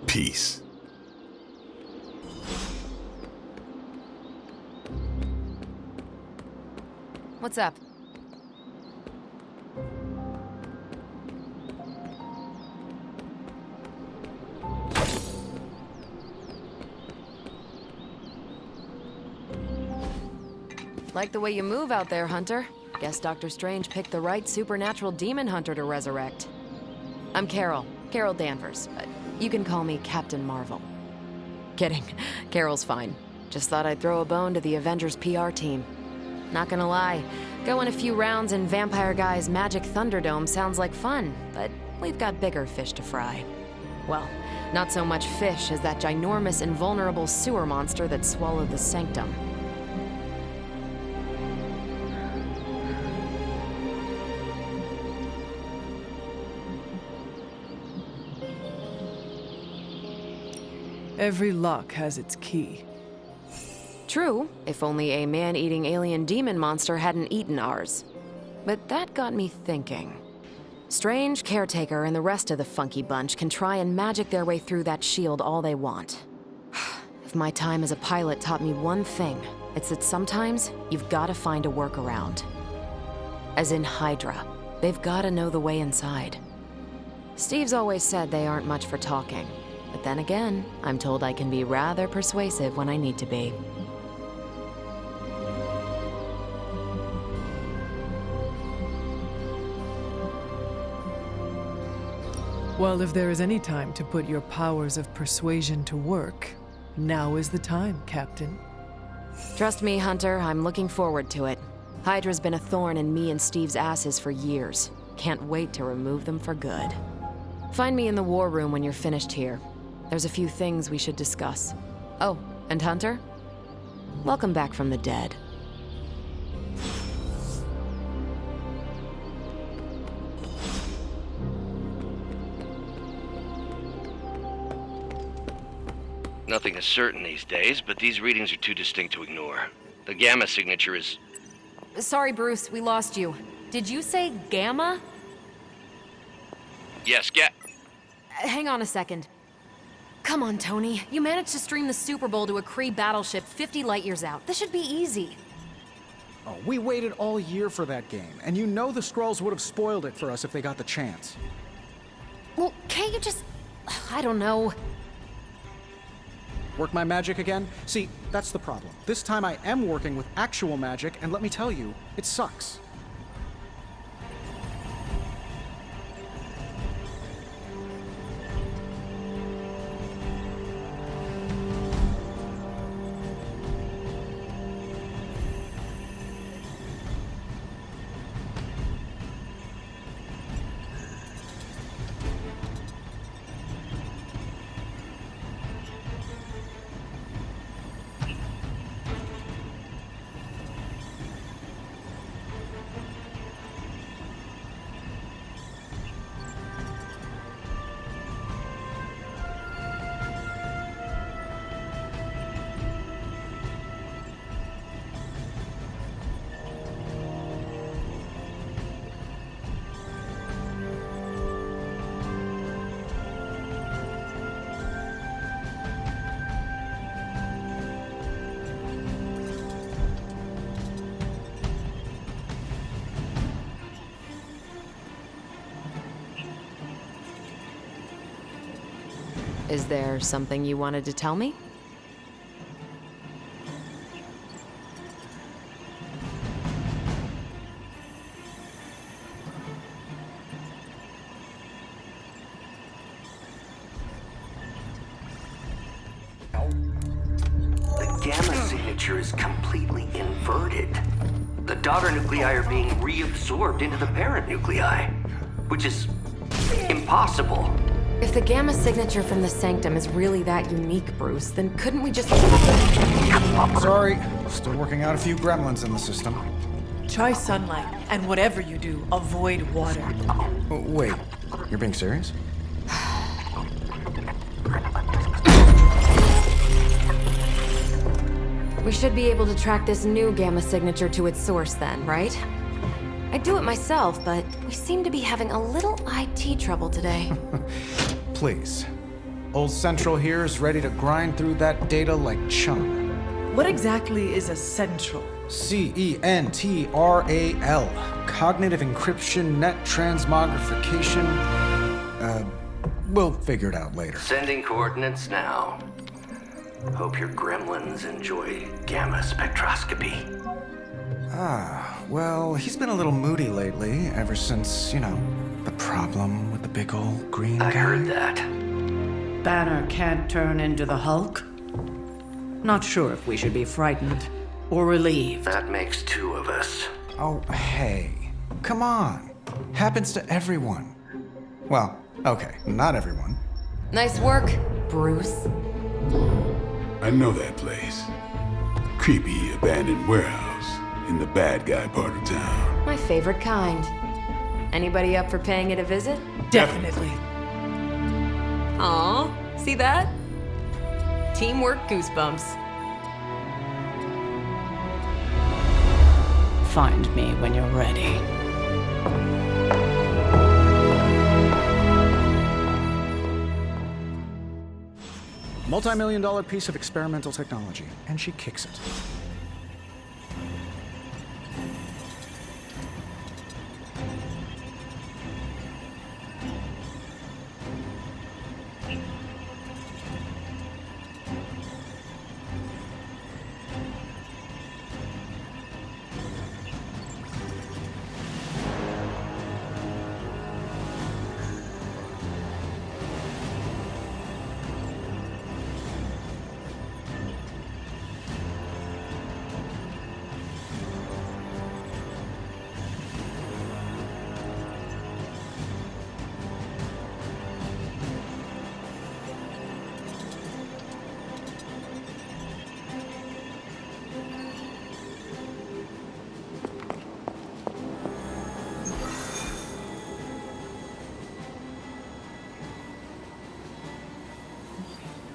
Peace. What's up? Like the way you move out there, Hunter. Guess Dr. Strange picked the right supernatural demon hunter to resurrect. I'm Carol Danvers. You can call me Captain Marvel. Kidding. Carol's fine. Just thought I'd throw a bone to the Avengers PR team. Not gonna lie, going a few rounds in Vampire Guy's Magic Thunderdome sounds like fun, but we've got bigger fish to fry. Well, not so much fish as that ginormous invulnerable sewer monster that swallowed the Sanctum. Every lock has its key. True, if only a man-eating alien demon monster hadn't eaten ours. But that got me thinking. Strange, Caretaker, and the rest of the funky bunch can try and magic their way through that shield all they want. If my time as a pilot taught me one thing, it's that sometimes you've got to find a workaround. As in Hydra, they've got to know the way inside. Steve's always said they aren't much for talking. But then again, I'm told I can be rather persuasive when I need to be. Well, if there is any time to put your powers of persuasion to work, now is the time, Captain. Trust me, Hunter, I'm looking forward to it. Hydra's been a thorn in me and Steve's asses for years. Can't wait to remove them for good. Find me in the war room when you're finished here. There's a few things we should discuss. Oh, and Hunter? Welcome back from the dead. Nothing is certain these days, but these readings are too distinct to ignore. The gamma signature is... Sorry, Bruce, we lost you. Did you say Gamma? Yes, Hang on a second. Come on, Tony. You managed to stream the Super Bowl to a Kree battleship 50 light years out. This should be easy. Oh, we waited all year for that game, and you know the Skrulls would have spoiled it for us if they got the chance. Well, can't you just... I don't know. Work my magic again? See, that's the problem. This time I am working with actual magic, and let me tell you, it sucks. Is there something you wanted to tell me? The gamma signature is completely inverted. The daughter nuclei are being reabsorbed into the parent nuclei, which is impossible. If the gamma signature from the Sanctum is really that unique, Bruce, then couldn't we just... Sorry, still working out a few gremlins in the system. Try sunlight, and whatever you do, avoid water. Oh, wait, you're being serious? We should be able to track this new gamma signature to its source then, right? I'd do it myself, but we seem to be having a little IT trouble today. Please. Old Central here is ready to grind through that data like chum. What exactly is a central? CENTRAL. Cognitive encryption, net transmogrification. We'll figure it out later. Sending coordinates now. Hope your gremlins enjoy gamma spectroscopy. Well, he's been a little moody lately, ever since, the problem with the big old green guy. I heard that. Banner can't turn into the Hulk? Not sure if we should be frightened or relieved. That makes two of us. Oh, hey. Come on. Happens to everyone. Well, okay, not everyone. Nice work, Bruce. I know that place. Creepy abandoned warehouse in the bad guy part of town. My favorite kind. Anybody up for paying it a visit? Definitely. Aw, see that? Teamwork goosebumps. Find me when you're ready. Multi-million-dollar piece of experimental technology, and she kicks it.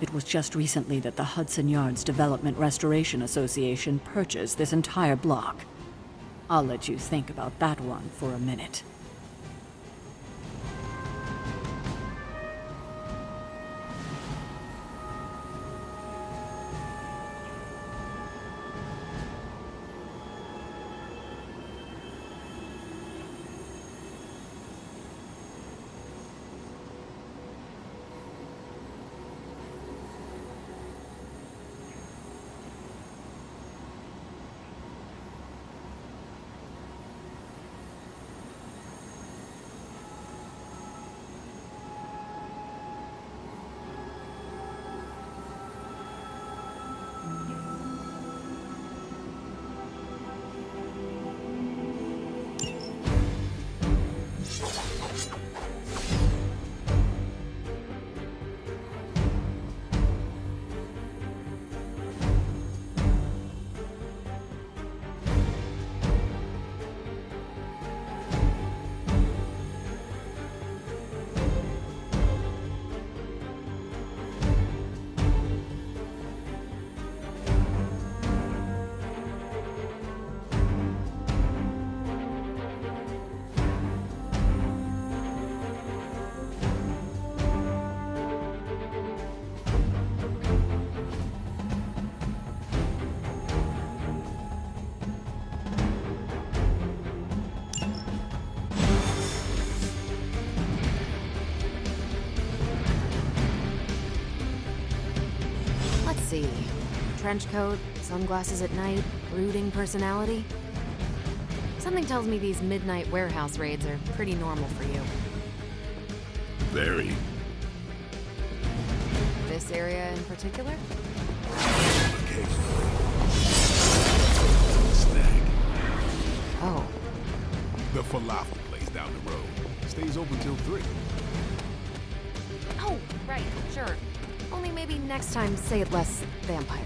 It was just recently that the Hudson Yards Development Restoration Association purchased this entire block. I'll let you think about that one for a minute. See. Trench coat, sunglasses at night, brooding personality. Something tells me these midnight warehouse raids are pretty normal for you. Very. This area in particular? Snack. Oh. The falafel place down the road. Stays open till 3. Oh, right, sure. Only maybe next time say it less vampire-y.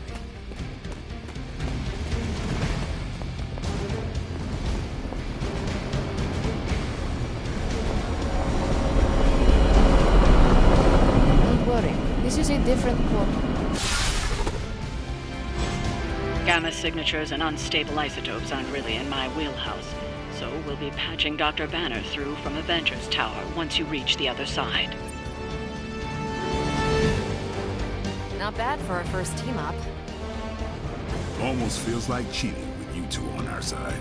Don't worry, this is a different portal. Gamma signatures and unstable isotopes aren't really in my wheelhouse, so we'll be patching Dr. Banner through from Avengers Tower once you reach the other side. Not bad for our first team-up. Almost feels like cheating with you two on our side.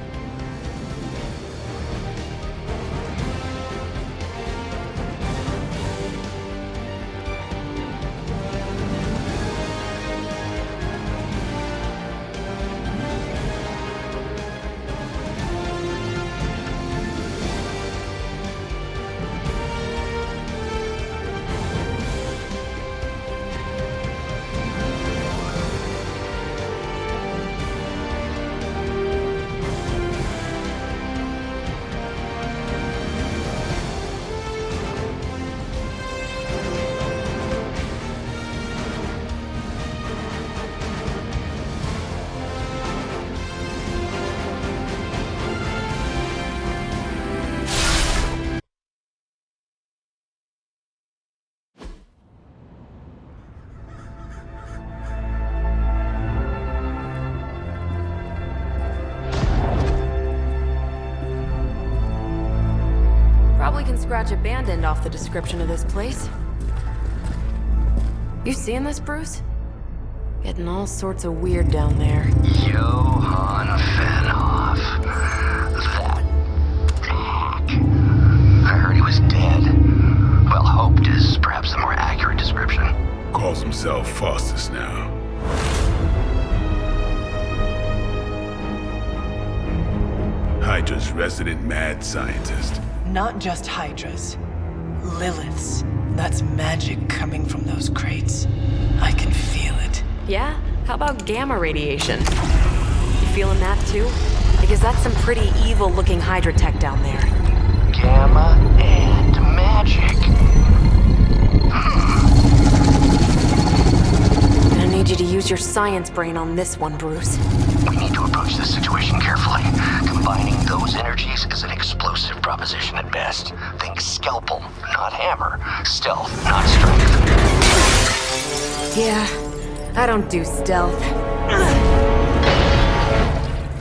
Probably can scratch abandoned off the description of this place. You seeing this, Bruce? Getting all sorts of weird down there. Johann Fenhoff. That hack. I heard he was dead. Well, hoped is perhaps the more accurate description. Calls himself Faustus now. Hydra's resident mad scientist. Not just Hydra's. Lilith's. That's magic coming from those crates. I can feel it. Yeah? How about gamma radiation? You feeling that too? Because that's some pretty evil-looking Hydra tech down there. Gamma and magic. Gonna need you to use your science brain on this one, Bruce. We need to approach this situation carefully. Combining those energies is an explosive proposition at best. Think scalpel, not hammer. Stealth, not strength. Yeah, I don't do stealth.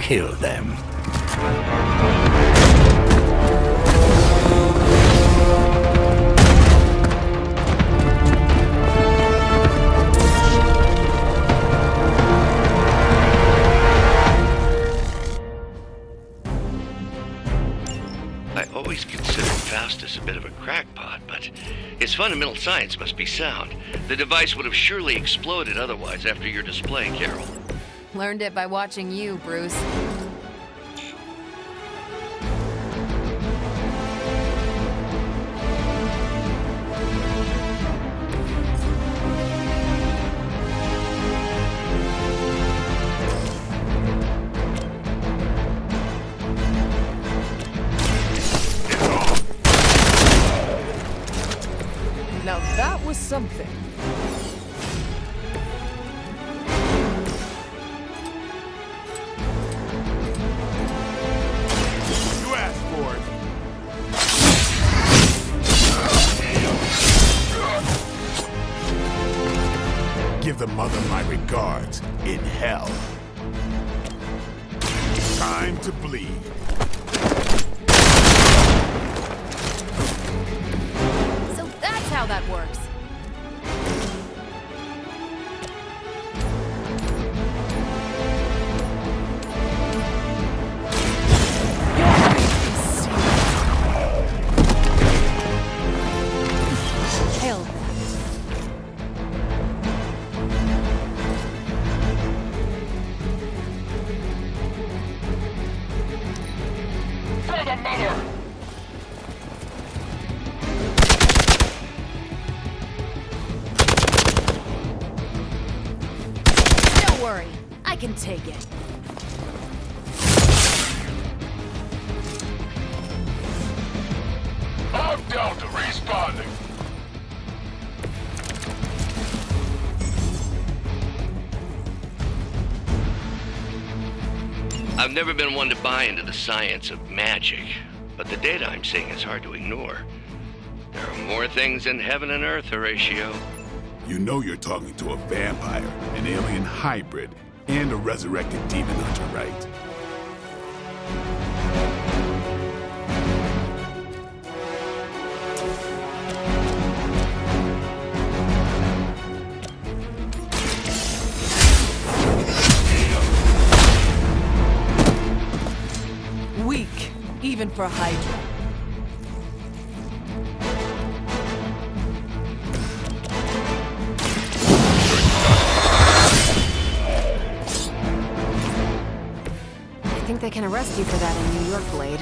Kill them. I always considered Faustus a bit of a crackpot, but his fundamental science must be sound. The device would have surely exploded otherwise after your display, Carol. Learned it by watching you, Bruce. Now that was something. You asked for it. Give the mother my regards in hell. Time to bleed. So that's how that works. Hell. Don't worry, I can take it. I'm down to responding. I've never been one to buy into the science of magic, but the data I'm seeing is hard to ignore. There are more things in heaven and earth, Horatio. You know you're talking to a vampire, an alien hybrid, and a resurrected demon hunter, right? Weak, even for Hydra. I think they can arrest you for that in New York, Blade.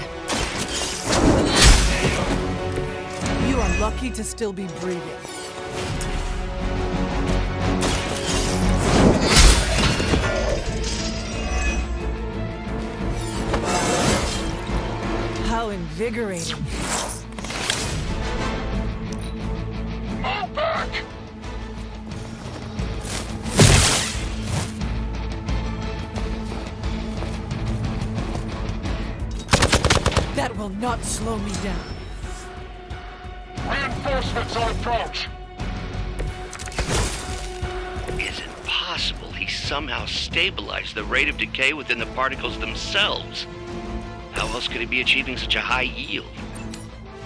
You are lucky to still be breathing. How invigorating. Move back! That will not slow me down. Reinforcements on approach! Is it possible he somehow stabilized the rate of decay within the particles themselves? How else could he be achieving such a high yield?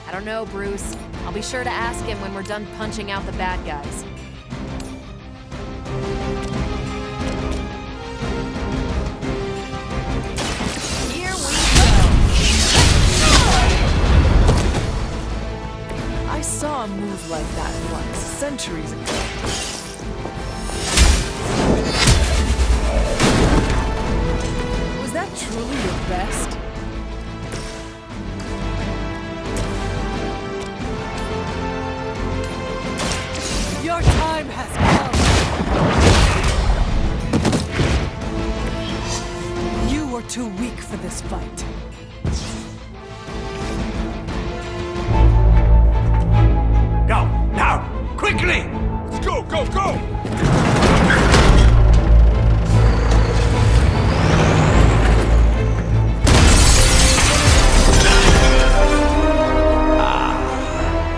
I don't know, Bruce. I'll be sure to ask him when we're done punching out the bad guys. Here we go! I saw a move like that once, centuries ago. Was that truly your best? Your time has come. You were too weak for this fight. Go, now, quickly! Let's go, go, go!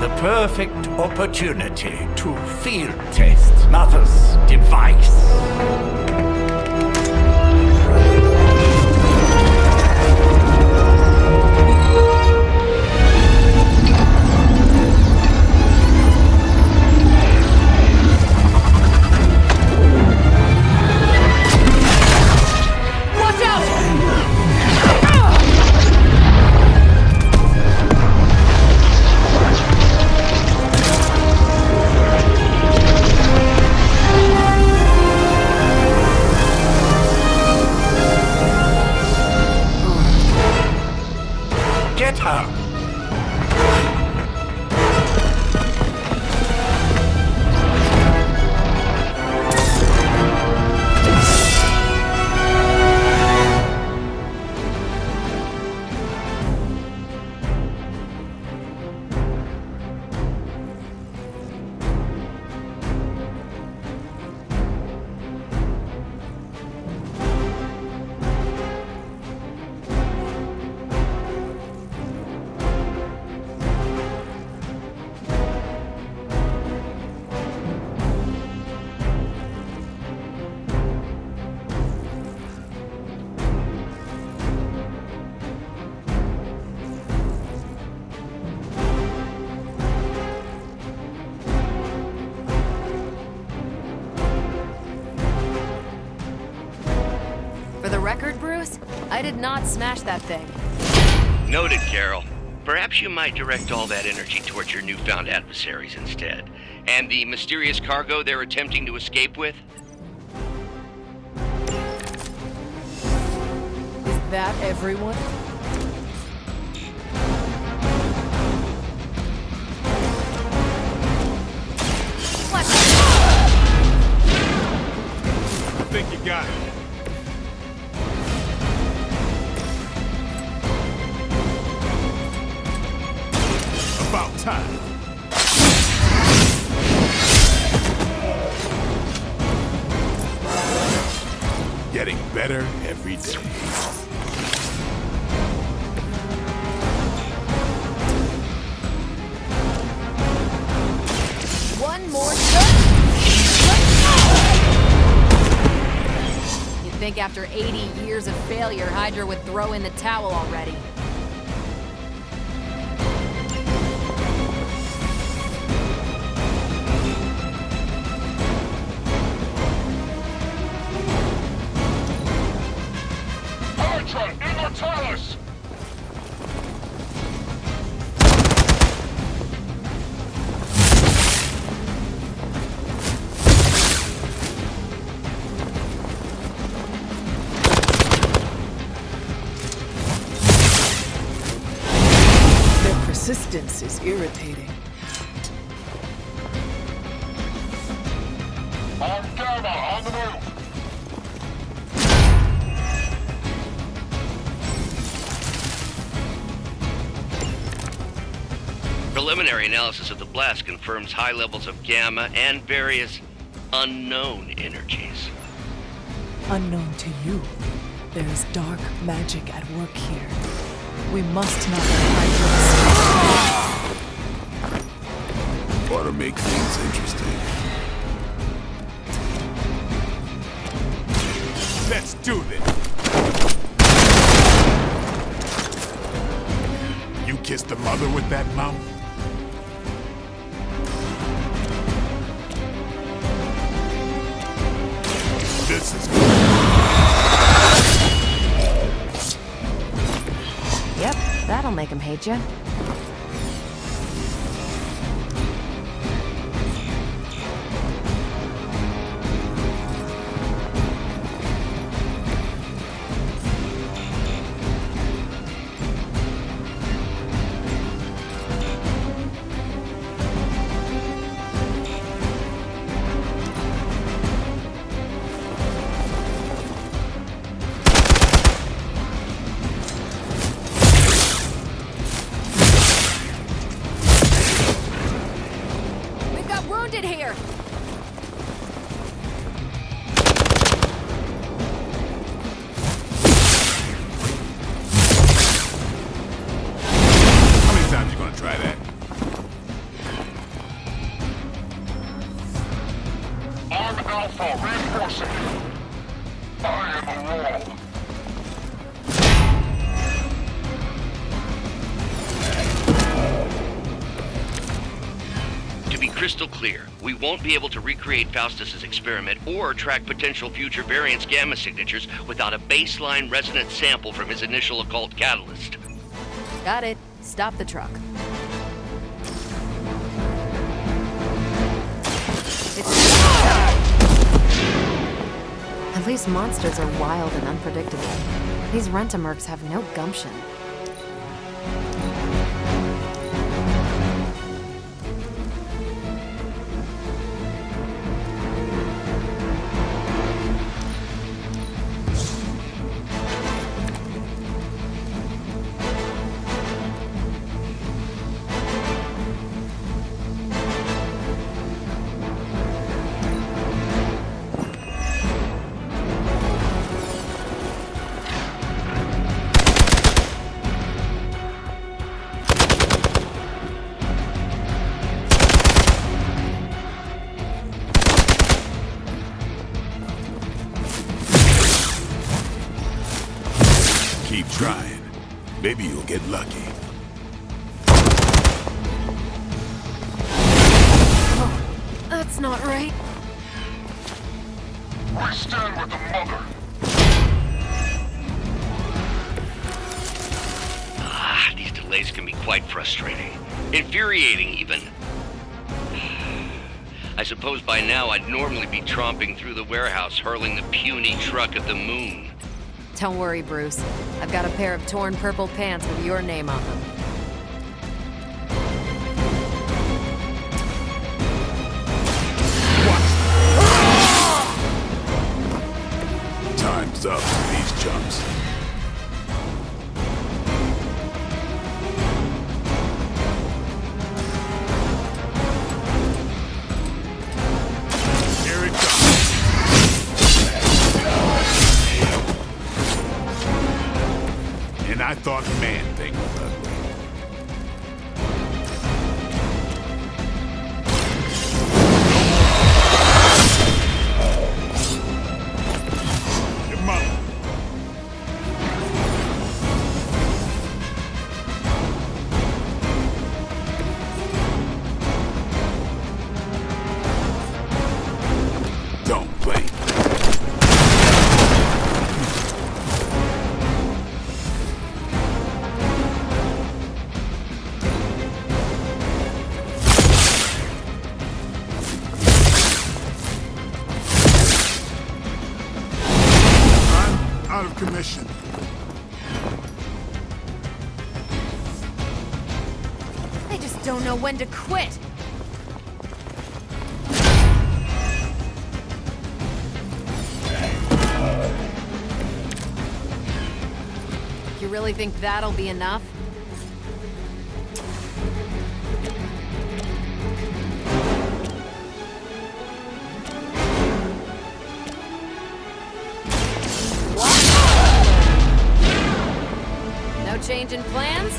The perfect opportunity to field test Mother's device. Get her! For the record, Bruce, I did not smash that thing. Noted, Carol. Perhaps you might direct all that energy towards your newfound adversaries instead. And the mysterious cargo they're attempting to escape with? Is that everyone? I think you got it. About time. Getting better every day. One more shot. You'd think after 80 years of failure, Hydra would throw in the towel already. Immortalis! Their persistence is irritating. On Gamma, on the move! Preliminary analysis of the blast confirms high levels of gamma and various unknown energies. Unknown to you, there is dark magic at work here. We must not let Hydra. Ought to make things interesting. Let's do this! You kissed the mother with that mouth? This is Yep, that'll make him hate you. Here. How many times you gonna try that? Alpha reinforcing. I am a wall. To be crystal clear, we won't be able to recreate Faustus's experiment or track potential future variants' gamma signatures without a baseline resonance sample from his initial occult catalyst. Got it. Stop the truck. At least monsters are wild and unpredictable. These Rent-A-Mercs have no gumption. Keep trying. Maybe you'll get lucky. Oh, that's not right. We stand with the mother. These delays can be quite frustrating. Infuriating, even. I suppose by now I'd normally be tromping through the warehouse hurling the puny truck at the moon. Don't worry, Bruce. I've got a pair of torn purple pants with your name on them. Time's up for these chumps. Here it comes. And I thought Man-Thing was ugly. Your mother. Don't blink. Out of commission. They just don't know when to quit. You really think that'll be enough? No change in plans?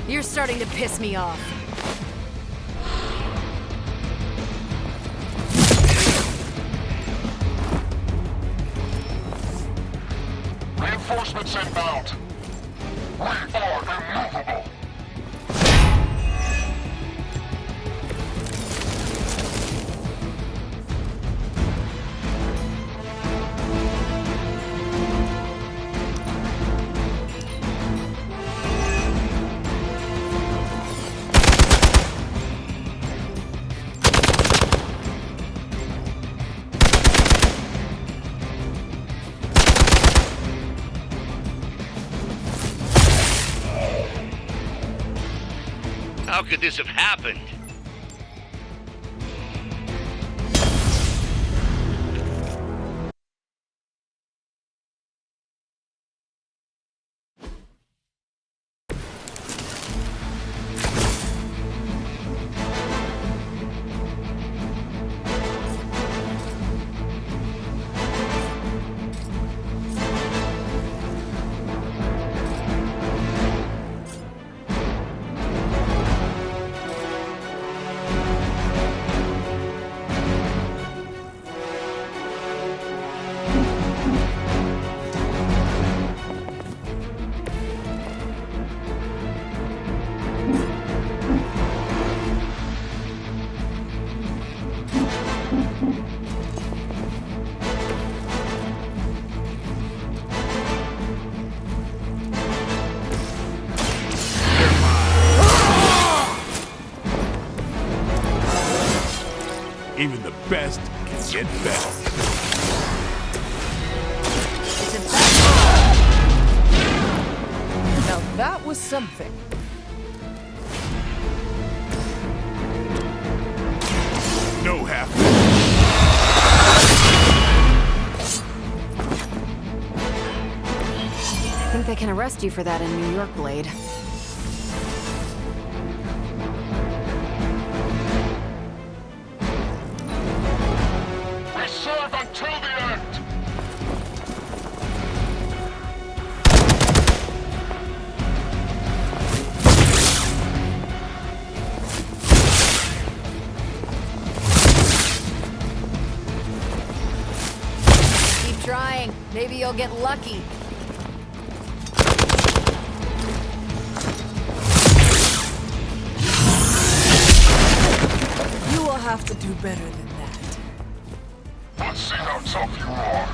You're starting to piss me off. Reinforcements inbound. We are immovable. How could this have happened? Even the best can get better. Now that was something. No half. I think they can arrest you for that in New York, Blade. We serve until the end! Keep trying. Maybe you'll get lucky. You will have to do better than that. Let's see how tough you are.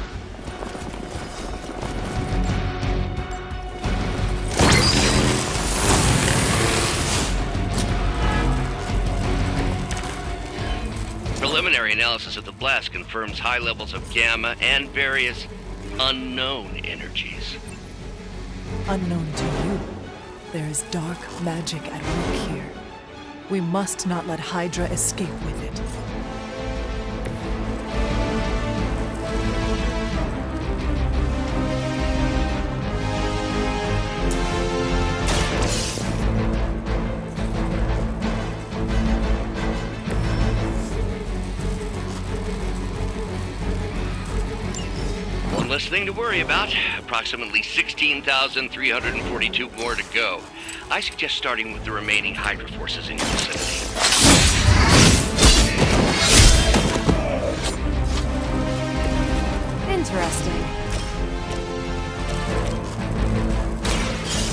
Preliminary analysis of the blast confirms high levels of gamma and various unknown energies. Unknown to you, there is dark magic at work here. We must not let Hydra escape with it. One less thing to worry about. Approximately 16,342 more to go. I suggest starting with the remaining Hydra forces in your vicinity. Interesting.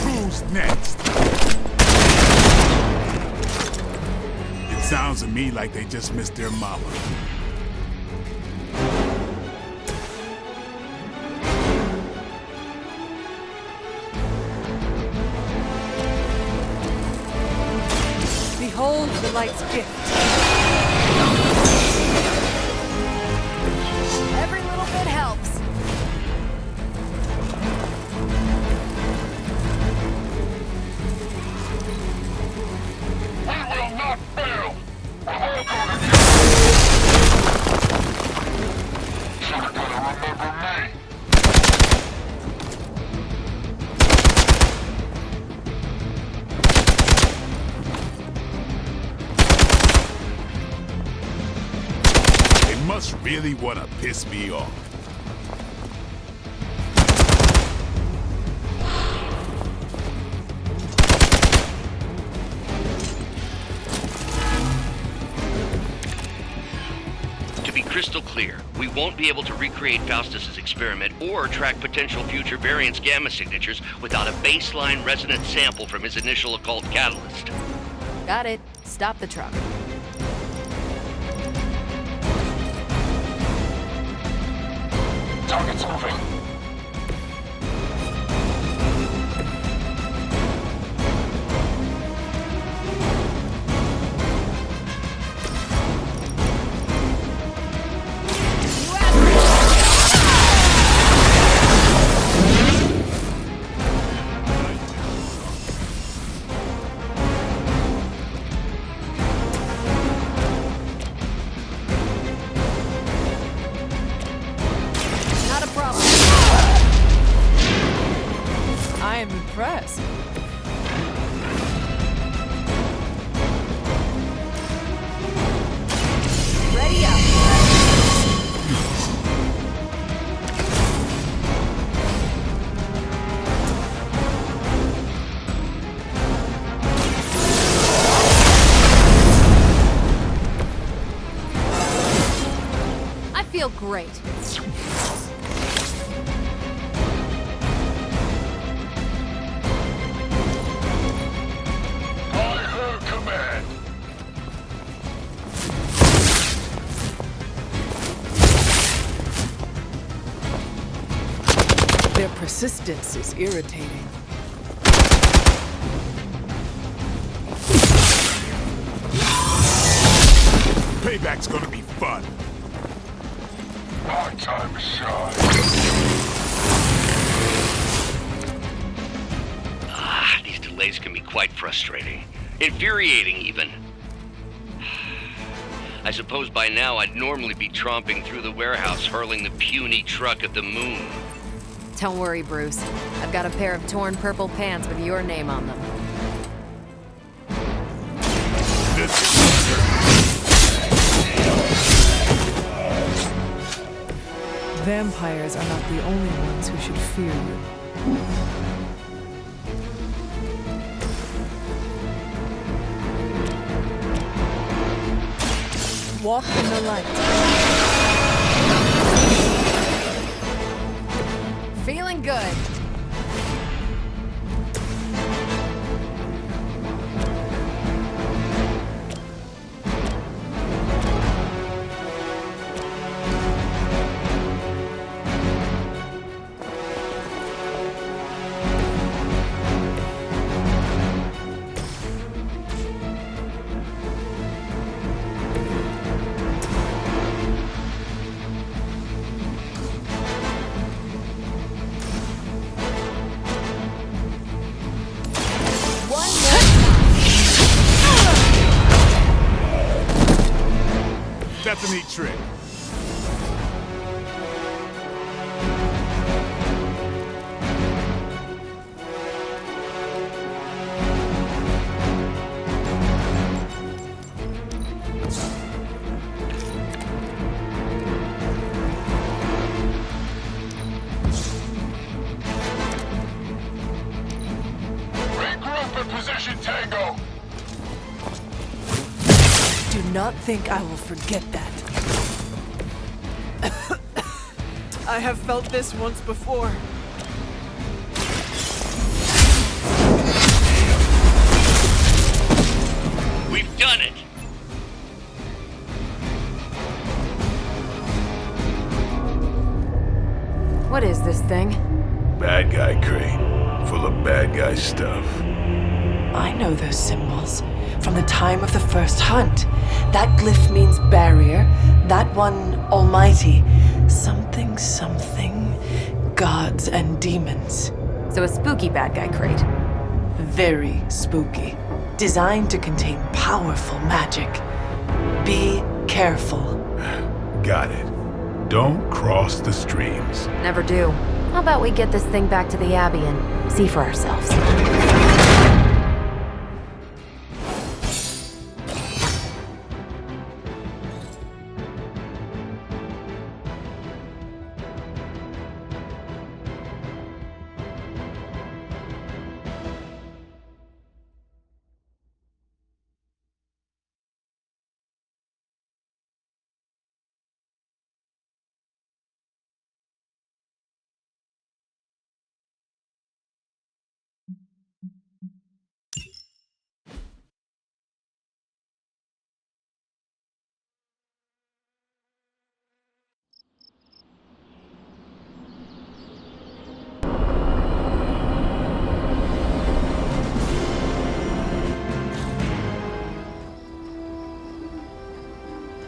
Who's next? It sounds to me like they just missed their mama. Behold the light's gift. Every little bit helps. We will not fail! We're all gonna get You're gonna remember me! They must really want to piss me off. To be crystal clear, we won't be able to recreate Faustus's experiment or track potential future variants' gamma signatures without a baseline resonance sample from his initial occult catalyst. Got it. Stop the truck. Target's moving. Not a problem. I am impressed. Ready up. I feel great. By her command. Their persistence is irritating. Payback's gonna be fun. Our time is short. These delays can be quite frustrating. Infuriating, even. I suppose by now I'd normally be tromping through the warehouse hurling the puny truck at the moon. Don't worry, Bruce. I've got a pair of torn purple pants with your name on them. Vampires are not the only ones who should fear you. Walk in the light. Feeling good. That's a neat trick. Regroup in position, Tango. Do not think I will forget that. I have felt this once before. We've done it! What is this thing? Bad guy crate. Full of bad guy stuff. I know those symbols from the time of the first hunt. That glyph means barrier, that one almighty. Something, gods and demons. So a spooky bad guy crate. Very spooky. Designed to contain powerful magic. Be careful. Got it. Don't cross the streams. Never do. How about we get this thing back to the Abbey and see for ourselves?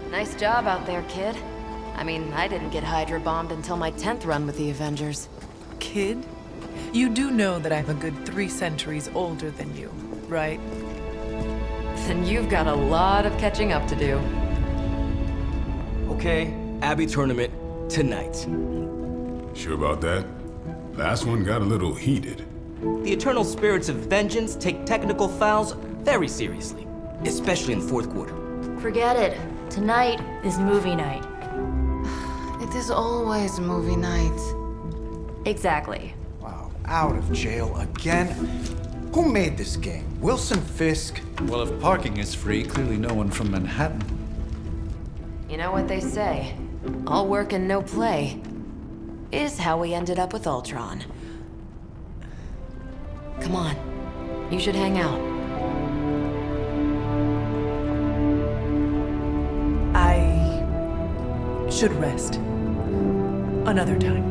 Nice job out there, kid. I mean, I didn't get Hydra bombed until my 10th run with the Avengers. Kid, you do know that I'm a good 3 centuries older than you, right? Then you've got a lot of catching up to do. Okay, Abbey tournament tonight. Sure about that? Last one got a little heated. The Eternal Spirits of Vengeance take technical fouls very seriously, especially in the fourth quarter. Forget it. Tonight is movie night. It is always movie night. Exactly. Wow, out of jail again? Who made this game? Wilson Fisk? Well, if parking is free, clearly no one from Manhattan. You know what they say? All work and no play is how we ended up with Ultron. Come on, you should hang out. I should rest. Another time.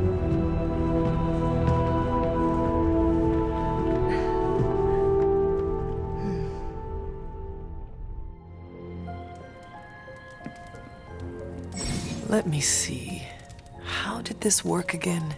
Let me see. How did this work again?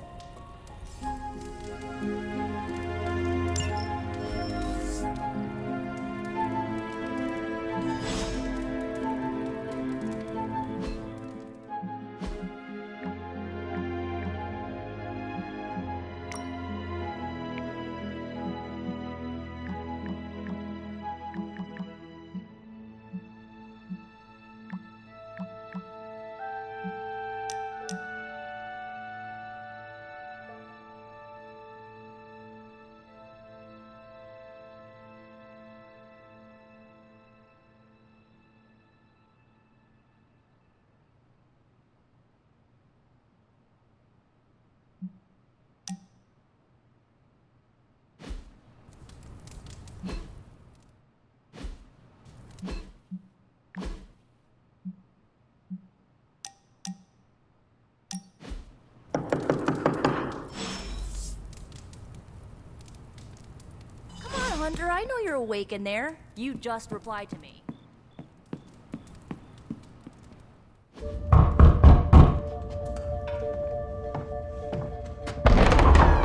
Hunter, I know you're awake in there. You just replied to me.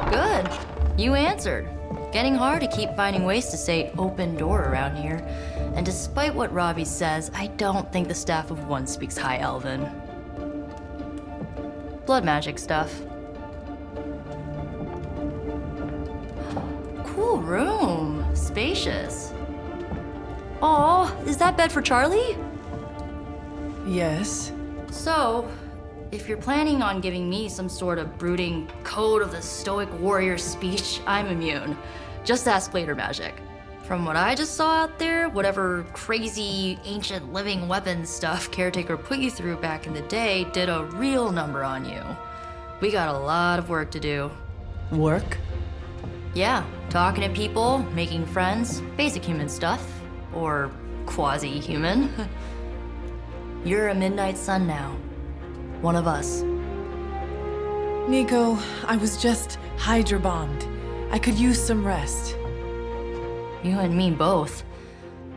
Good. You answered. Getting hard to keep finding ways to say open door around here. And despite what Robbie says, I don't think the staff of One speaks High Elven. Blood magic stuff. Cool room. Spacious. Aw, is that bed for Charlie? Yes. So, if you're planning on giving me some sort of brooding code of the stoic warrior speech, I'm immune. Just ask later, Magic. From what I just saw out there, whatever crazy ancient living weapons stuff Caretaker put you through back in the day did a real number on you. We got a lot of work to do. Work? Yeah, talking to people, making friends, basic human stuff. Or quasi-human. You're a Midnight Sun now. One of us. Nico, I was just Hydra bombed. I could use some rest. You and me both.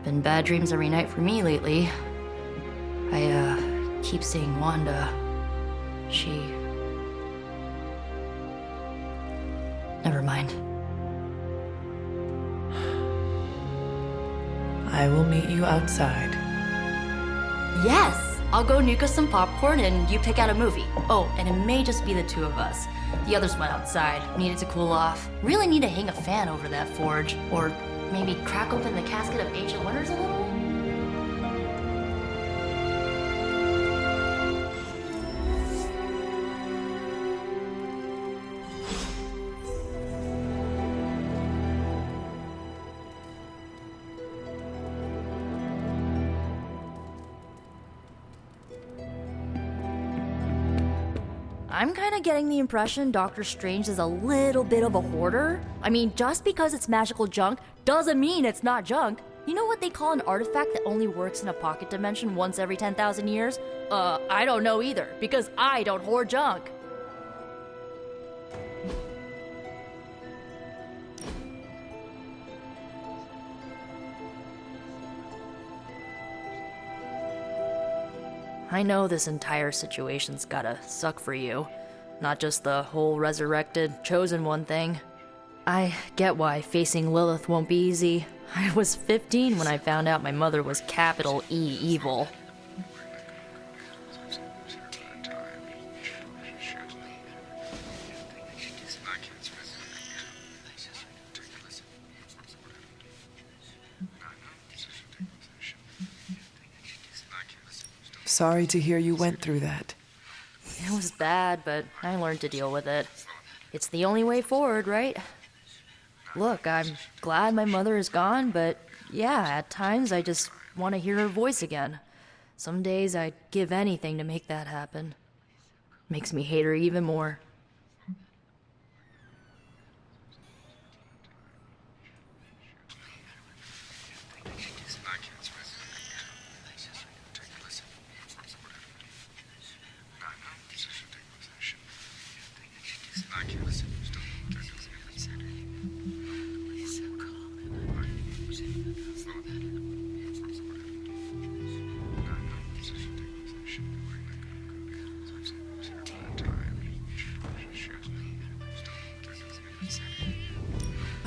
Been bad dreams every night for me lately. I, keep seeing Wanda. She... Never mind. I will meet you outside. Yes! I'll go nuke us some popcorn and you pick out a movie. Oh, and it may just be the two of us. The others went outside, needed to cool off. Really need to hang a fan over that forge. Or maybe crack open the casket of Ancient Wonders a little? I'm kinda getting the impression Doctor Strange is a little bit of a hoarder. I mean, just because it's magical junk doesn't mean it's not junk. You know what they call an artifact that only works in a pocket dimension once every 10,000 years? I don't know either, because I don't hoard junk. I know this entire situation's gotta suck for you. Not just the whole resurrected, chosen one thing. I get why facing Lilith won't be easy. I was 15 when I found out my mother was capital E evil. Sorry to hear you went through that. It was bad, but I learned to deal with it. It's the only way forward, right? Look, I'm glad my mother is gone, but yeah, at times I just want to hear her voice again. Some days I'd give anything to make that happen. Makes me hate her even more.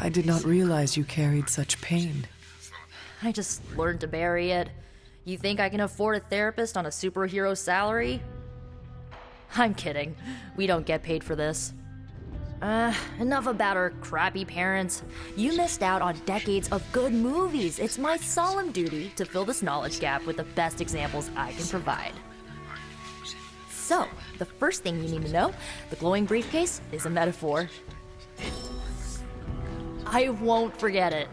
I did not realize you carried such pain. I just learned to bury it. You think I can afford a therapist on a superhero salary? I'm kidding. We don't get paid for this. Enough about our crappy parents. You missed out on decades of good movies. It's my solemn duty to fill this knowledge gap with the best examples I can provide. So, the first thing you need to know, the glowing briefcase is a metaphor. I won't forget it.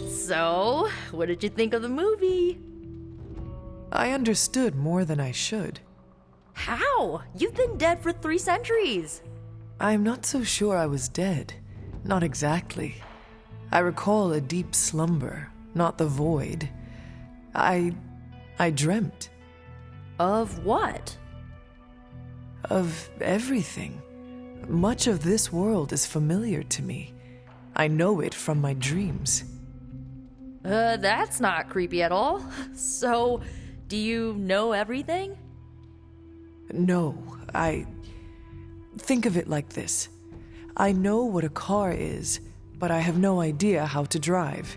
So, what did you think of the movie? I understood more than I should. How? You've been dead for 3 centuries. I'm not so sure I was dead. Not exactly. I recall a deep slumber, not the void. I dreamt. Of what? Of everything. Much of this world is familiar to me. I know it from my dreams. That's not creepy at all. So, do you know everything? No, Think of it like this. I know what a car is, but I have no idea how to drive.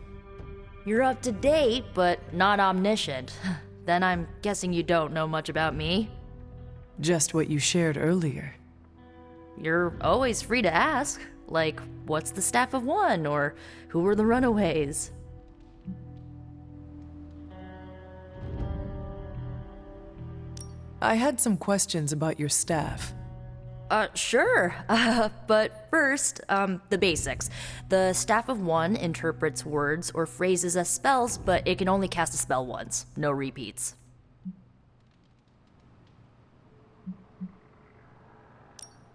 You're up to date, but not omniscient. Then I'm guessing you don't know much about me. Just what you shared earlier. You're always free to ask. Like, what's the Staff of One? Or who were the Runaways? I had some questions about your staff. Sure. But first, the basics. The Staff of One interprets words or phrases as spells, but it can only cast a spell once. No repeats.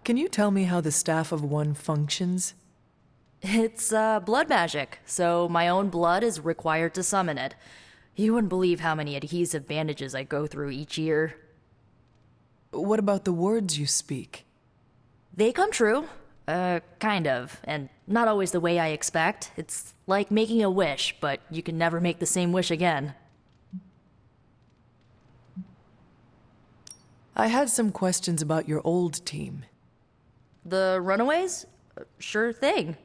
Can you tell me how the Staff of One functions? It's, blood magic, so my own blood is required to summon it. You wouldn't believe how many adhesive bandages I go through each year. What about the words you speak? They come true. Kind of. And not always the way I expect. It's like making a wish, but you can never make the same wish again. I had some questions about your old team. The Runaways? Sure thing.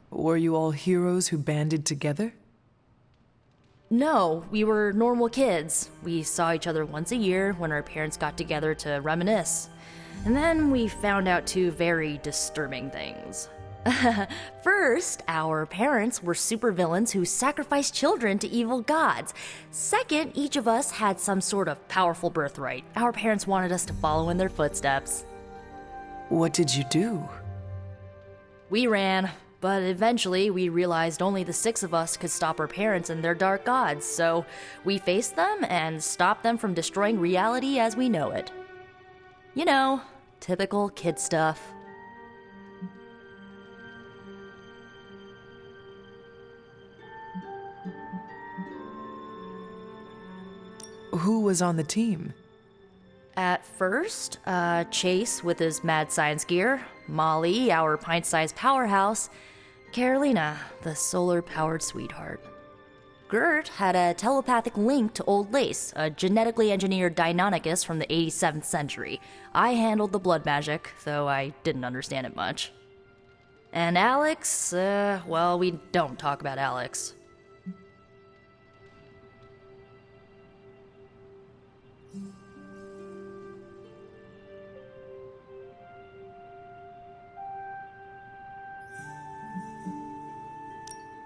Were you all heroes who banded together? No, we were normal kids. We saw each other once a year when our parents got together to reminisce. And then we found out 2 very disturbing things. First, our parents were supervillains who sacrificed children to evil gods. Second, each of us had some sort of powerful birthright. Our parents wanted us to follow in their footsteps. What did you do? We ran. But eventually, we realized only the 6 of us could stop our parents and their dark gods, so we faced them and stopped them from destroying reality as we know it. You know, typical kid stuff. Who was on the team? At first, Chase with his mad science gear, Molly, our pint-sized powerhouse, Carolina, the solar-powered sweetheart. Gert had a telepathic link to Old Lace, a genetically engineered Deinonychus from the 87th century. I handled the blood magic, though I didn't understand it much. And Alex, well, we don't talk about Alex.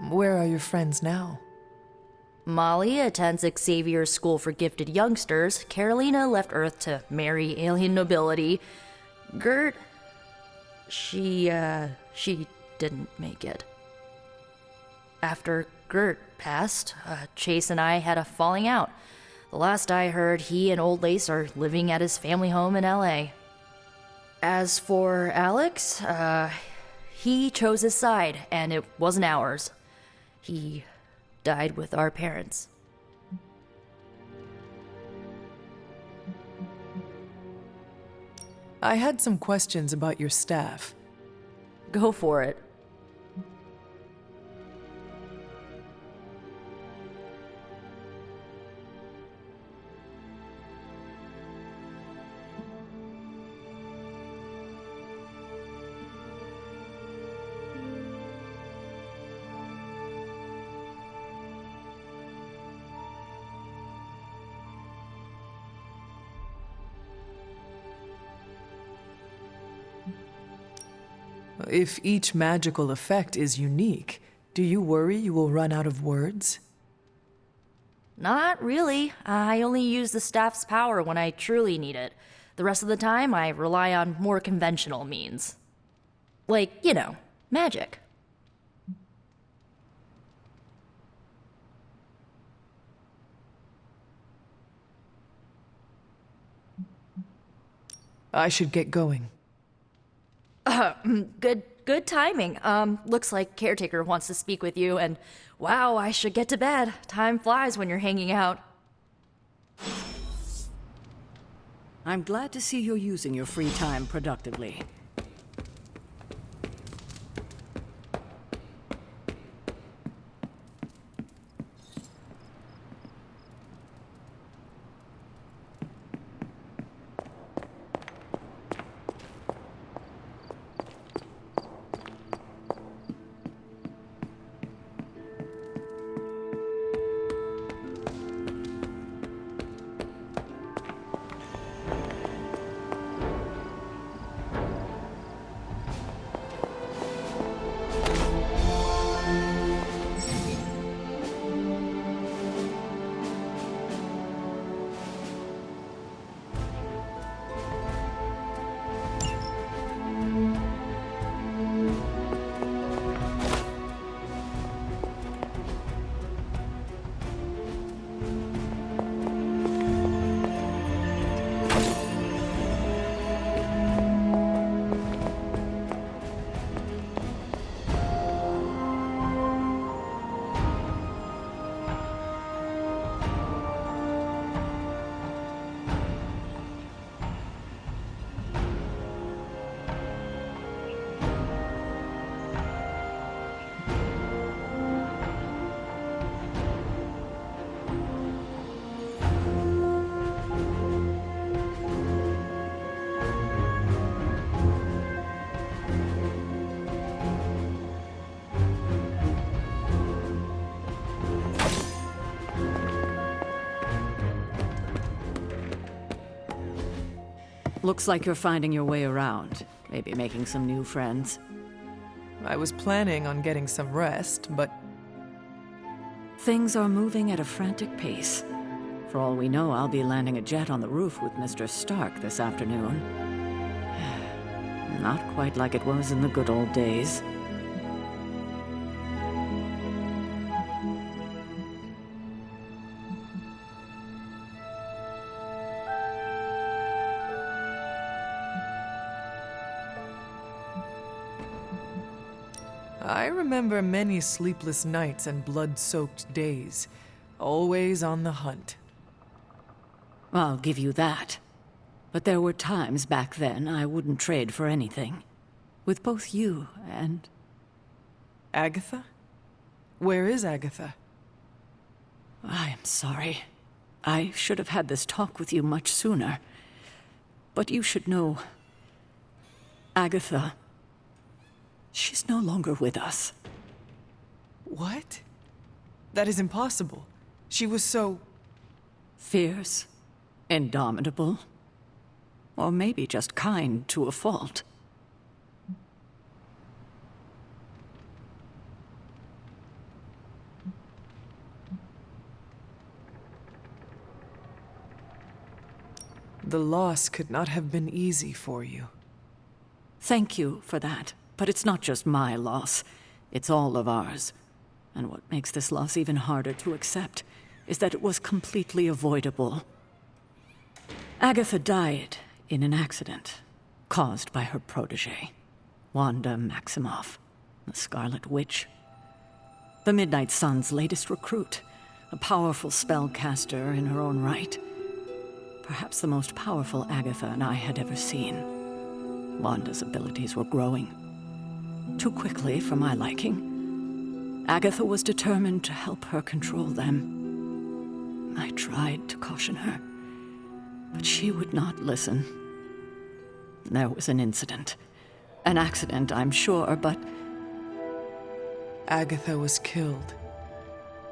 Where are your friends now? Molly attends Xavier's School for Gifted Youngsters. Carolina left Earth to marry alien nobility. Gert... She didn't make it. After Gert passed, Chase and I had a falling out. The last I heard, he and Old Lace are living at his family home in L.A. As for Alex, he chose his side, and it wasn't ours. He died with our parents. I had some questions about your staff. Go for it. If each magical effect is unique, do you worry you will run out of words? Not really. I only use the staff's power when I truly need it. The rest of the time, I rely on more conventional means. Like, you know, magic. I should get going. Good timing. Looks like Caretaker wants to speak with you, and wow, I should get to bed. Time flies when you're hanging out. I'm glad to see you're using your free time productively. Looks like you're finding your way around. Maybe making some new friends. I was planning on getting some rest, but... Things are moving at a frantic pace. For all we know, I'll be landing a jet on the roof with Mr. Stark this afternoon. Not quite like it was in the good old days. I remember many sleepless nights and blood-soaked days, always on the hunt. I'll give you that. But there were times back then I wouldn't trade for anything. With both you and... Agatha? Where is Agatha? I am sorry. I should have had this talk with you much sooner. But you should know... Agatha... She's no longer with us. What? That is impossible. She was so... Fierce, indomitable, or maybe just kind to a fault. The loss could not have been easy for you. Thank you for that. But it's not just my loss. It's all of ours. And what makes this loss even harder to accept is that it was completely avoidable. Agatha died in an accident caused by her protege, Wanda Maximoff, the Scarlet Witch. The Midnight Sun's latest recruit, a powerful spellcaster in her own right. Perhaps the most powerful Agatha and I had ever seen. Wanda's abilities were growing. Too quickly for my liking. Agatha was determined to help her control them. I tried to caution her, but she would not listen. There was an incident. An accident, I'm sure, but... Agatha was killed.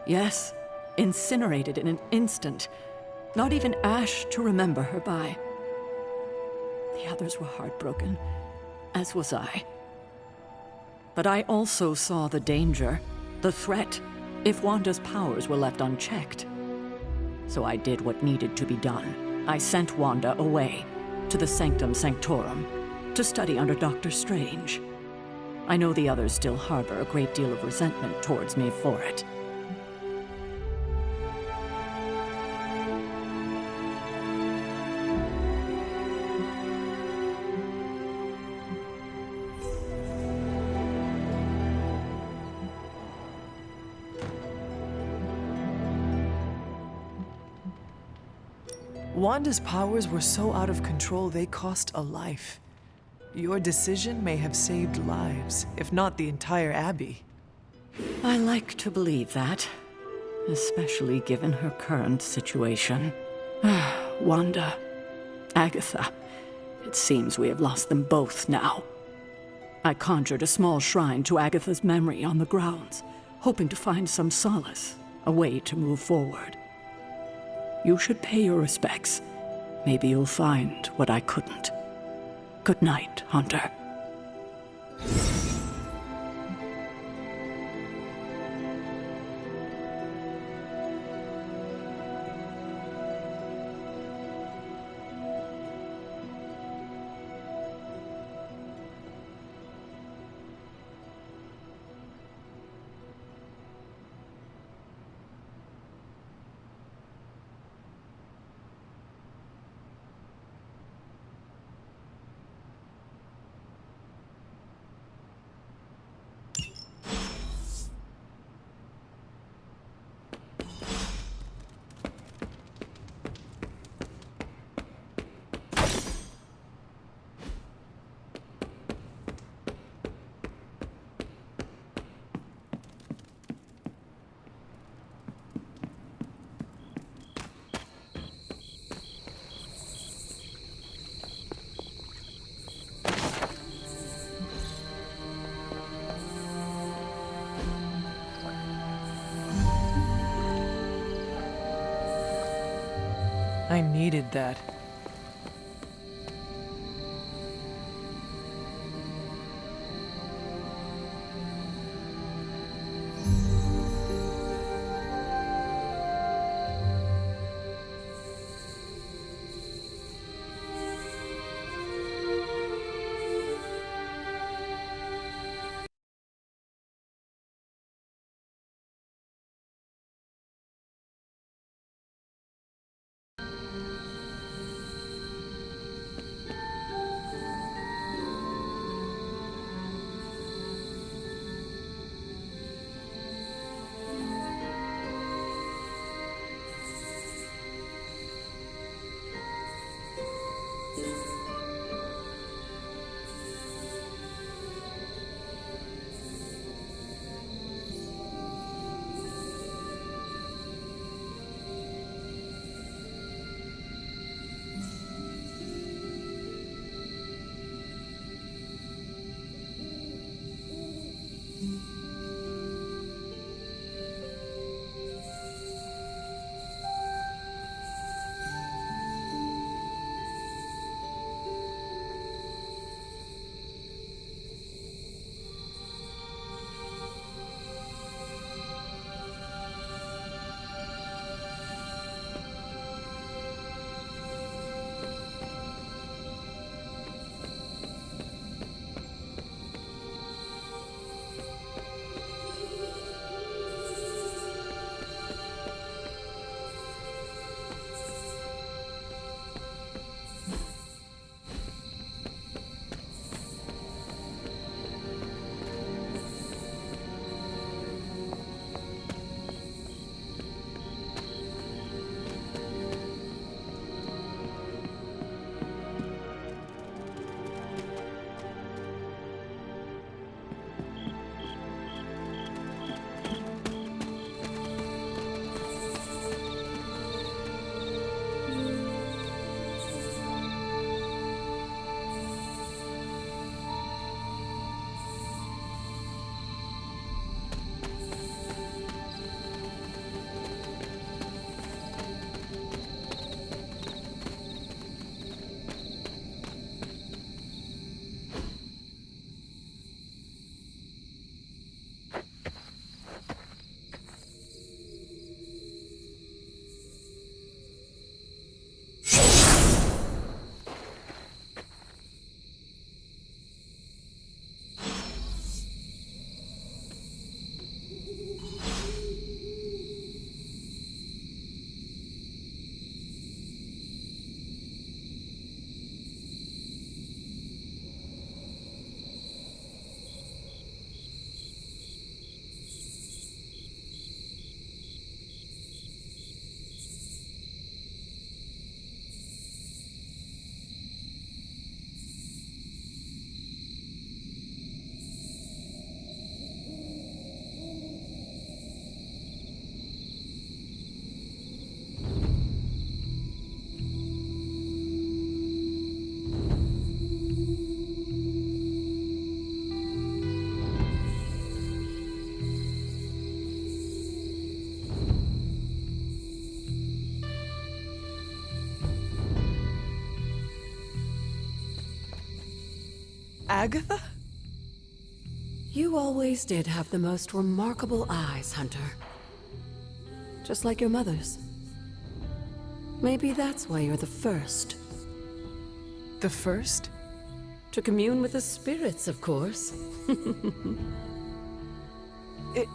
Yes, incinerated in an instant. Not even ash to remember her by. The others were heartbroken, as was I. But I also saw the danger, the threat, if Wanda's powers were left unchecked. So I did what needed to be done. I sent Wanda away, to the Sanctum Sanctorum, to study under Doctor Strange. I know the others still harbor a great deal of resentment towards me for it. Wanda's powers were so out of control they cost a life. Your decision may have saved lives, if not the entire Abbey. I like to believe that, especially given her current situation. Wanda, Agatha, it seems we have lost them both now. I conjured a small shrine to Agatha's memory on the grounds, hoping to find some solace, a way to move forward. You should pay your respects. Maybe you'll find what I couldn't. Good night, Hunter. I needed that. Agatha? You always did have the most remarkable eyes, Hunter. Just like your mother's. Maybe that's why you're the first. The first? To commune with the spirits, of course.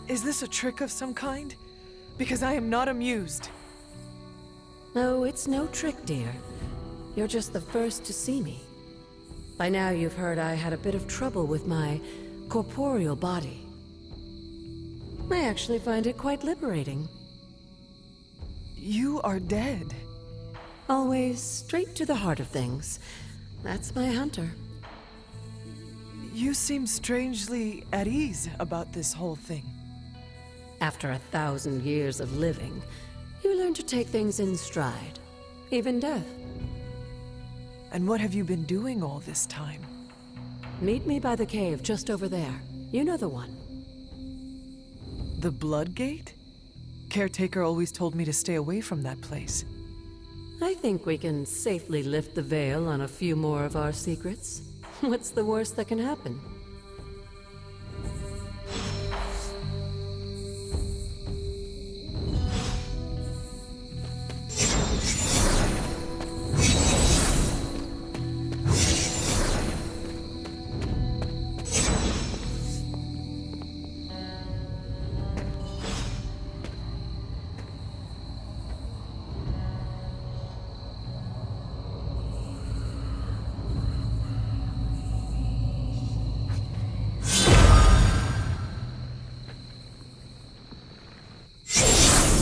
Is this a trick of some kind? Because I am not amused. No, it's no trick, dear. You're just the first to see me. By now you've heard I had a bit of trouble with my corporeal body. I actually find it quite liberating. You are dead. Always straight to the heart of things. That's my Hunter. You seem strangely at ease about this whole thing. After 1,000 years of living, you learn to take things in stride. Even death. And what have you been doing all this time? Meet me by the cave just over there. You know the one. The Blood Gate? Caretaker always told me to stay away from that place. I think we can safely lift the veil on a few more of our secrets. What's the worst that can happen?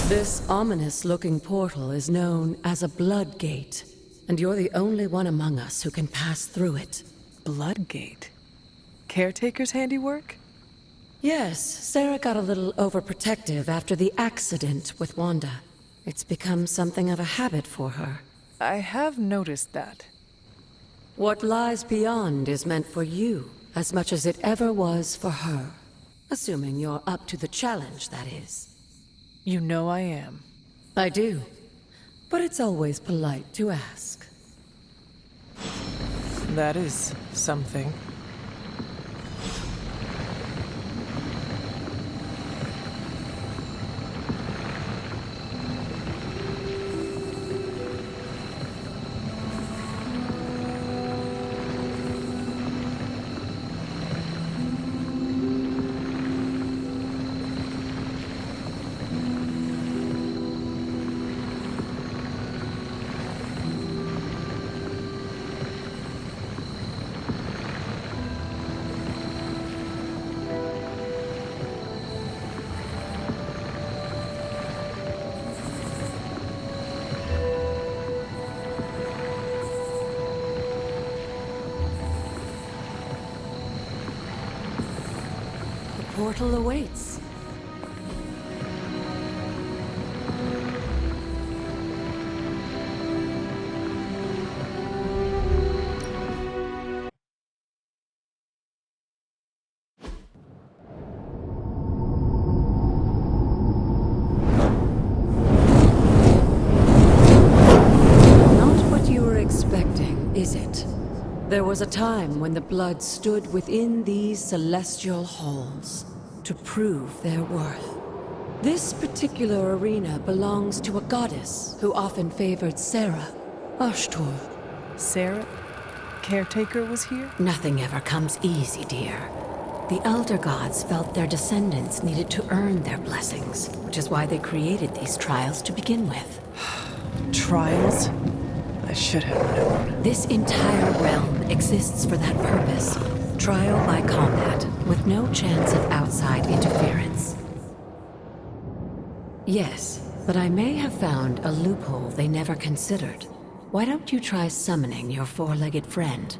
This ominous-looking portal is known as a Blood Gate, and you're the only one among us who can pass through it. Blood Gate? Caretaker's handiwork? Yes, Sarah got a little overprotective after the accident with Wanda. It's become something of a habit for her. I have noticed that. What lies beyond is meant for you as much as it ever was for her. Assuming you're up to the challenge, that is. You know I am. I do. But it's always polite to ask. That is something. Portal awaits. Not what you were expecting, is it? There was a time when the blood stood within these celestial halls to prove their worth. This particular arena belongs to a goddess who often favored Sarah, Ashtor. Sarah? Caretaker was here? Nothing ever comes easy, dear. The Elder Gods felt their descendants needed to earn their blessings, which is why they created these trials to begin with. Trials? I should have known. This entire realm exists for that purpose. Trial by combat, with no chance of outside interference. Yes, but I may have found a loophole they never considered. Why don't you try summoning your four-legged friend?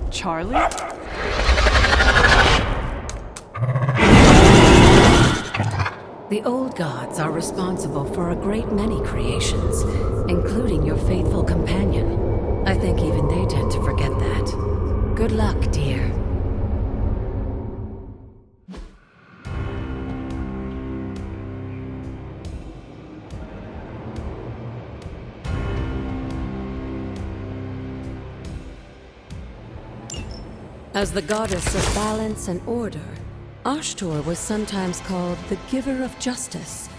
Charlie? The old gods are responsible for a great many creations, including your faithful companion. I think even they tend to forget that. Good luck, dear. As the goddess of balance and order, Ashtor was sometimes called the giver of justice.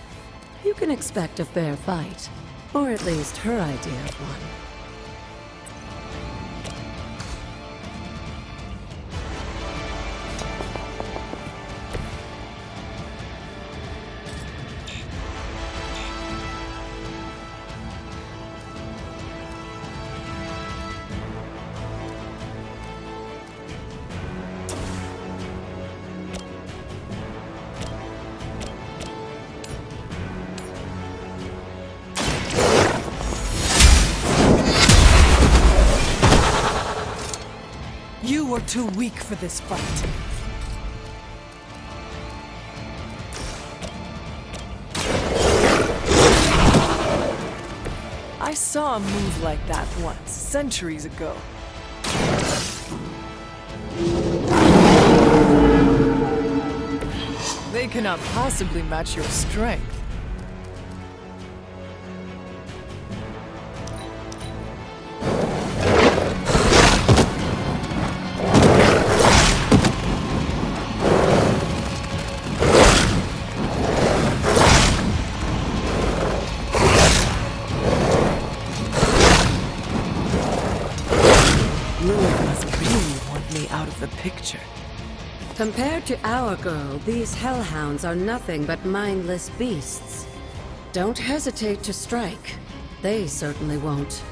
You can expect a fair fight, or at least her idea of one. You were too weak for this fight. I saw a move like that once, centuries ago. They cannot possibly match your strength. Picture. Compared to our girl, these hellhounds are nothing but mindless beasts. Don't hesitate to strike. They certainly won't.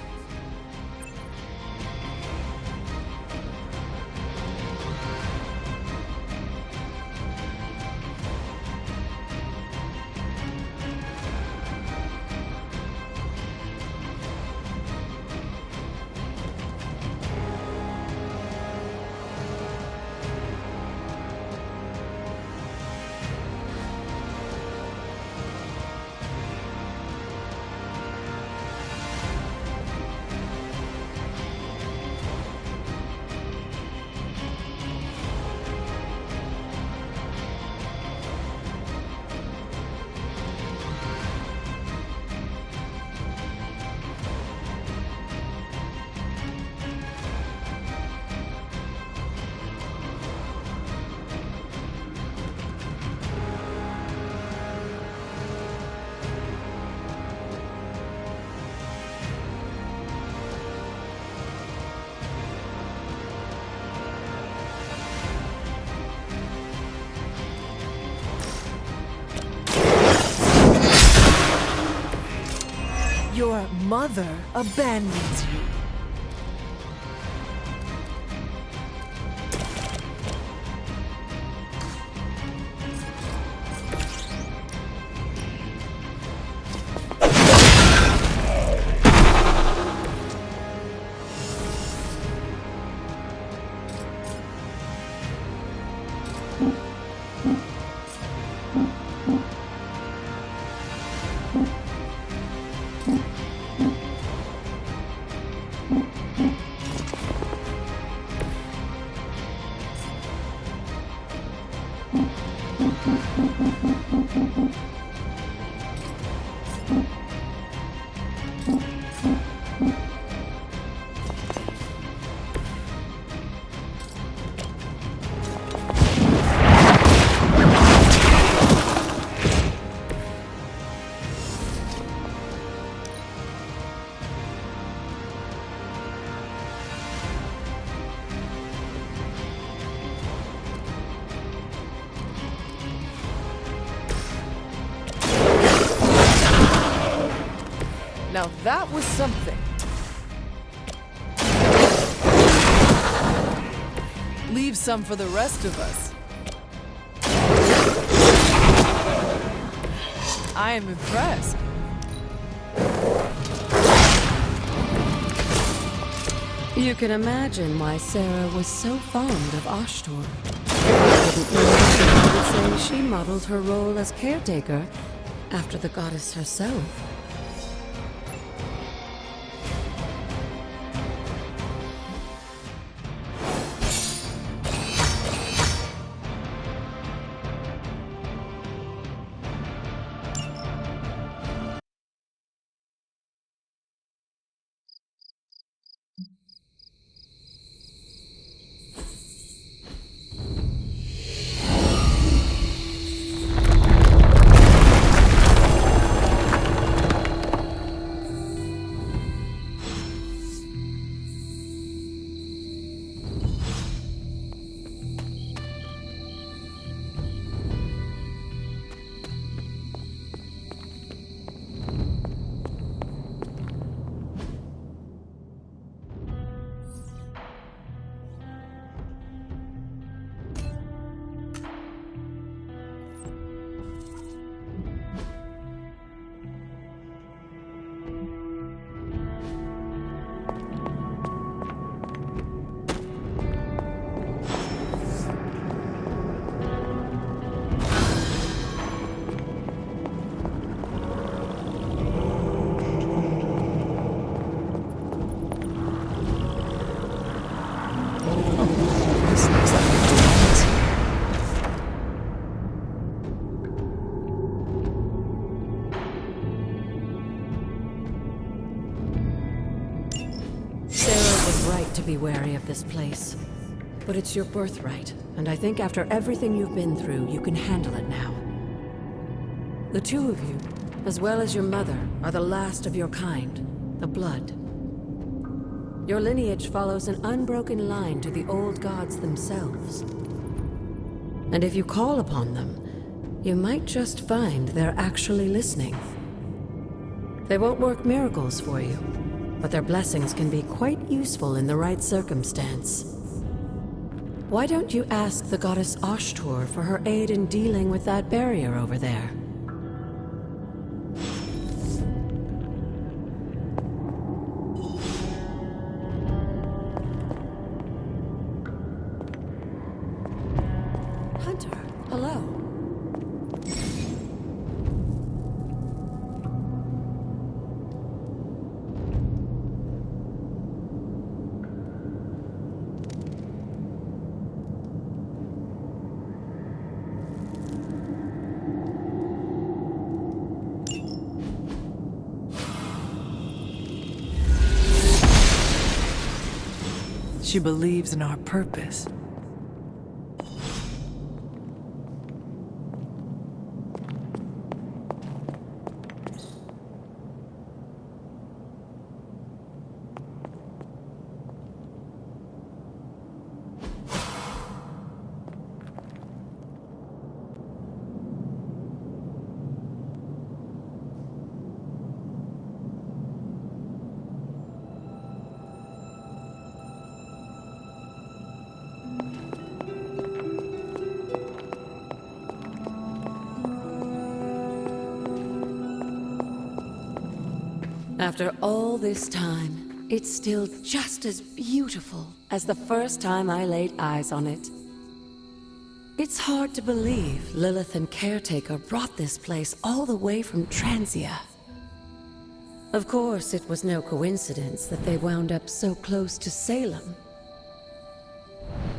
Your mother abandons you. Now that was something. Leave some for the rest of us. I am impressed. You can imagine why Sarah was so fond of Ashtor. I didn't know she would say she modeled her role as caretaker after the goddess herself. this place. But it's your birthright, and I think after everything you've been through, you can handle it now. The two of you, as well as your mother, are the last of your kind, the Blood. Your lineage follows an unbroken line to the old gods themselves. And if you call upon them, you might just find they're actually listening. They won't work miracles for you, but their blessings can be quite useful in the right circumstance. Why don't you ask the goddess Ashtur for her aid in dealing with that barrier over there? Hunter, hello. She believes in our purpose. After all this time, it's still just as beautiful as the first time I laid eyes on it. It's hard to believe Lilith and Caretaker brought this place all the way from Transia. Of course, it was no coincidence that they wound up so close to Salem.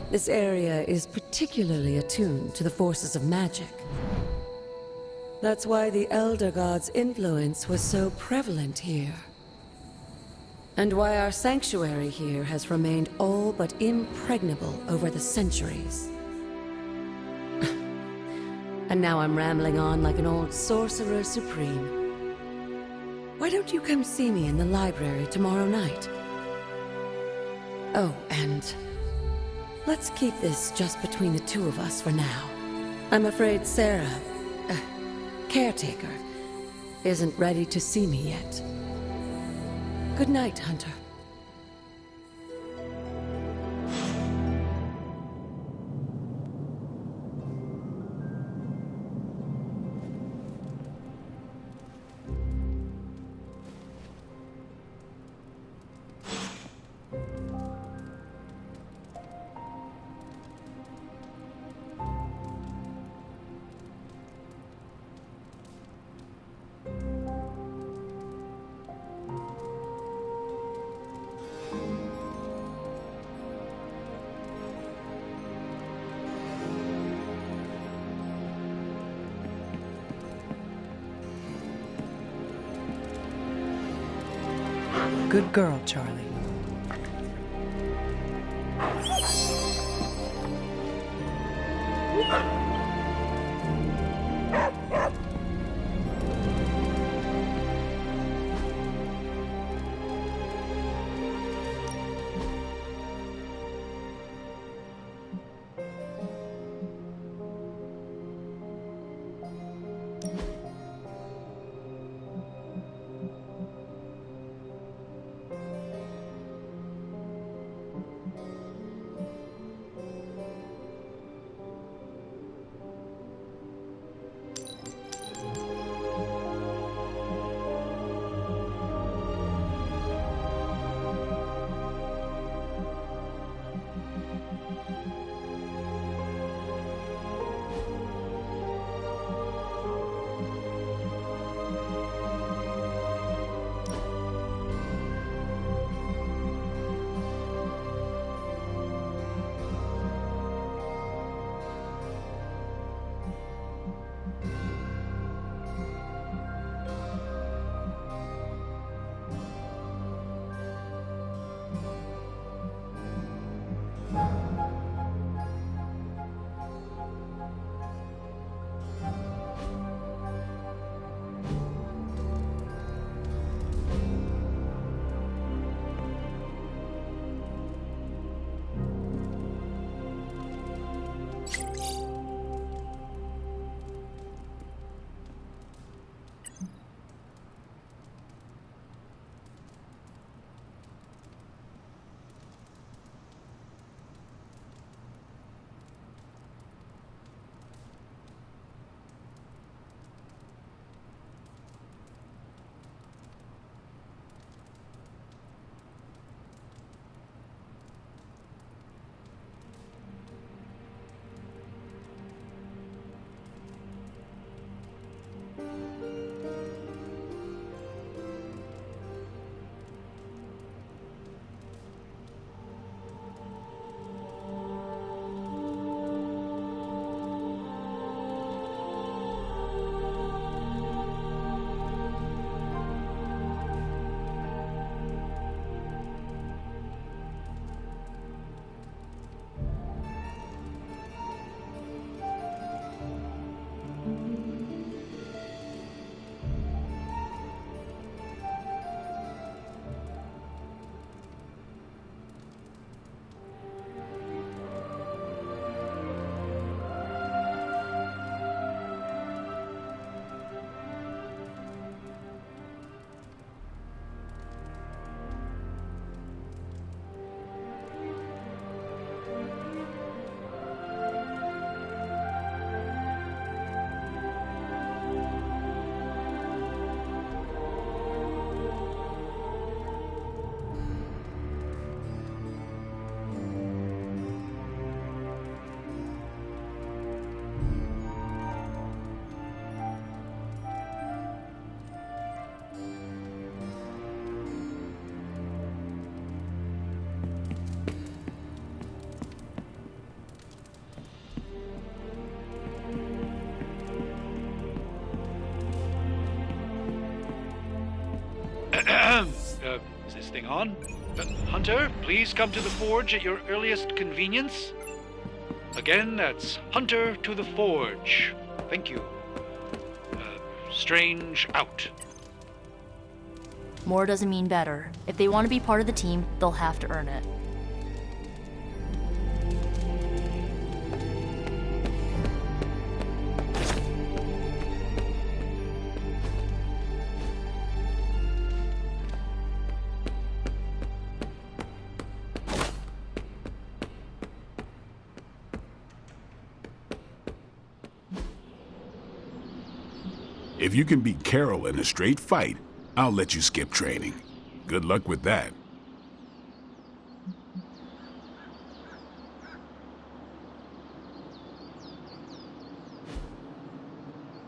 This area is particularly attuned to the forces of magic. That's why the Elder God's influence was so prevalent here. And why our sanctuary here has remained all but impregnable over the centuries. And now I'm rambling on like an old sorcerer supreme. Why don't you come see me in the library tomorrow night? Oh, and let's keep this just between the two of us for now. I'm afraid Sarah, Caretaker, isn't ready to see me yet. Good night, Hunter. Good girl, Charlie. this thing on. Hunter, please come to the forge at your earliest convenience. Again, that's Hunter to the forge. Thank you. Strange out. More doesn't mean better. If they want to be part of the team, they'll have to earn it. If you can beat Carol in a straight fight, I'll let you skip training. Good luck with that.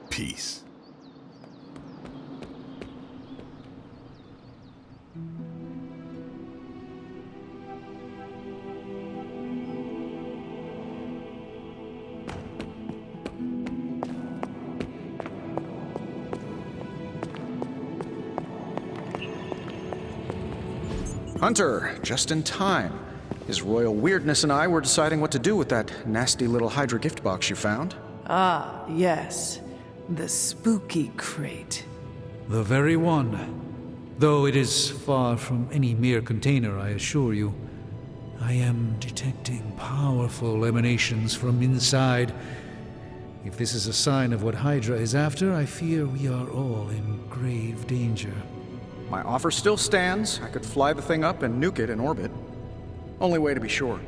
Peace. Hunter, just in time. His royal weirdness and I were deciding what to do with that nasty little Hydra gift box you found. Ah, yes. The spooky crate. The very one. Though it is far from any mere container, I assure you. I am detecting powerful emanations from inside. If this is a sign of what Hydra is after, I fear we are all in grave danger. My offer still stands. I could fly the thing up and nuke it in orbit. Only way to be sure.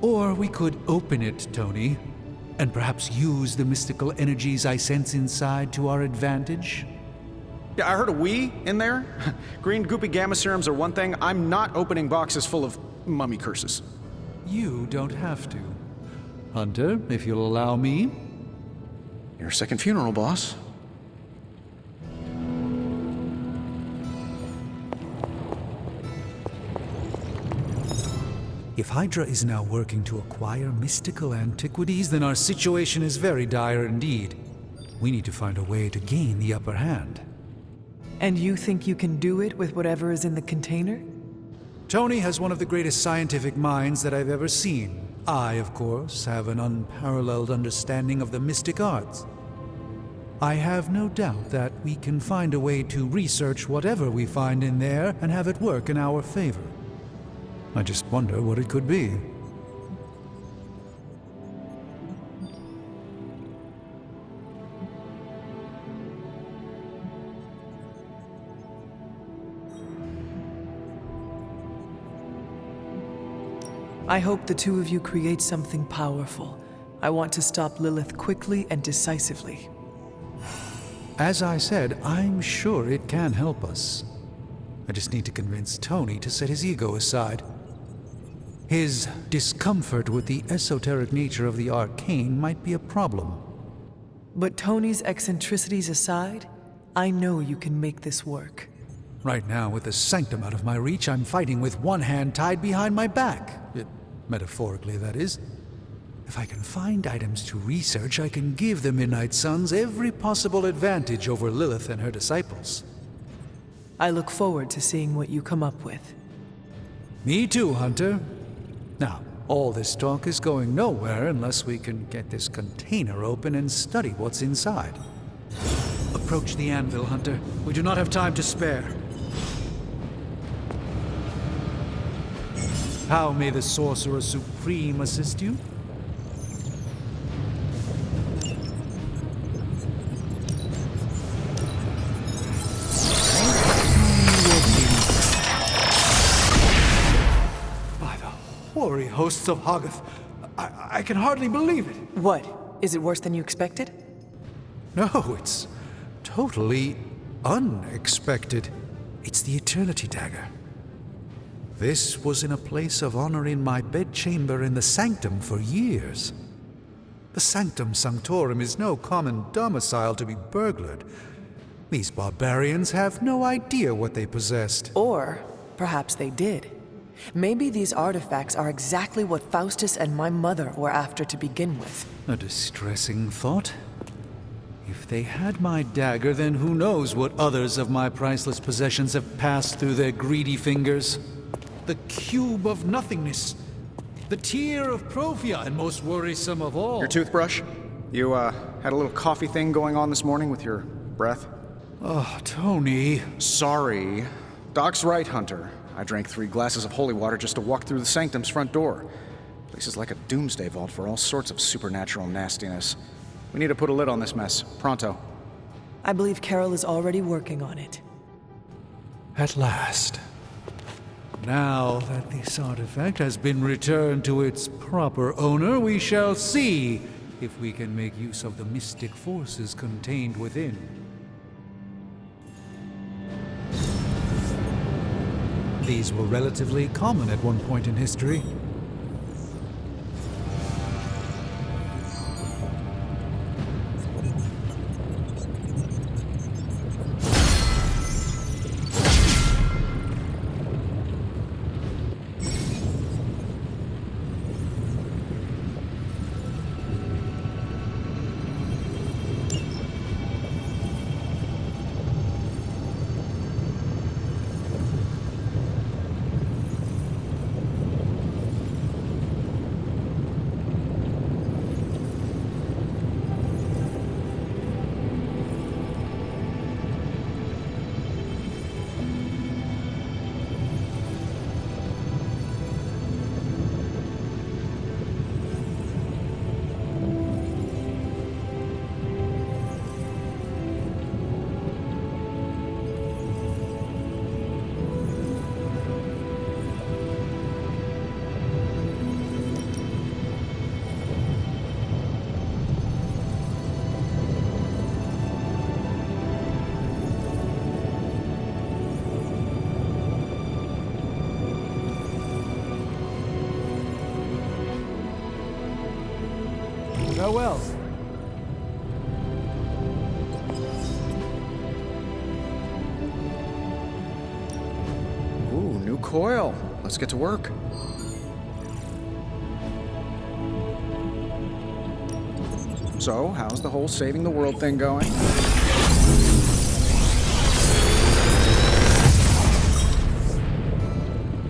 Or we could open it, Tony, and perhaps use the mystical energies I sense inside to our advantage. Yeah, I heard a "we" in there. Green goopy gamma serums are one thing. I'm not opening boxes full of mummy curses. You don't have to. Hunter, if you'll allow me. Your second funeral, boss. If Hydra is now working to acquire mystical antiquities, then our situation is very dire indeed. We need to find a way to gain the upper hand. And you think you can do it with whatever is in the container? Tony has one of the greatest scientific minds that I've ever seen. I, of course, have an unparalleled understanding of the mystic arts. I have no doubt that we can find a way to research whatever we find in there and have it work in our favor. I just wonder what it could be. I hope the two of you create something powerful. I want to stop Lilith quickly and decisively. As I said, I'm sure it can help us. I just need to convince Tony to set his ego aside. His discomfort with the esoteric nature of the arcane might be a problem. But Tony's eccentricities aside, I know you can make this work. Right now, with the sanctum out of my reach, I'm fighting with one hand tied behind my back. Metaphorically, that is. If I can find items to research, I can give the Midnight Suns every possible advantage over Lilith and her disciples. I look forward to seeing what you come up with. Me too, Hunter. Now, all this talk is going nowhere unless we can get this container open and study what's inside. Approach the anvil, Hunter. We do not have time to spare. How may the Sorcerer Supreme assist you? Hoary hosts of Hoggoth. I can hardly believe it. What? Is it worse than you expected? No, it's totally unexpected. It's the Eternity Dagger. This was in a place of honor in my bedchamber in the Sanctum for years. The Sanctum Sanctorum is no common domicile to be burglared. These barbarians have no idea what they possessed. Or perhaps they did. Maybe these artifacts are exactly what Faustus and my mother were after to begin with. A distressing thought. If they had my dagger, then who knows what others of my priceless possessions have passed through their greedy fingers. The cube of nothingness. The tear of Profia, and most worrisome of all. Your toothbrush? You, had a little coffee thing going on this morning with your breath? Oh, Tony. Sorry. Doc's right, Hunter. I drank 3 glasses of holy water just to walk through the sanctum's front door. Place is like a doomsday vault for all sorts of supernatural nastiness. We need to put a lid on this mess. Pronto. I believe Carol is already working on it. At last. Now that this artifact has been returned to its proper owner, we shall see if we can make use of the mystic forces contained within. These were relatively common at one point in history. Farewell. Ooh, new coil. Let's get to work. So, how's the whole saving the world thing going?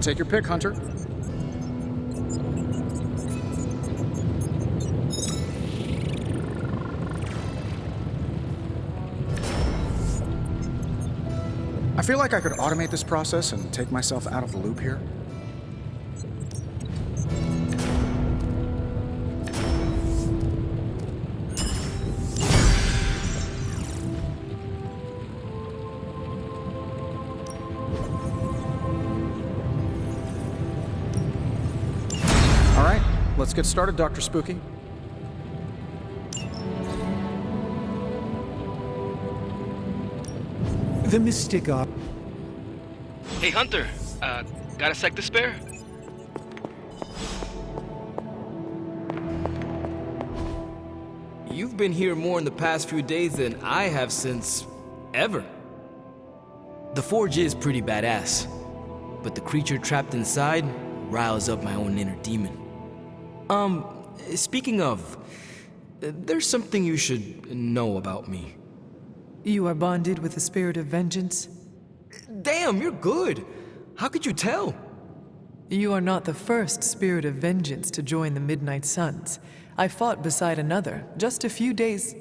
Take your pick, Hunter. I feel like I could automate this process and take myself out of the loop here. All right, let's get started, Dr. Spooky. The mystic art. Hey, Hunter. Got a sec to spare? You've been here more in the past few days than I have since... ever. The Forge is pretty badass, but the creature trapped inside riles up my own inner demon. Speaking of, there's something you should know about me. You are bonded with the spirit of vengeance? Damn, you're good. How could you tell? You are not the first spirit of vengeance to join the Midnight Suns. I fought beside another just a few days...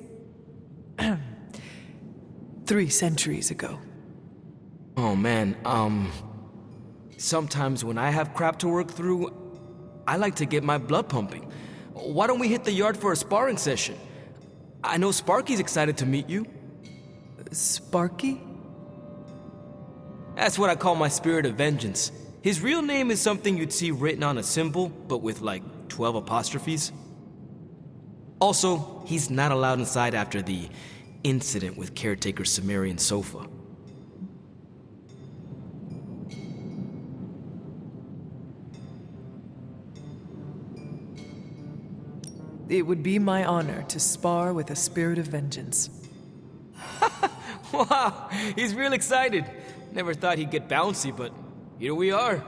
3 centuries ago. Oh man, sometimes when I have crap to work through, I like to get my blood pumping. Why don't we hit the yard for a sparring session? I know Sparky's excited to meet you. Sparky? That's what I call my spirit of vengeance. His real name is something you'd see written on a symbol, but with like 12 apostrophes. Also, he's not allowed inside after the incident with caretaker Sumerian Sofa. It would be my honor to spar with a spirit of vengeance. Wow, he's real excited. Never thought he'd get bouncy, but here we are.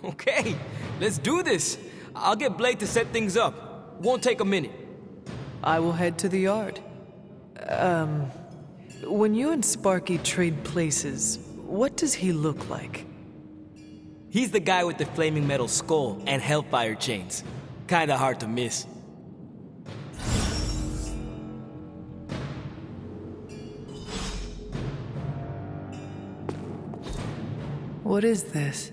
Okay, let's do this. I'll get Blake to set things up. Won't take a minute. I will head to the yard. When you and Sparky trade places, what does he look like? He's the guy with the flaming metal skull and hellfire chains. Kinda hard to miss. What is this?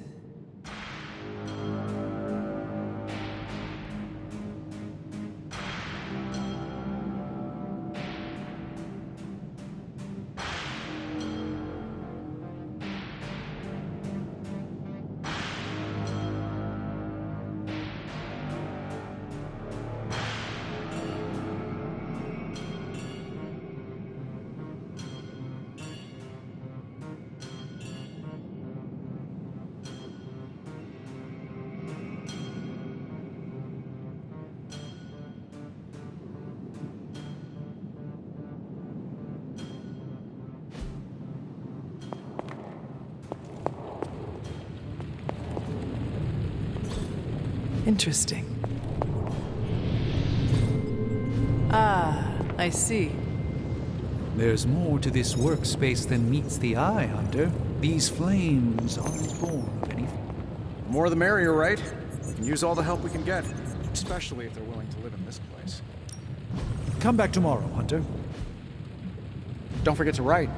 Interesting. Ah, I see. There's more to this workspace than meets the eye, Hunter. These flames aren't born of any... The more the merrier, right? We can use all the help we can get, especially if they're willing to live in this place. Come back tomorrow, Hunter. Don't forget to write.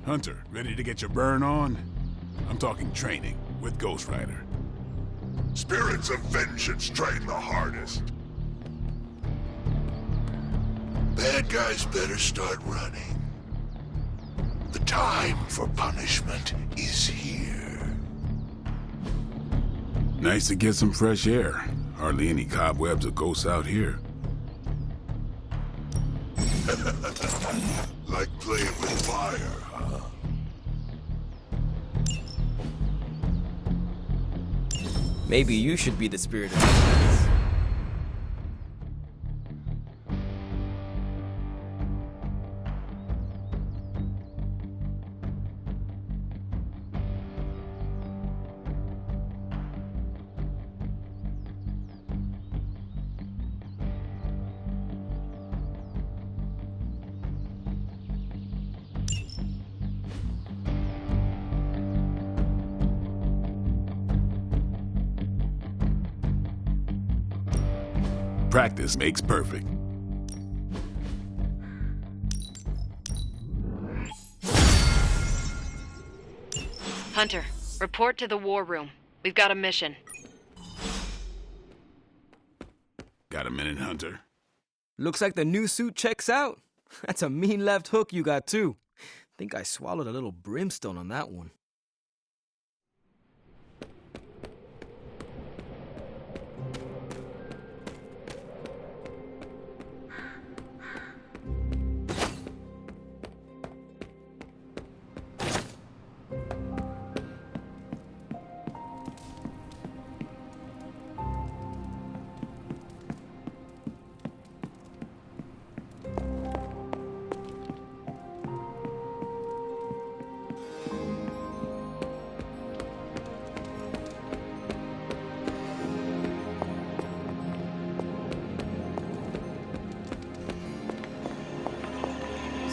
Hunter, ready to get your burn on? I'm talking training with Ghost Rider. Spirits of vengeance train the hardest. Bad guys better start running. The time for punishment is here. Nice to get some fresh air. Hardly any cobwebs or ghosts out here. Like playing with fire, huh? Maybe you should be the spirit of vengeance. Practice makes perfect. Hunter, report to the war room. We've got a mission. Got a minute, Hunter? Looks like the new suit checks out. That's a mean left hook you got, too. Think I swallowed a little brimstone on that one.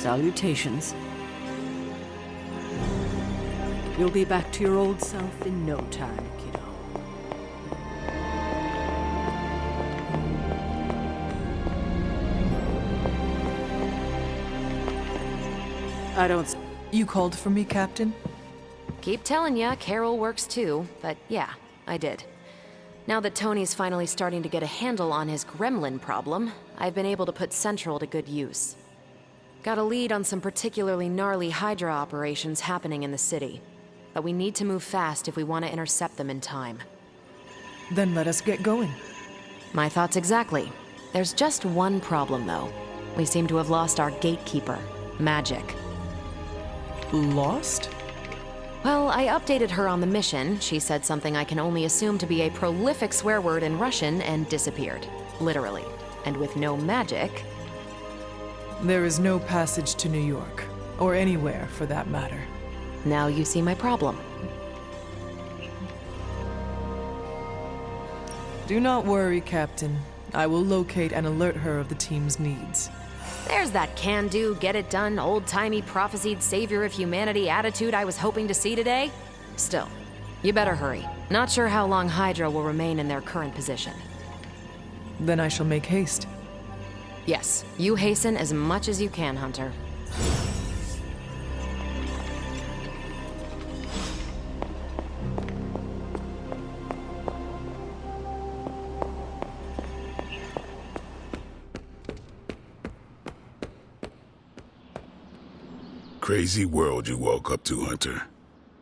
Salutations. You'll be back to your old self in no time, kiddo. I don't... You called for me, Captain? Keep telling ya, Carol works too, but yeah, I did. Now that Tony's finally starting to get a handle on his gremlin problem, I've been able to put Central to good use. Got a lead on some particularly gnarly Hydra operations happening in the city, but we need to move fast if we want to intercept them in time. Then let us get going. My thoughts exactly. There's just one problem, though. We seem to have lost our gatekeeper, Magic. Lost? Well, I updated her on the mission. She said something I can only assume to be a prolific swear word in Russian and disappeared. Literally. And with no magic... There is no passage to New York, or anywhere for that matter. Now you see my problem. Do not worry, Captain. I will locate and alert her of the team's needs. There's that can-do, get-it-done, old-timey prophesied savior of humanity attitude I was hoping to see today. Still, you better hurry. Not sure how long Hydra will remain in their current position. Then I shall make haste. Yes, you hasten as much as you can, Hunter. Crazy world you woke up to, Hunter.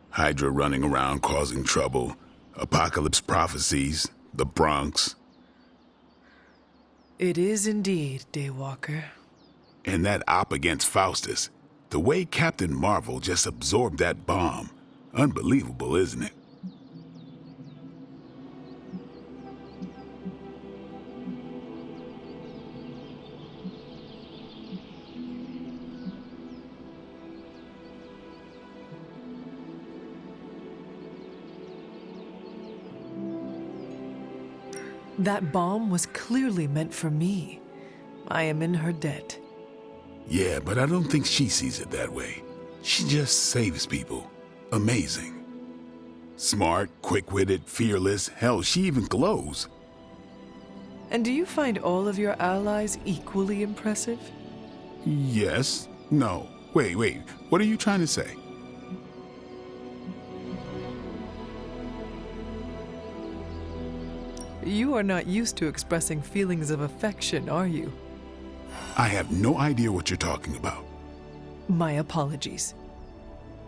Hydra running around causing trouble, apocalypse prophecies, the Bronx. It is indeed, Daywalker. And that op against Faustus. The way Captain Marvel just absorbed that bomb. Unbelievable, isn't it? That bomb was clearly meant for me. I am in her debt. Yeah, but I don't think she sees it that way. She just saves people. Amazing. Smart, quick-witted, fearless. Hell, she even glows. And do you find all of your allies equally impressive? Yes. No. Wait. What are you trying to say? You are not used to expressing feelings of affection, are you? I have no idea what you're talking about. My apologies.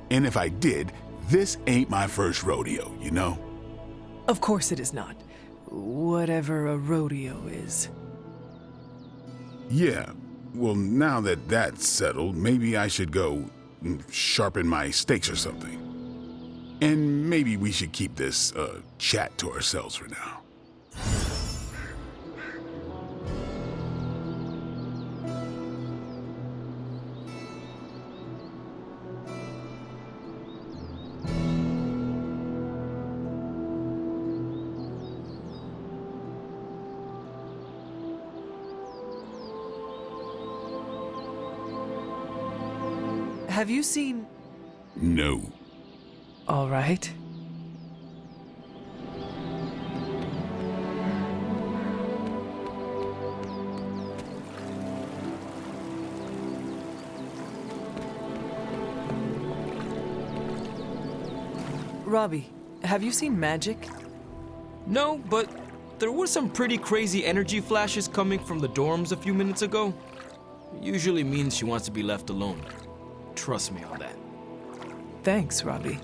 And if I did, this ain't my first rodeo, you know? Of course it is not. Whatever a rodeo is. Yeah. Well, now that that's settled, maybe I should go sharpen my stakes or something. And maybe we should keep this chat to ourselves for now. Have you seen... No. All right. Robbie, have you seen Magic? No, but there were some pretty crazy energy flashes coming from the dorms a few minutes ago. Usually means she wants to be left alone. Trust me on that. Thanks, Robbie.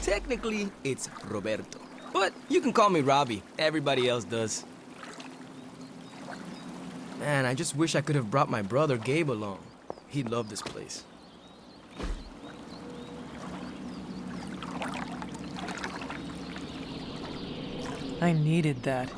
Technically, it's Roberto. But you can call me Robbie. Everybody else does. Man, I just wish I could have brought my brother Gabe along. He'd love this place. I needed that.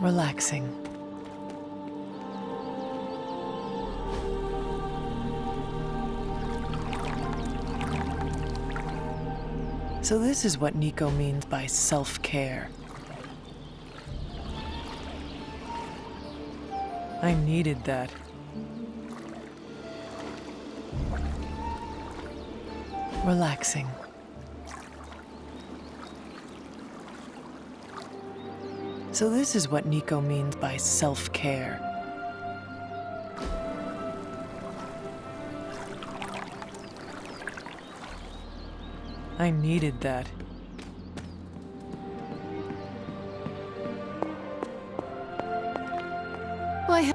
Relaxing. So this is what Nico means by self-care. I needed that. Relaxing. So this is what Nico means by self-care. I needed that. Why?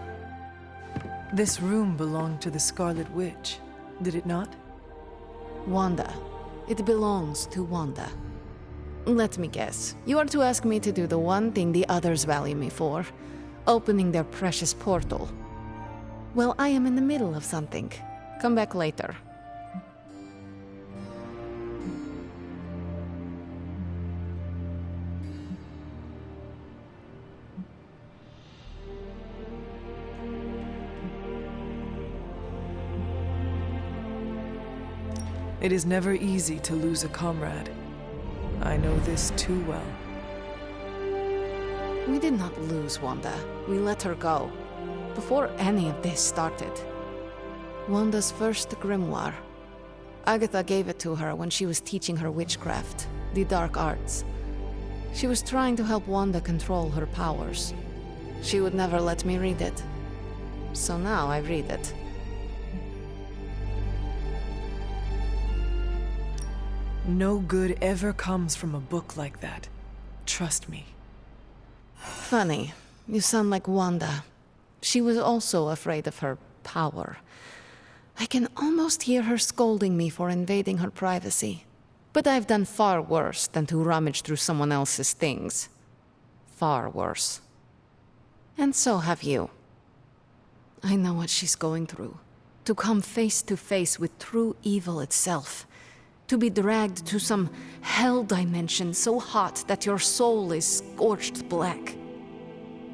This room belonged to the Scarlet Witch, did it not? Wanda. It belongs to Wanda. Let me guess. You are to ask me to do the one thing the others value me for. Opening their precious portal. Well, I am in the middle of something. Come back later. It is never easy to lose a comrade. I know this too well. We did not lose Wanda. We let her go. Before any of this started. Wanda's first grimoire. Agatha gave it to her when she was teaching her witchcraft, the dark arts. She was trying to help Wanda control her powers. She would never let me read it. So now I read it. No good ever comes from a book like that. Trust me. Funny. You sound like Wanda. She was also afraid of her power. I can almost hear her scolding me for invading her privacy. But I've done far worse than to rummage through someone else's things. Far worse. And so have you. I know what she's going through. To come face to face with true evil itself. To be dragged to some hell dimension so hot that your soul is scorched black.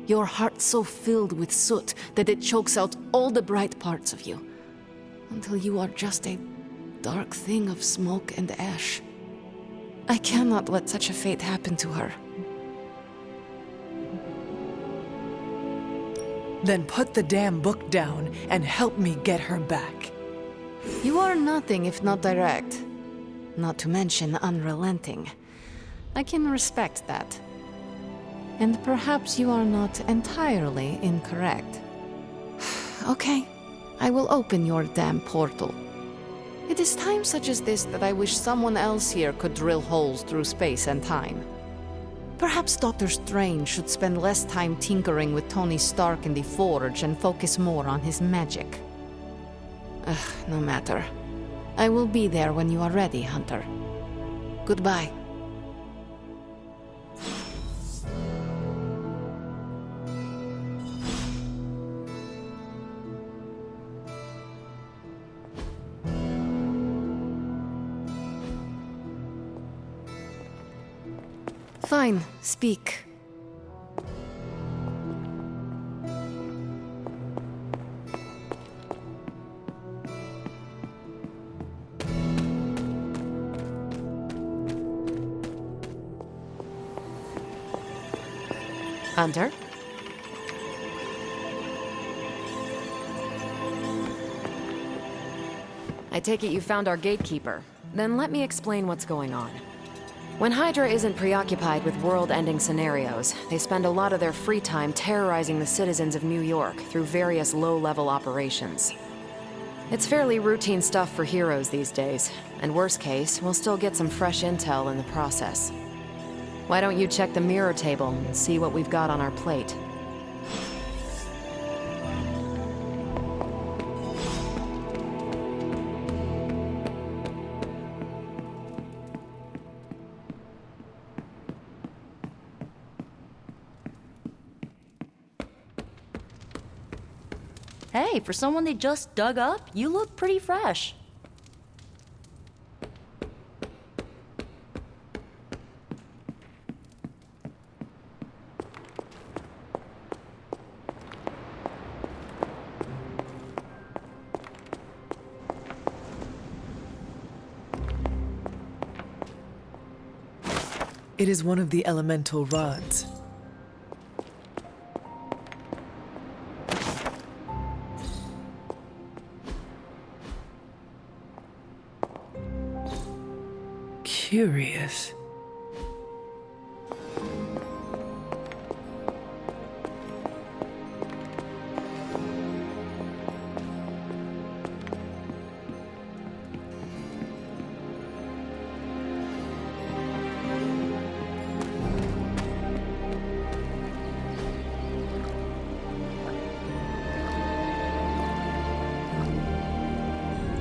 Your heart so filled with soot that it chokes out all the bright parts of you. Until you are just a dark thing of smoke and ash. I cannot let such a fate happen to her. Then put the damn book down and help me get her back. You are nothing if not direct. Not to mention unrelenting. I can respect that. And perhaps you are not entirely incorrect. Okay, I will open your damn portal. It is times such as this that I wish someone else here could drill holes through space and time. Perhaps Doctor Strange should spend less time tinkering with Tony Stark in the Forge and focus more on his magic. No matter. I will be there when you are ready, Hunter. Goodbye. Fine, speak. Hunter? I take it you found our gatekeeper. Then let me explain what's going on. When Hydra isn't preoccupied with world-ending scenarios, they spend a lot of their free time terrorizing the citizens of New York through various low-level operations. It's fairly routine stuff for heroes these days, and worst case, we'll still get some fresh intel in the process. Why don't you check the mirror table and see what we've got on our plate? Hey, for someone they just dug up, you look pretty fresh. It is one of the elemental rods. Curious.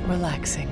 Relaxing.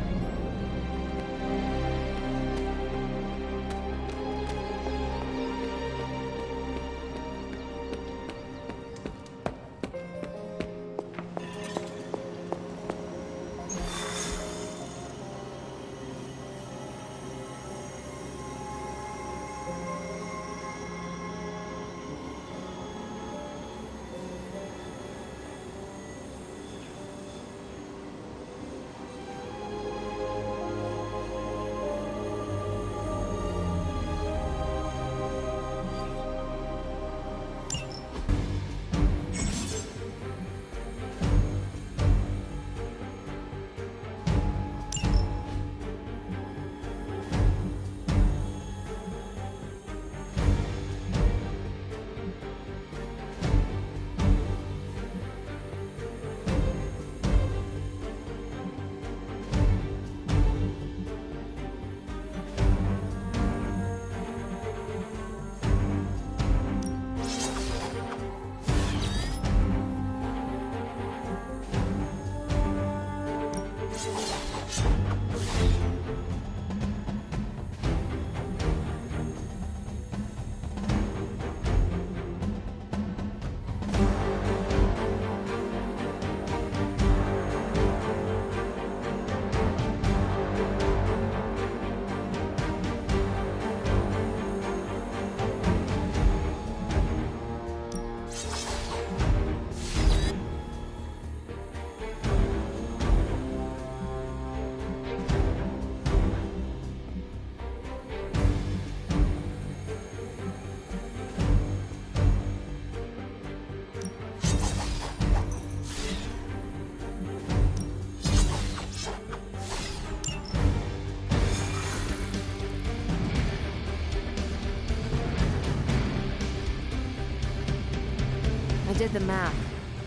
I did the math.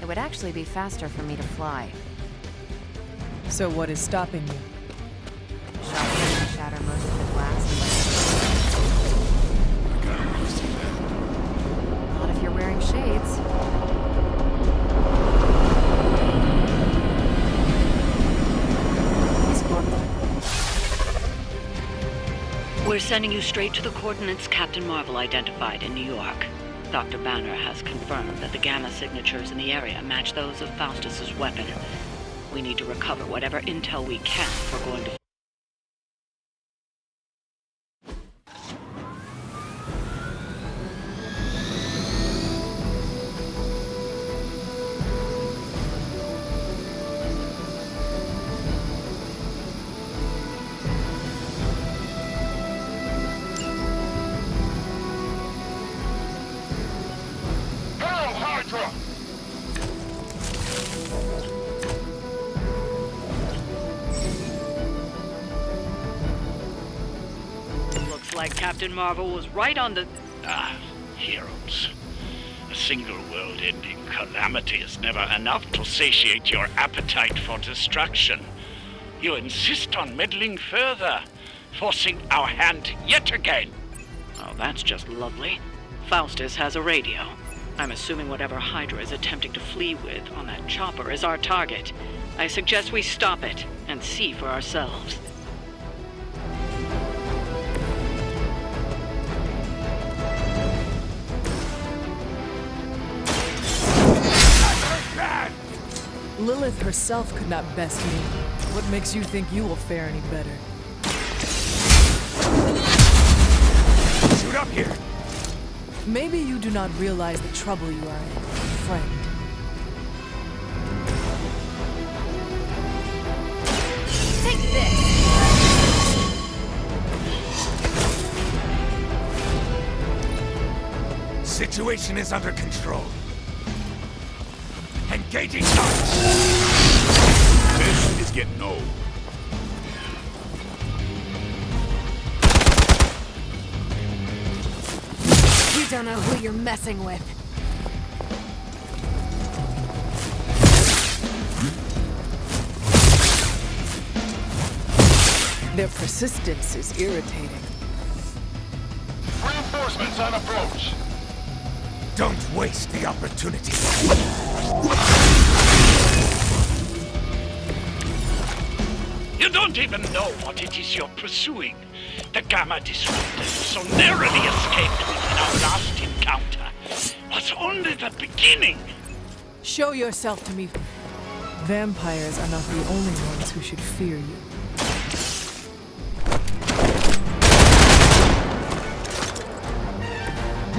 It would actually be faster for me to fly. So what is stopping you? Shotgun to shatter most of the glass. Not if you're wearing shades. We're sending you straight to the coordinates Captain Marvel identified in New York. Dr. Banner has confirmed that the gamma signatures in the area match those of Faustus's weapon. We need to recover whatever intel we can if we're going to... Like Captain Marvel was right on the... Heroes. A single world-ending calamity is never enough to satiate your appetite for destruction. You insist on meddling further, forcing our hand yet again. Oh, that's just lovely. Faustus has a radio. I'm assuming whatever Hydra is attempting to flee with on that chopper is our target. I suggest we stop it and see for ourselves. Lilith herself could not best me. What makes you think you will fare any better? Shoot up here! Maybe you do not realize the trouble you are in, friend. Take this! situation is under control. Engaging target. This is getting old. You don't know who you're messing with. Their persistence is irritating. Reinforcements on approach. Don't waste the opportunity. You don't even know what it is you're pursuing. The Gamma Disruptor so narrowly escaped within our last encounter was only the beginning. Show yourself to me. Vampires are not the only ones who should fear you.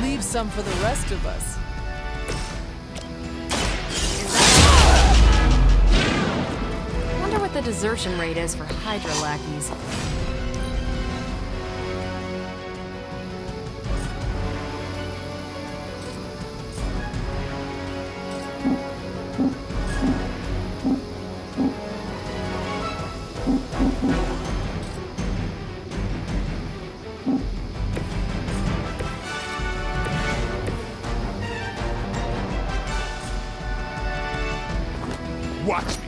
Leave some for the rest of us. Wonder what the desertion rate is for Hydra lackeys. Watch me.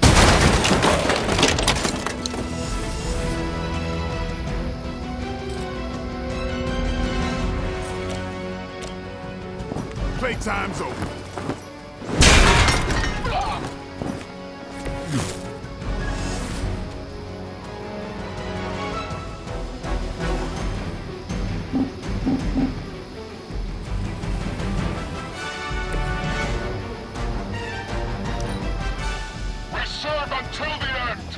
Playtime's over. We serve until the end.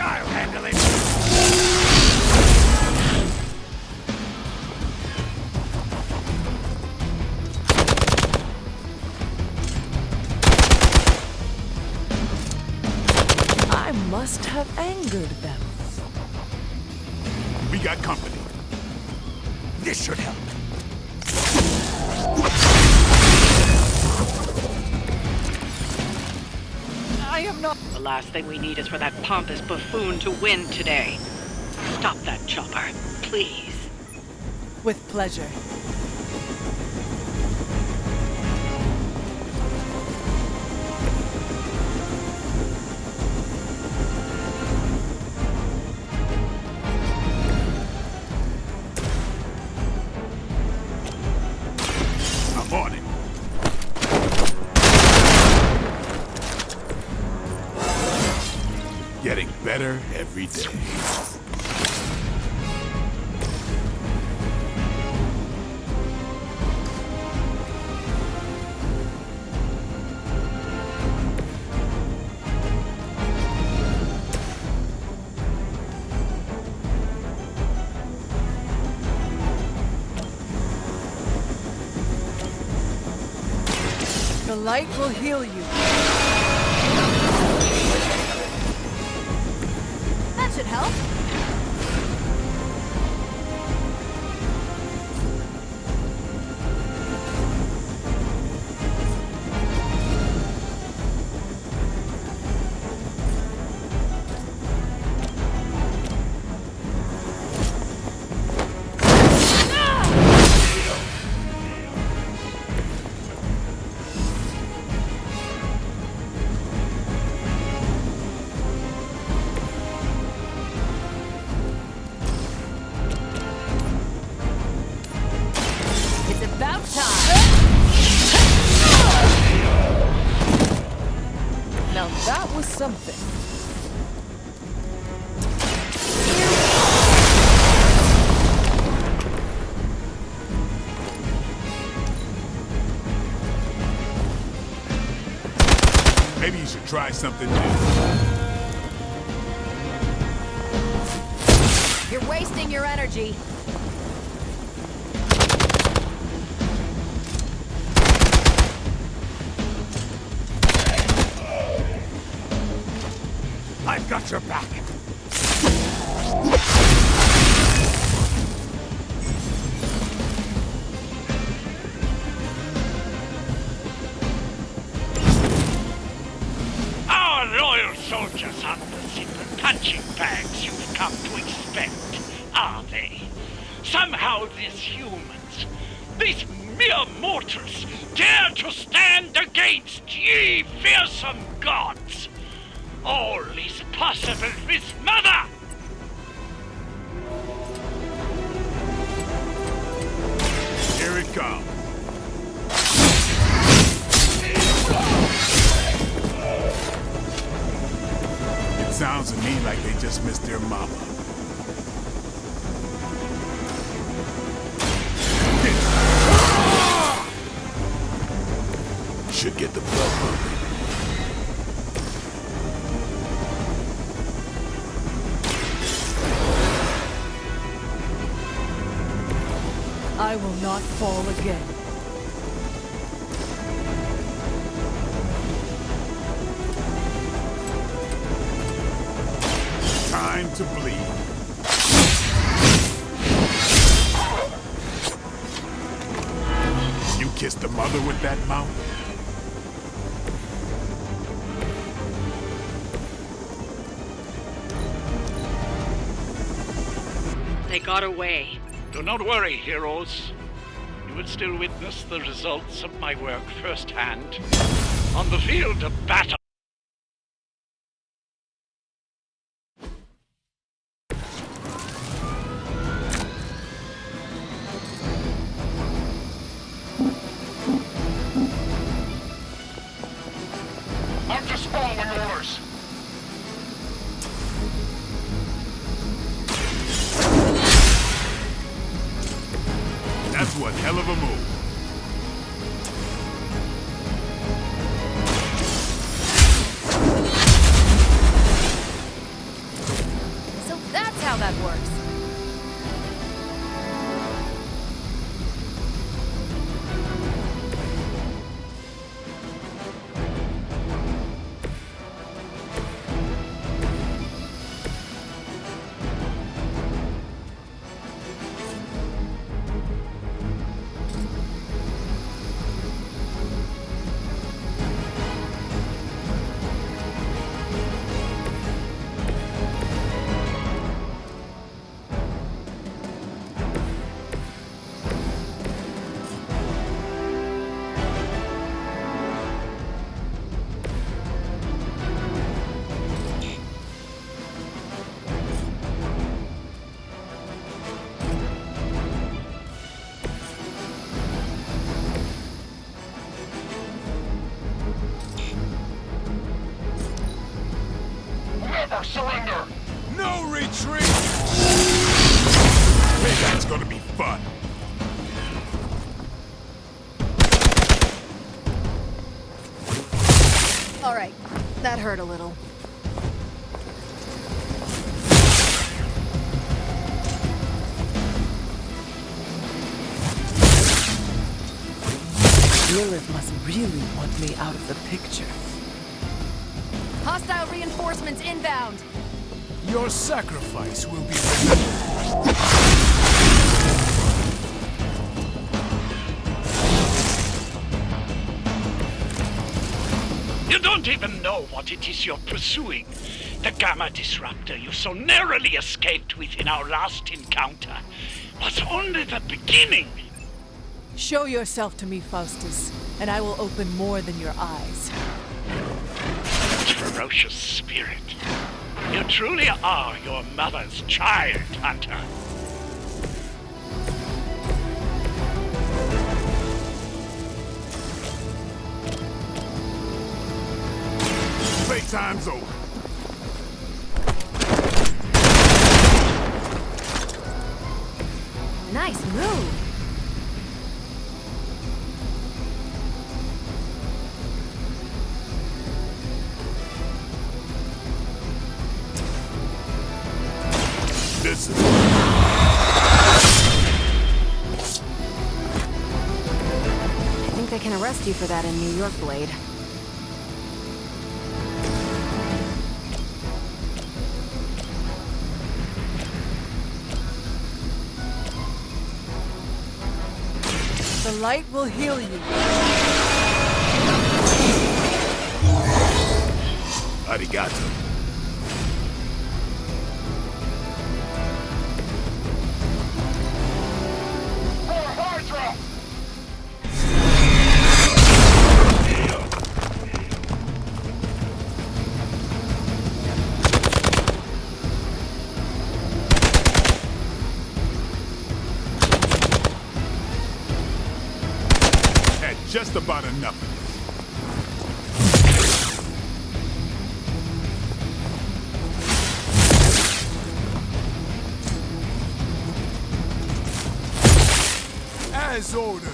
I'll handle it. I must have angered them. We got company. This should help. I am not. The last thing we need is for that pompous buffoon to win today. Stop that chopper, please. With pleasure. I'm on it. Getting better every day. The light will heal you. That should help. It's about time. Now that was something. Maybe you should try something new. You're wasting your energy. got your back. Our loyal soldiers aren't the simple punching bags you've come to expect, are they? Somehow these humans, these mere mortals, dare to stand against ye fearsome gods. All is possible with Mother! Here it comes. It sounds to me like they just missed their mama. Should get the blood pumping. I will not fall again. Time to bleed. You kissed the mother with that mouth? They got away. Do not worry, heroes. You will still witness the results of my work firsthand on the field of battle. I'm just following orders. That's one hell of a move. So that's how that works. Never surrender! No retreat! Payback's gonna be fun. All right, that hurt a little. Lilith must really want me out of the picture. Hostile reinforcements inbound. Your sacrifice will be remembered. You don't even know what it is you're pursuing. The Gamma Disruptor you so narrowly escaped with in our last encounter was only the beginning. Show yourself to me, Faustus, and I will open more than your eyes. Ferocious spirit. You truly are your mother's child, Hunter. Playtime's over. Nice move. This is... I think they can arrest you for that in New York, Blade. The light will heal you. Arigato. Had just about enough of this. As ordered.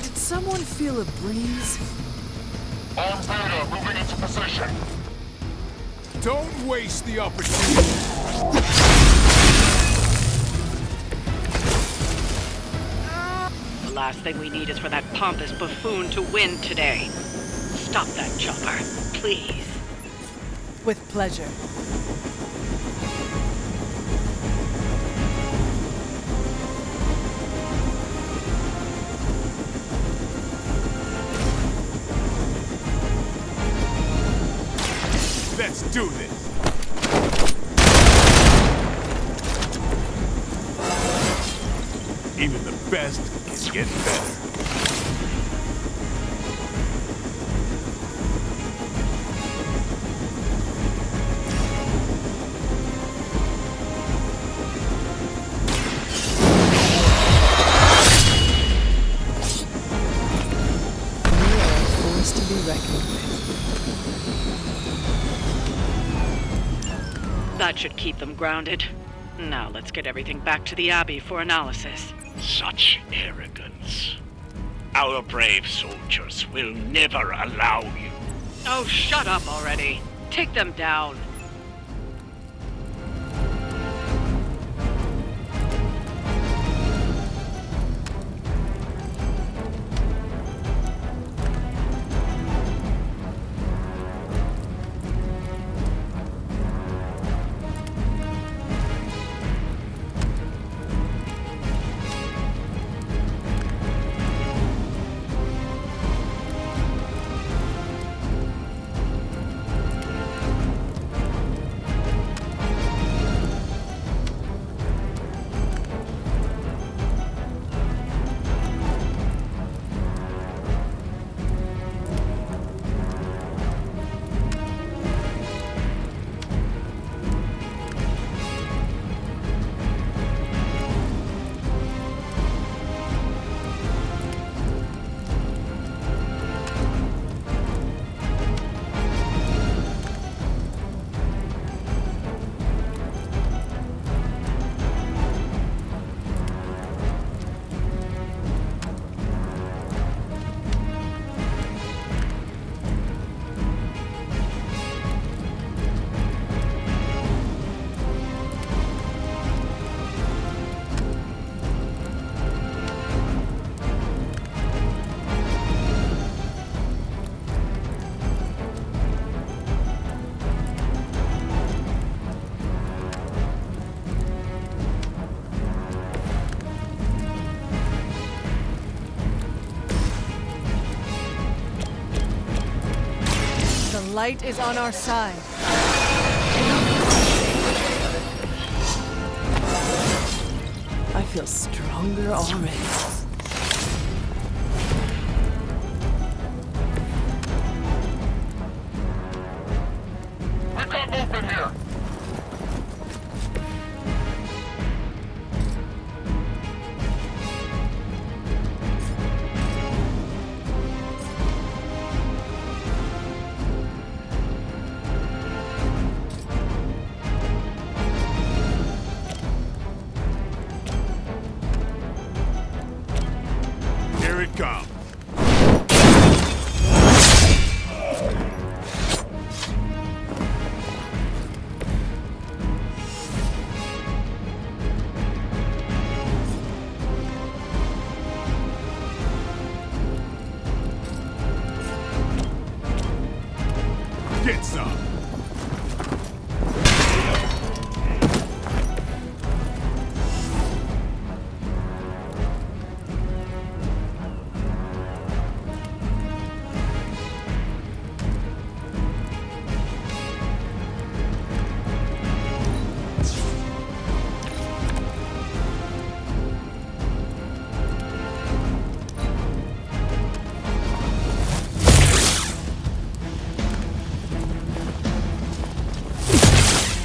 Did someone feel a breeze? On Beta, moving into position. Don't waste the opportunity. The last thing we need is for that pompous buffoon to win today. Stop that chopper, please. With pleasure. Let's do this. Even the best can get better. Forced to be reckoned with. That should keep them grounded. Now let's get everything back to the Abbey for analysis. Such arrogance. Our brave soldiers will never allow you. Oh, shut up already. Take them down. The light is on our side. I feel stronger already. We got movement here.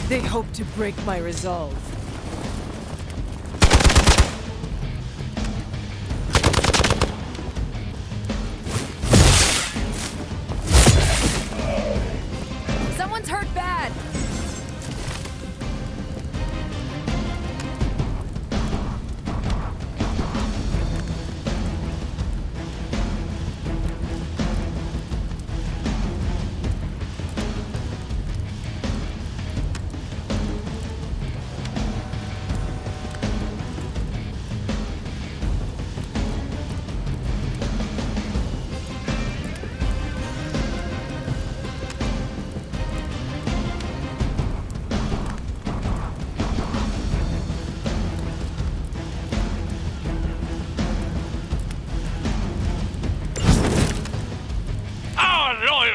They hope to break my resolve. Someone's hurt bad!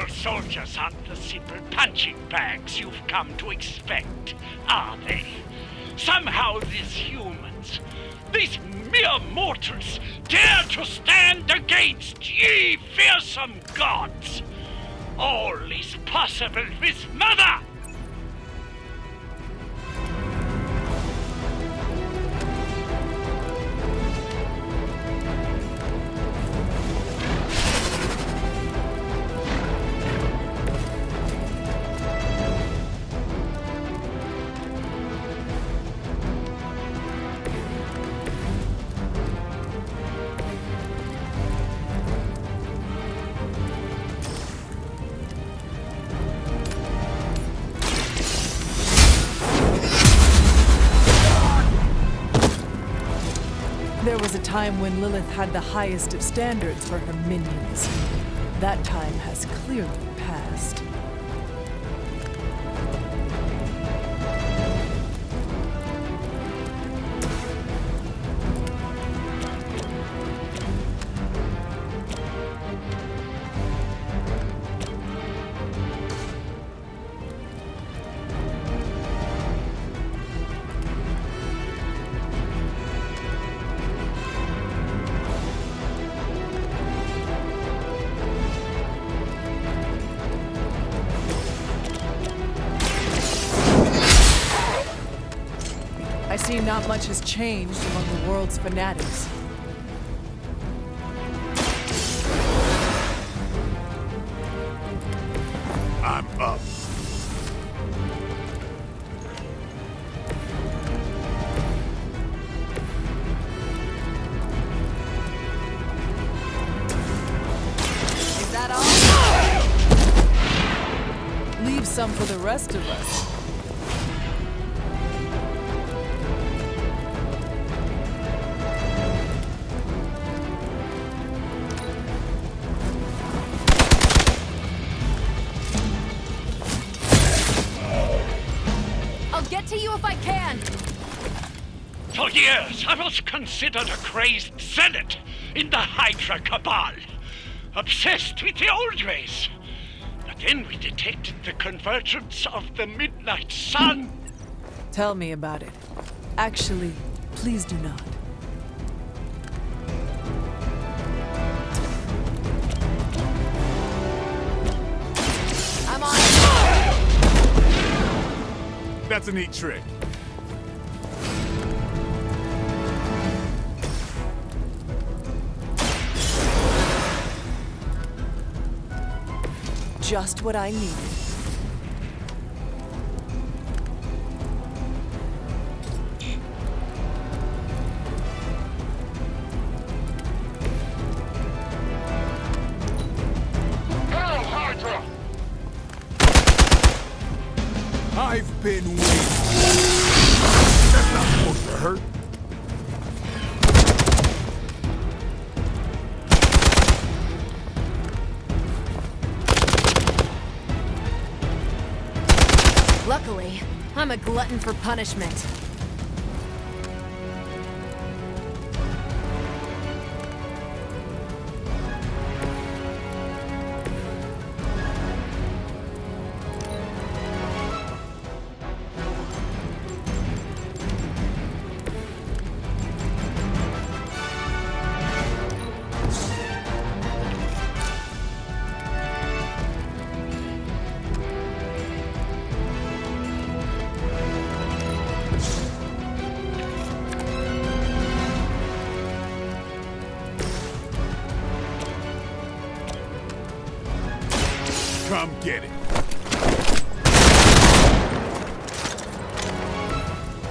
Soldiers aren't the simple punching bags you've come to expect, are they? Somehow these humans, these mere mortals, dare to stand against ye fearsome gods! All is possible with Mother! There was a time when Lilith had the highest of standards for her minions. That time has clearly passed. I see not much has changed among the world's fanatics. I'm up. Is that all? Leave some for the rest of us. Get to you if I can! For years, I was considered a crazed zealot in the Hydra Cabal, obsessed with the old ways. But then we detected the convergence of the Midnight Sun. Tell me about it. Actually, please do not. I'm on. That's a neat trick. Just what I needed. I've been waiting. That's not supposed to hurt. Luckily, I'm a glutton for punishment. Come get it.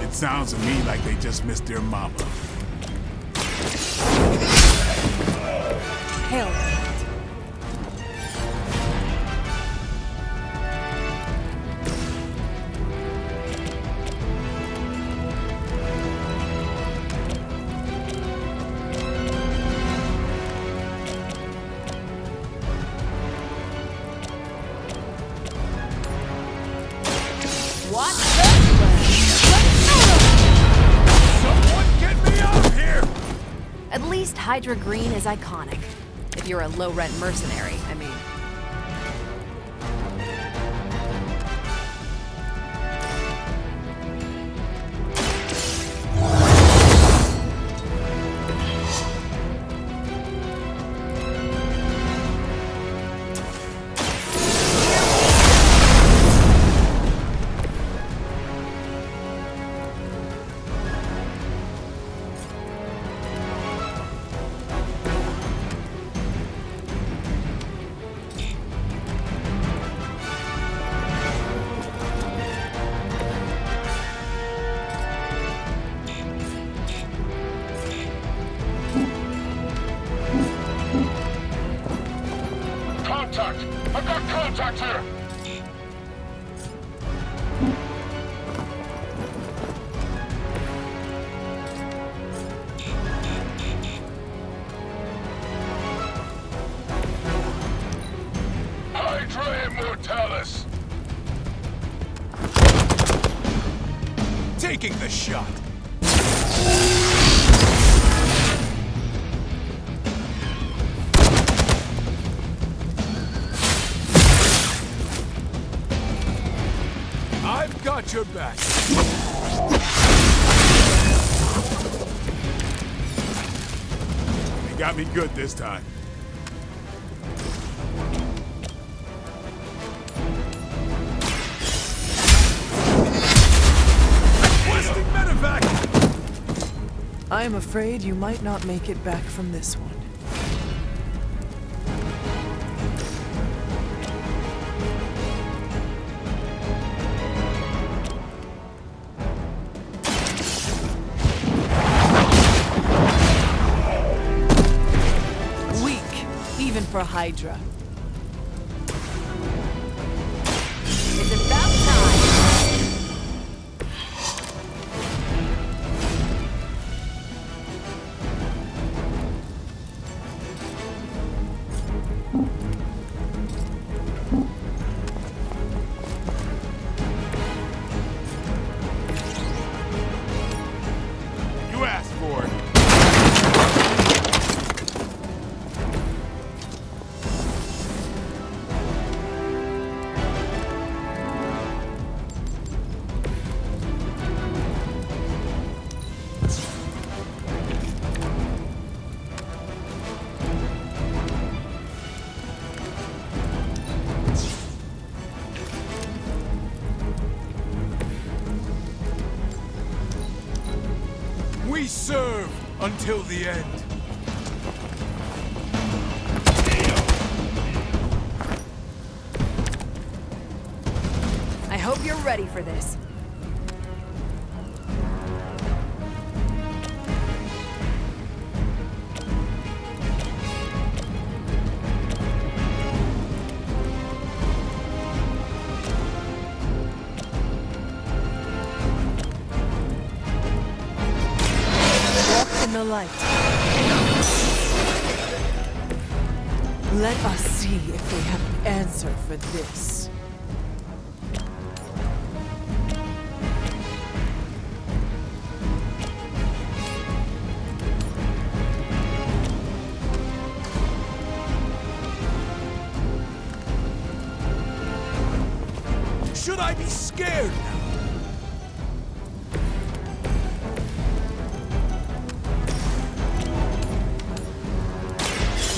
It sounds to me like they just missed their mama. Hell. What Someone get me out of here! At least Hydra Green is iconic. If you're a low-rent mercenary, I mean. Contact! I've got contact here! Hydra Immortalis! Taking the shot. I've got your back. You got me good this time. Requesting medevac! I am afraid you might not make it back from this one. Even for Hydra. It's about time. You asked for it. We serve until the end. I hope you're ready for this. In the light. Let us see if they have an answer for this. Should I be scared now?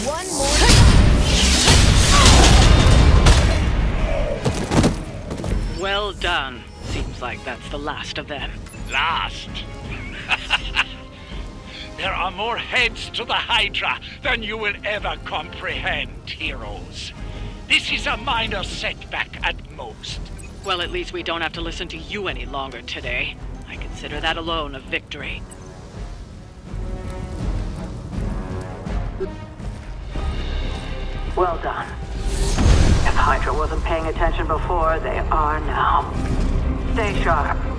One more time. Well done. Seems like that's the last of them. Last? There are more heads to the Hydra than you will ever comprehend, heroes. This is a minor setback at most. Well, at least we don't have to listen to you any longer today. I consider that alone a victory. Well done. If Hydra wasn't paying attention before, they are now. Stay sharp.